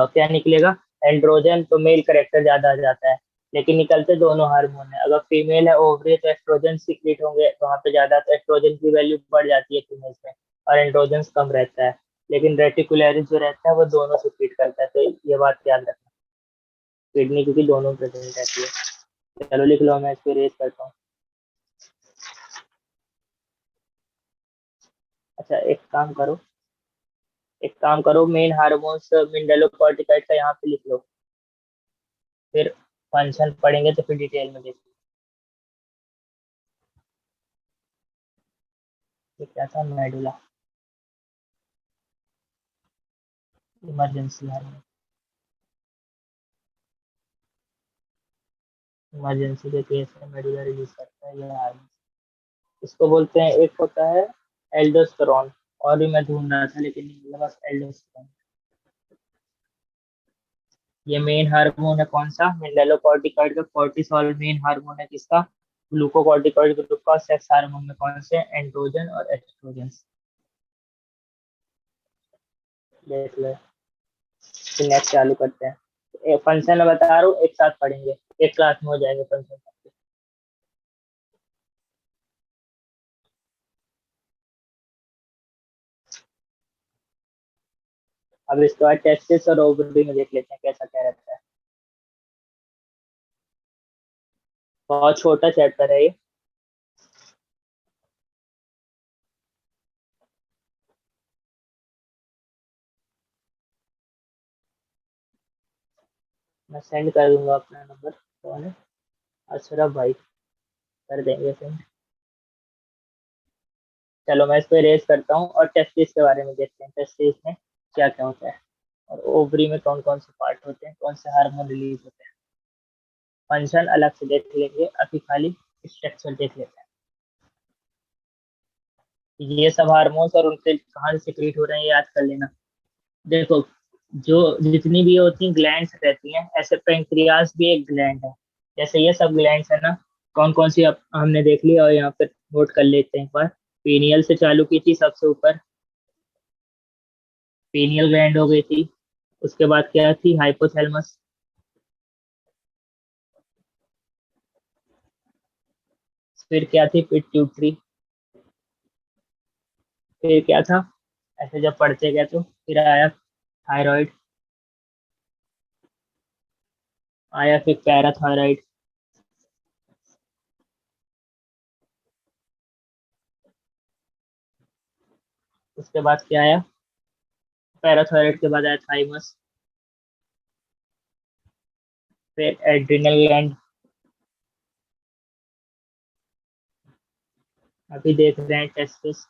क्या निकलेगा, एंड्रोजन, तो मेल करेक्टर ज्यादा आ जाता है। लेकिन निकलते दोनों हार्मोन है। अगर फीमेल है ओवरी तो एस्ट्रोजन सीक्रेट होंगे, तो वहाँ पे ज्यादा तो एस्ट्रोजन की वैल्यू बढ़ जाती है फीमेल्स में, और एंड्रोजन कम रहता है। लेकिन रेटिकुलरिस जो रहता है वो दोनों सीक्रेट करता है, तो ये बात याद रखना। किडनी क्योंकि दोनों प्रेजेंट रहती है। चलो लिख लो, मैं इसको रेज करता हूँ। अच्छा एक काम करो, मेन हार्मोन्स मिनरलोकॉर्टिकॉइड का यहाँ पे लिख लो, फिर फंक्शन पढ़ेंगे तो फिर डिटेल में देखेंगे। ये क्या था, मेडुला इमरजेंसी हार्मोन, इमरजेंसी के केस में मेडुला रिलीज करता है ये हार्मोन। इसको बोलते हैं, एक होता है एल्डोस्टेरॉन, और भी मैं ढूंढ रहा था लेकिन नहीं मिला, बस एल्डोस्टेरॉन। ये मेन हार्मोन है कौन सा, मिनरलोकॉर्टिकॉइड का। कोर्टिसोल मेन हार्मोन है किसका, ग्लूकोकॉर्टिकॉइड ग्रुप का। सेक्स हार्मोन में कौन से, एंड्रोजन और एस्ट्रोजन। देख लो, फिर नेक्स्ट चालू करते हैं। फंक्शन मैं बता रहा हूँ, एक साथ पढ़ेंगे, एक क्लास में हो जाएंगे फंक्शन। अब इसके बाद टेस्टिस और ओवरी में देख लेते हैं कैसा क्या रहता है। बहुत छोटा चैप्टर है ये। मैं सेंड कर दूंगा अपना नंबर, कौन है, अशरफ भाई, कर देंगे सेंड। चलो मैं इसको रेज करता हूँ, और टेस्टिस के बारे में देखते हैं, टेस्टिस में क्या क्या होता है, और ओवरी में कौन कौन से पार्ट होते हैं, कौन से हार्मोन रिलीज होते हैं। फंक्शन अलग से देख लेंगे, अभी खाली स्ट्रक्चर देख लेते हैं। ये सब हार्मोन्स और उनसे कहाँ से सिक्रीट हो रहे हैं, ये याद कर लेना। देखो, जो जितनी भी होती हैं ग्लैंड्स रहती हैं, ऐसे पेंक्रियास भी एक ग्लैंड है। जैसे ये सब ग्लैंड्स है ना, कौन कौन सी अब हमने देख लिया, और यहाँ पे नोट कर लेते हैं एक बार। पीनियल से चालू की थी सबसे ऊपर, पीनियल ग्लैंड हो गई थी। उसके बाद क्या थी, हाइपोथैलेमस। फिर क्या थी, पिट्यूटरी। फिर क्या था, ऐसे जब पढ़ते गए तो फिर आया थायराइड, आया फिर पैराथायराइड। उसके बाद क्या आया, पैराथायराइड के बाद आया थाइमस, फिर एड्रिनल ग्लैंड। अभी देख रहे हैं टेस्टिस,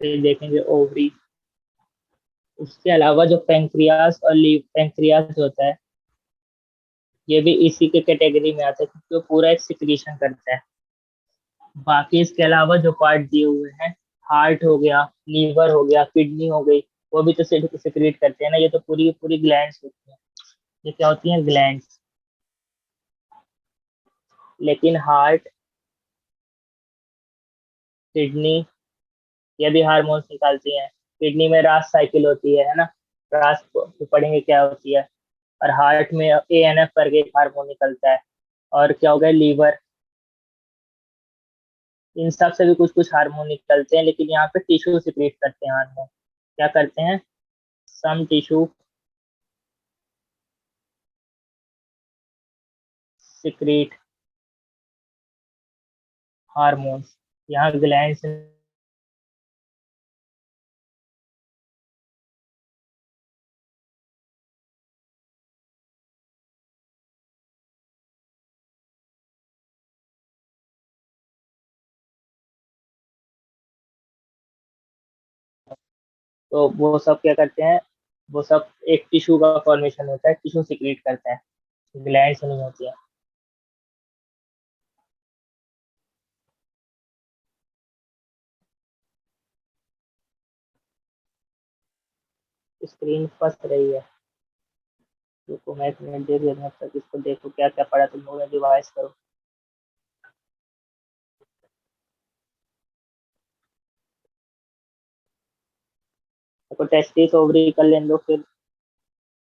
फिर देखेंगे ओवरी। उसके अलावा जो पेंक्रियास और लीव, पेंक्रियास जो होता है ये भी इसी के कैटेगरी में आता है, क्योंकि वो पूरा एक सिक्रीशन करता है। बाकी इसके अलावा जो पार्ट दिए हुए हैं, हार्ट हो गया, लीवर हो गया, किडनी हो गई, वो भी तो सिक्रीट करते हैं ना। ये तो पूरी पूरी ग्लैंड्स होती हैं, ये क्या होती हैं, ग्लैंड्स। लेकिन हार्ट, किडनी, ये भी हार्मोन्स निकालती हैं। किडनी में रास साइकिल होती है ना, रास को पढ़ेंगे क्या होती है। और हार्ट में ANF करके एक हार्मोन निकलता है। और क्या हो गया, लीवर, इन सब से भी कुछ कुछ हार्मोन निकलते हैं, लेकिन यहाँ पे टिश्यू सिक्रीट करते हैं हार्मोन। क्या करते हैं, सम टिश्यू सिक्रीट हार्मोन्स। यहाँ ग्लैंड से तो वो सब क्या करते हैं, वो सब एक टिश्यू का फॉर्मेशन होता है, टिश्यू सिक्रीट करता है, ग्लैंड से नहीं होती है। स्क्रीन फंस रही है, रुको मैं एक मिनट देख लेता हूँ, तब तक इसको देखो क्या क्या पड़ा तुम लोगों ने, डिवाइस करो। देखो टेस्टिस ओवरी कर लेने दो, फिर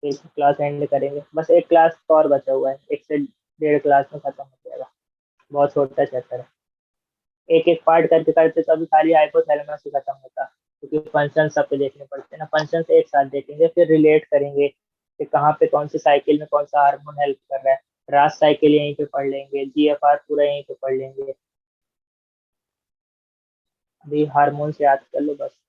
फिर क्लास एंड करेंगे। बस एक क्लास तो और बचा हुआ है, 1 से 1.5 क्लास में खत्म हो जाएगा। बहुत छोटा चैप्टर है। एक एक पार्ट करके करते तो अभी खाली हाइपोथैलेमस ही खत्म होता, क्योंकि फंक्शन सब पे देखने पड़ते हैं ना। फंक्शन एक साथ देखेंगे, फिर रिलेट करेंगे कि कहाँ पे कौन सी साइकिल में कौन सा हार्मोन हेल्प कर रहा है। रास साइकिल यहीं पे पढ़ लेंगे, जीएफआर पूरा यहीं पे पढ़ लेंगे। अभी हार्मोन से याद कर लो बस।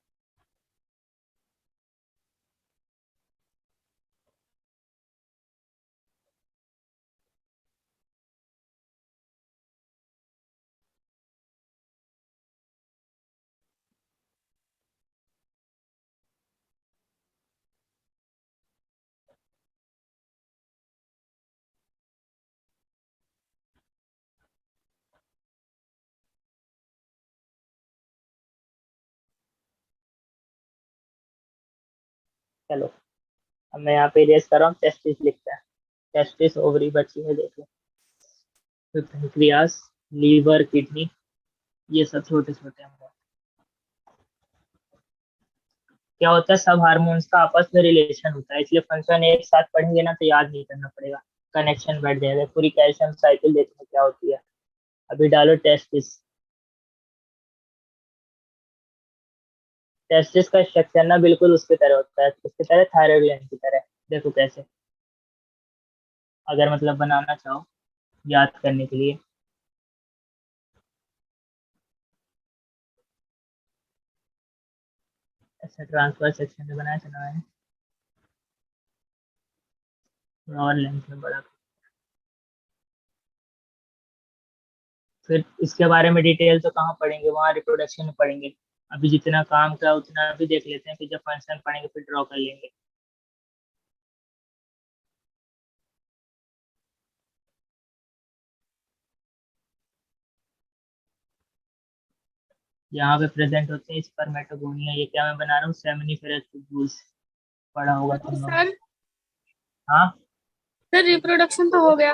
चलो, अब मैं यहाँ पे इरेज कर रहा हूँ, टेस्टिस लिखता है। टेस्टिस ओवरी बची है, देखो। फिर पेंक्रियास, लीवर, किडनी, ये सब छोटे छोटे हैं। क्या होता है, सब हार्मोन्स का आपस में रिलेशन होता है, इसलिए फंक्शन एक साथ पढ़ेंगे ना तो याद नहीं करना पड़ेगा, कनेक्शन बैठ जाएगा। पूरी कैल्शियम साइकिल देखने क्या होती है। अभी डालो टेस्टिस। टेस्टिस का स्ट्रक्चर ना बिल्कुल उसकी तरह होता है, उसकी तरह थायराइड ग्लैंड की तरह। देखो कैसे, अगर मतलब बनाना चाहो याद करने के लिए। ऐसा ट्रांसफर सेक्शन में बनाया चला है, और लेंथ में बड़ा। फिर इसके बारे में डिटेल तो कहाँ पढ़ेंगे, वहाँ रिप्रोडक्शन में पढ़ेंगे। अभी जितना काम का उतना अभी देख लेते हैं, फिर जब फंक्शन पढ़ेंगे फिर ड्रॉ कर लेंगे। यहाँ पे प्रेजेंट होते हैं स्पर्मेटोगोनिया। ये क्या मैं बना रहा हूँ, सेमिनिफेरस ट्यूब्यूल्स, पढ़ा होगा तुम लोगों ने। सर हाँ। सर रिप्रोडक्शन तो हो गया।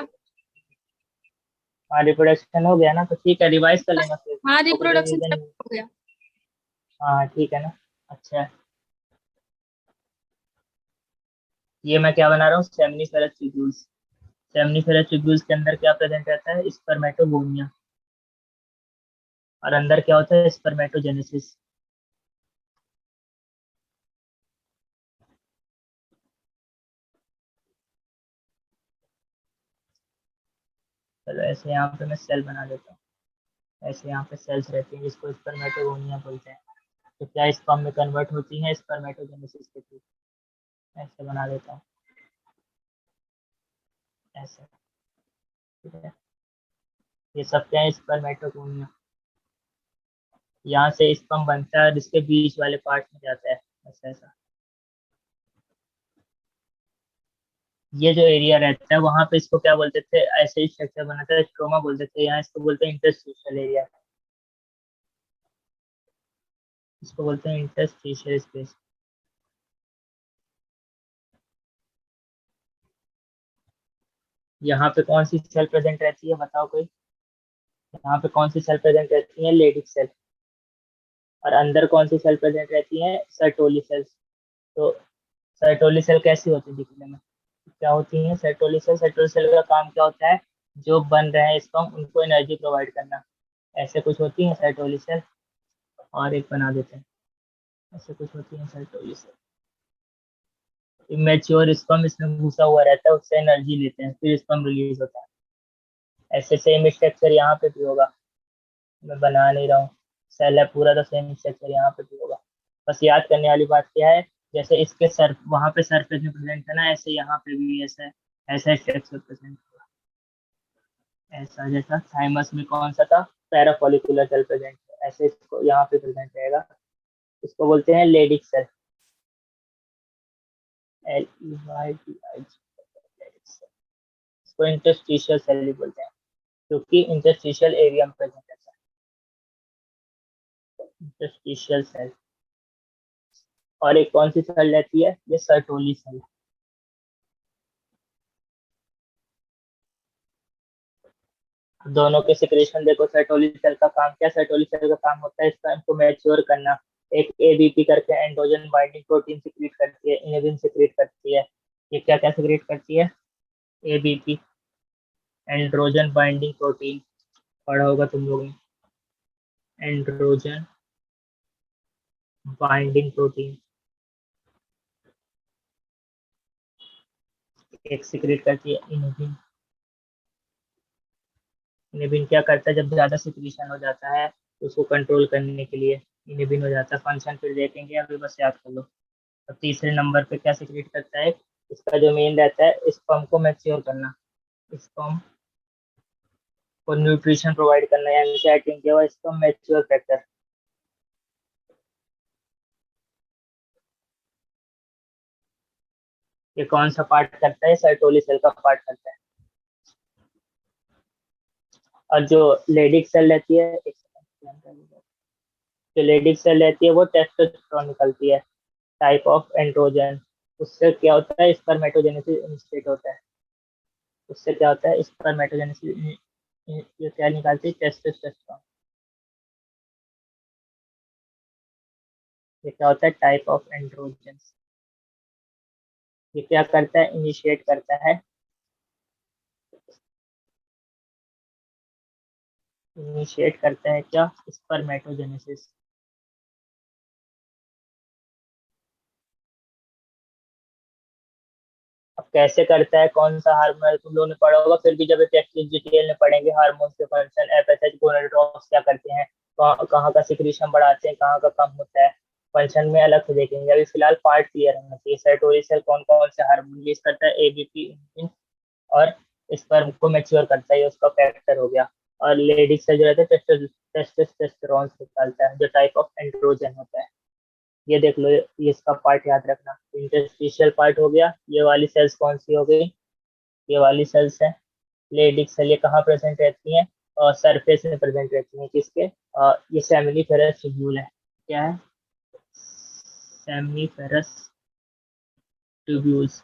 हाँ, रिप्रोडक्शन हो गया ना, तो ठीक है, रिवाइज कर लेना फिर। हाँ तो कोई रिप्रोडक्शन रिवीजन। हो गया। हाँ ठीक है ना। अच्छा है। ये मैं क्या बना रहा हूँ, सेमिनिफेरस ट्यूब्यूल्स। सेमिनिफेरस ट्यूब्यूल्स के अंदर क्या प्रेजेंट रहता है, स्पर्मेटोगोनिया। और अंदर क्या होता है, स्पर्मेटोजेनेसिस। चलो ऐसे यहाँ पे मैं सेल बना देता हूँ। ऐसे यहाँ पे सेल्स रहती हैं जिसको स्पर्मेटोगोनिया बोलते हैं। तो क्या स्पर्म में कन्वर्ट होती हैं स्पर्मेटोजेनेसिस के थ्रू। ऐसे बना देता हूँ, ऐसे। ठीक है। ये सब क्या है, स्पर्मेटोगोनिया। यहाँ से स्पर्म बनता है और इसके बीच वाले पार्ट में जाता है, ऐसा ऐसा। ये जो एरिया रहता है वहां पे इसको क्या बोलते थे, ऐसे ही स्ट्रक्चर बनाता है, स्ट्रोमा बोलते थे। यहाँ इसको बोलते हैं इंटरस्टिशियल एरिया। इसको बोलते हैं इंटरस्टिशियल स्पेस। यहाँ पे कौन सी सेल प्रेजेंट रहती है, बताओ कोई। यहाँ पे कौन सी सेल प्रेजेंट रहती है, लेडिक सेल। और अंदर कौन सी सेल प्रेजेंट रहती है, सर्टोली सेल्स। तो सर्टोली सेल कैसी होती है दिखने में, क्या होती है सर्टोली सेल। सर्टोली सेल का काम क्या होता है, जो बन रहे हैं स्पर्म उनको एनर्जी प्रोवाइड करना। ऐसे कुछ होती है सर्टोली सेल। और एक बना देते हैं, ऐसे कुछ होती है सर्टोली सेल। इमेच्योर स्पर्म इसमें घुसा हुआ रहता है, उससे एनर्जी लेते हैं, फिर स्पर्म रिलीज होता है। ऐसे सेम स्ट्रक्चर यहाँ पे भी होगा। मैं बना नहीं रहा हूँ, सेल है पूरा, तो सेम स्ट्रक्चर यहाँ पे भी होगा। बस याद करने वाली बात क्या है, जैसे इसके सर वहां पे सरफेस में प्रेजेंट है ना, ऐसे यहाँ पे भी ऐसा है। ऐसा स्ट्रक्चर प्रेजेंट होगा। ऐसा जैसा थाइमस में कौन सा था, पैराफोलिकुलर सेल प्रेजेंट है, ऐसे इसको यहाँ पे प्रेजेंट रहेगा। इसको बोलते हैं लेडिक सेल। LEYDIG। इसको इंटरस्टिशियल सेल भी बोलते हैं, क्योंकि इंटरस्टिशियल एरिया में प्रेजेंट रहता है। Interstitial cell. और एक कौन सी सेल रहती है, ये सर्टोली सेल। दोनों के सिक्रेशन देखो। सर्टोली सेल का काम क्या, सर्टोली सेल का काम होता है स्पर्म को मैच्योर करना। एक एबीपी करके एंड्रोजन बाइंडिंग प्रोटीन सिक्रीट करती है, इनहिबिन सिक्रीट करती है। ये क्या क्या सिक्रेट करती है? एबीपी, एंड्रोजन बाइंडिंग प्रोटीन, पढ़ा होगा तुम लोगों ने, एंड्रोजन बाइंडिंग प्रोटीन। एक सिक्रेट करती है इनहिबिन। इनहिबिन क्या करता है? जब ज्यादा सिक्रीशन हो जाता है तो उसको कंट्रोल करने के लिए इनहिबिन हो जाता है। फंक्शन फिर देखेंगे, अभी बस याद कर लो। और तीसरे नंबर पे क्या सिक्रेट करता है? इसका जो मेन रहता है, स्पर्म को मैच्योर करना, स्पर्म को न्यूट्रिशन प्रोवाइड करना, यानी सेटिंग के बाद स्पर्म मैच्योर फैक्टर। ये कौन सा पार्ट करता है? सर्टोली सेल का पार्ट करता है। और जो लेडिक सेल रहती है, जो लेडिक सेल रहती है वो टेस्टोस्टेरोन निकलती है, टाइप ऑफ एंड्रोजन। उससे क्या होता है? स्पर्मेटोजेनेसिस इनिशिएट होता है। उससे क्या होता है? स्पर्मेटोजेनेसिस, ये क्या निकालती है? टेस्टोस्टेरोन। ये क्या होता है? Type of androgen. ये क्या करता है? इनिशिएट करता है, इनिशिएट करता है क्या? स्पर्मेटोजेनेसिस। अब कैसे करता है, कौन सा हार्मोन, तुम लोगों ने पढ़ा होगा, फिर भी जब टेक्स्ट डिटेल में पढ़ेंगे। हार्मोन के फंक्शन, एफएसएच, गोनाडोट्रोप्स क्या करते हैं, कहाँ का सिक्रीशन बढ़ाते हैं, कहाँ का कम होता है, फंक्शन में अलग से देखेंगे। अभी फिलहाल पार्ट क्लियर होना चाहिए। सर्टोरी सेल कौन कौन से हार्मोन रिलीज करता है? एबीपी, और स्पर्म को मैच्योर करता है, ये उसका फैक्टर हो गया। और लेडीज से जो रहता है टेस्टोस्टेरोन निकालता है, जो टाइप ऑफ एंड्रोजन होता है। ये देख लो, ये इसका पार्ट याद रखना। इंटरस्टिशियल पार्ट हो गया। ये वाली सेल्स कौन सी हो गई? ये वाली सेल्स है लेडिक सेल। ये कहाँ प्रेजेंट रहती हैं? और सरफेस में प्रेजेंट रहती हैं किसके? ये सेमिनिफेरस ट्यूब्यूल है। क्या है? Seminiferous tubules.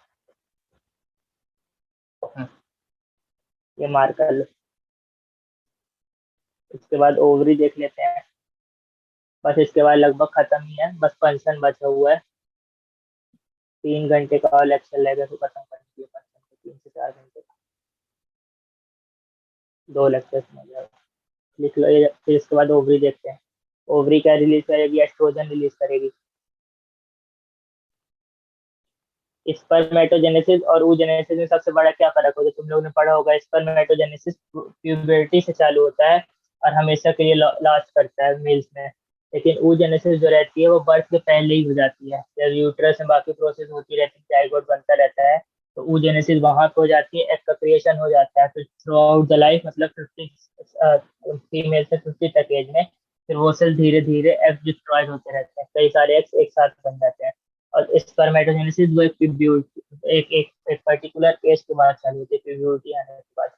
ये मार्क कर लो। इसके बाद ओवरी देख लेते हैं। बस इसके बाद लगभग खत्म ही है, बस फंक्शन बचा हुआ है। 3 घंटे का और लेक्चर लेगा तो खत्म कर दिए फंक्शन को, 3 से 4 घंटे का, 2 लेक्चर में हो जाएगा। लिख लो ये। फिर इसके बाद ओवरी देखते हैं। ओवरी क्या रिलीज करेगी? एस्ट्रोजन रिलीज करेगी। स्पर्मेटोजेनेसिस और oogenesis में सबसे बड़ा क्या फर्क होता है? तुम लोगों ने पढ़ा होगा, स्पर्मेटोजेनेसिस प्यूबर्टी से चालू होता है और हमेशा के लिए लास्ट करता है मेल्स में। लेकिन oogenesis जो रहती है वो बर्थ से पहले ही हो जाती है। जब यूट्रस में बाकी प्रोसेस होती रहती है, जाइगोट बनता रहता है, तो oogenesis वहां पे हो जाती है, एग का क्रिएशन हो जाता है। फिर थ्रू आउट द लाइफ, मतलब 50 फीमेल से 50 तक एज में, फिर वो सेल धीरे धीरे एग डिस्ट्रॉयड होते रहते हैं, कई सारे एग्स एक साथ बन जाते हैं। और स्पर्मेटोजेनेसिस वो एक प्यूब्यूटी, एक पर्टिकुलर एज के बाद चालू होती है, प्यूब्यूटी आने के बाद।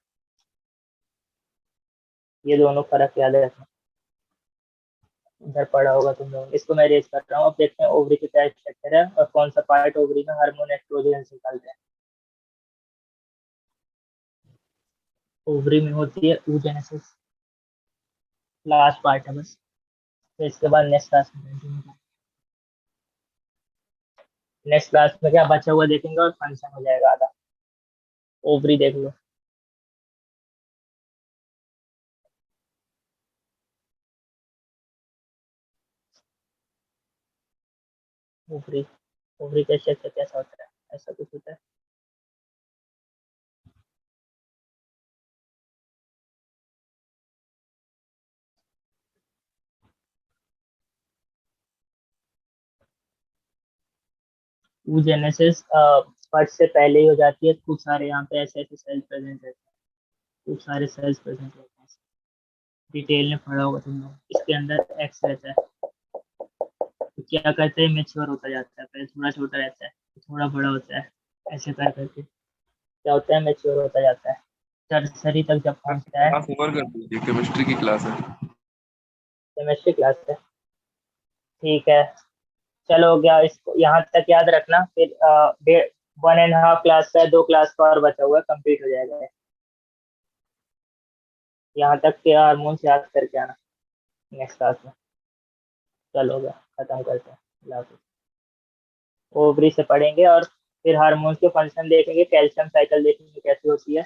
ये दोनों फर्क याद रखना, इधर पढ़ा होगा तुम लोगों ने। इसको मैं रेज कर रहा हूँ। अब देखते हैं ओवरी के क्या स्ट्रक्चर है और कौन सा पार्ट ओवरी में हार्मोन एस्ट्रोजन निकालते हैं। ओवरी में होती है oogenesis, लास्ट पार्ट है बस। फिर इसके बाद नेक्स्ट क्लास में, नेक्स्ट क्लास में क्या बचा हुआ देखेंगे और फंक्शन हो जाएगा आधा। ओवरी देख लो। ओवरी, ओवरी का स्ट्रक्चर कैसा होता है? ऐसा कुछ होता है। oogenesis फर्स्ट से पहले ही हो जाती है। खूब सारे यहाँ पे ऐसे ऐसे सेल्स प्रेजेंट रहते हैं, खूब सारे सेल्स प्रेजेंट रहते हैं। डिटेल में पढ़ा होगा तुम लोग। इसके अंदर एक्स रहता है, तो क्या करते हैं? मेच्योर होता जाता है। पहले थोड़ा छोटा रहता है, थोड़ा बड़ा होता है, ऐसे कर करके क्या होता है? मेच्योर होता जाता है। टर्सरी तक जब पहुंचता है। क्लास ओवर कर दीजिए, केमिस्ट्री की क्लास है। केमिस्ट्री क्लास है, ठीक है। चलो हो गया, इसको यहाँ तक याद रखना। फिर 1.5 क्लास का है, 2 क्लास का और बचा हुआ है, कंप्लीट हो जाएगा। यहाँ तक के हार्मोन्स याद करके आना नेक्स्ट क्लास में। चलो हो गया, खत्म करते हैं। ओवरी से पढ़ेंगे और फिर हार्मोन्स के फंक्शन देखेंगे, कैल्शियम साइकिल देखेंगे कैसी होती है।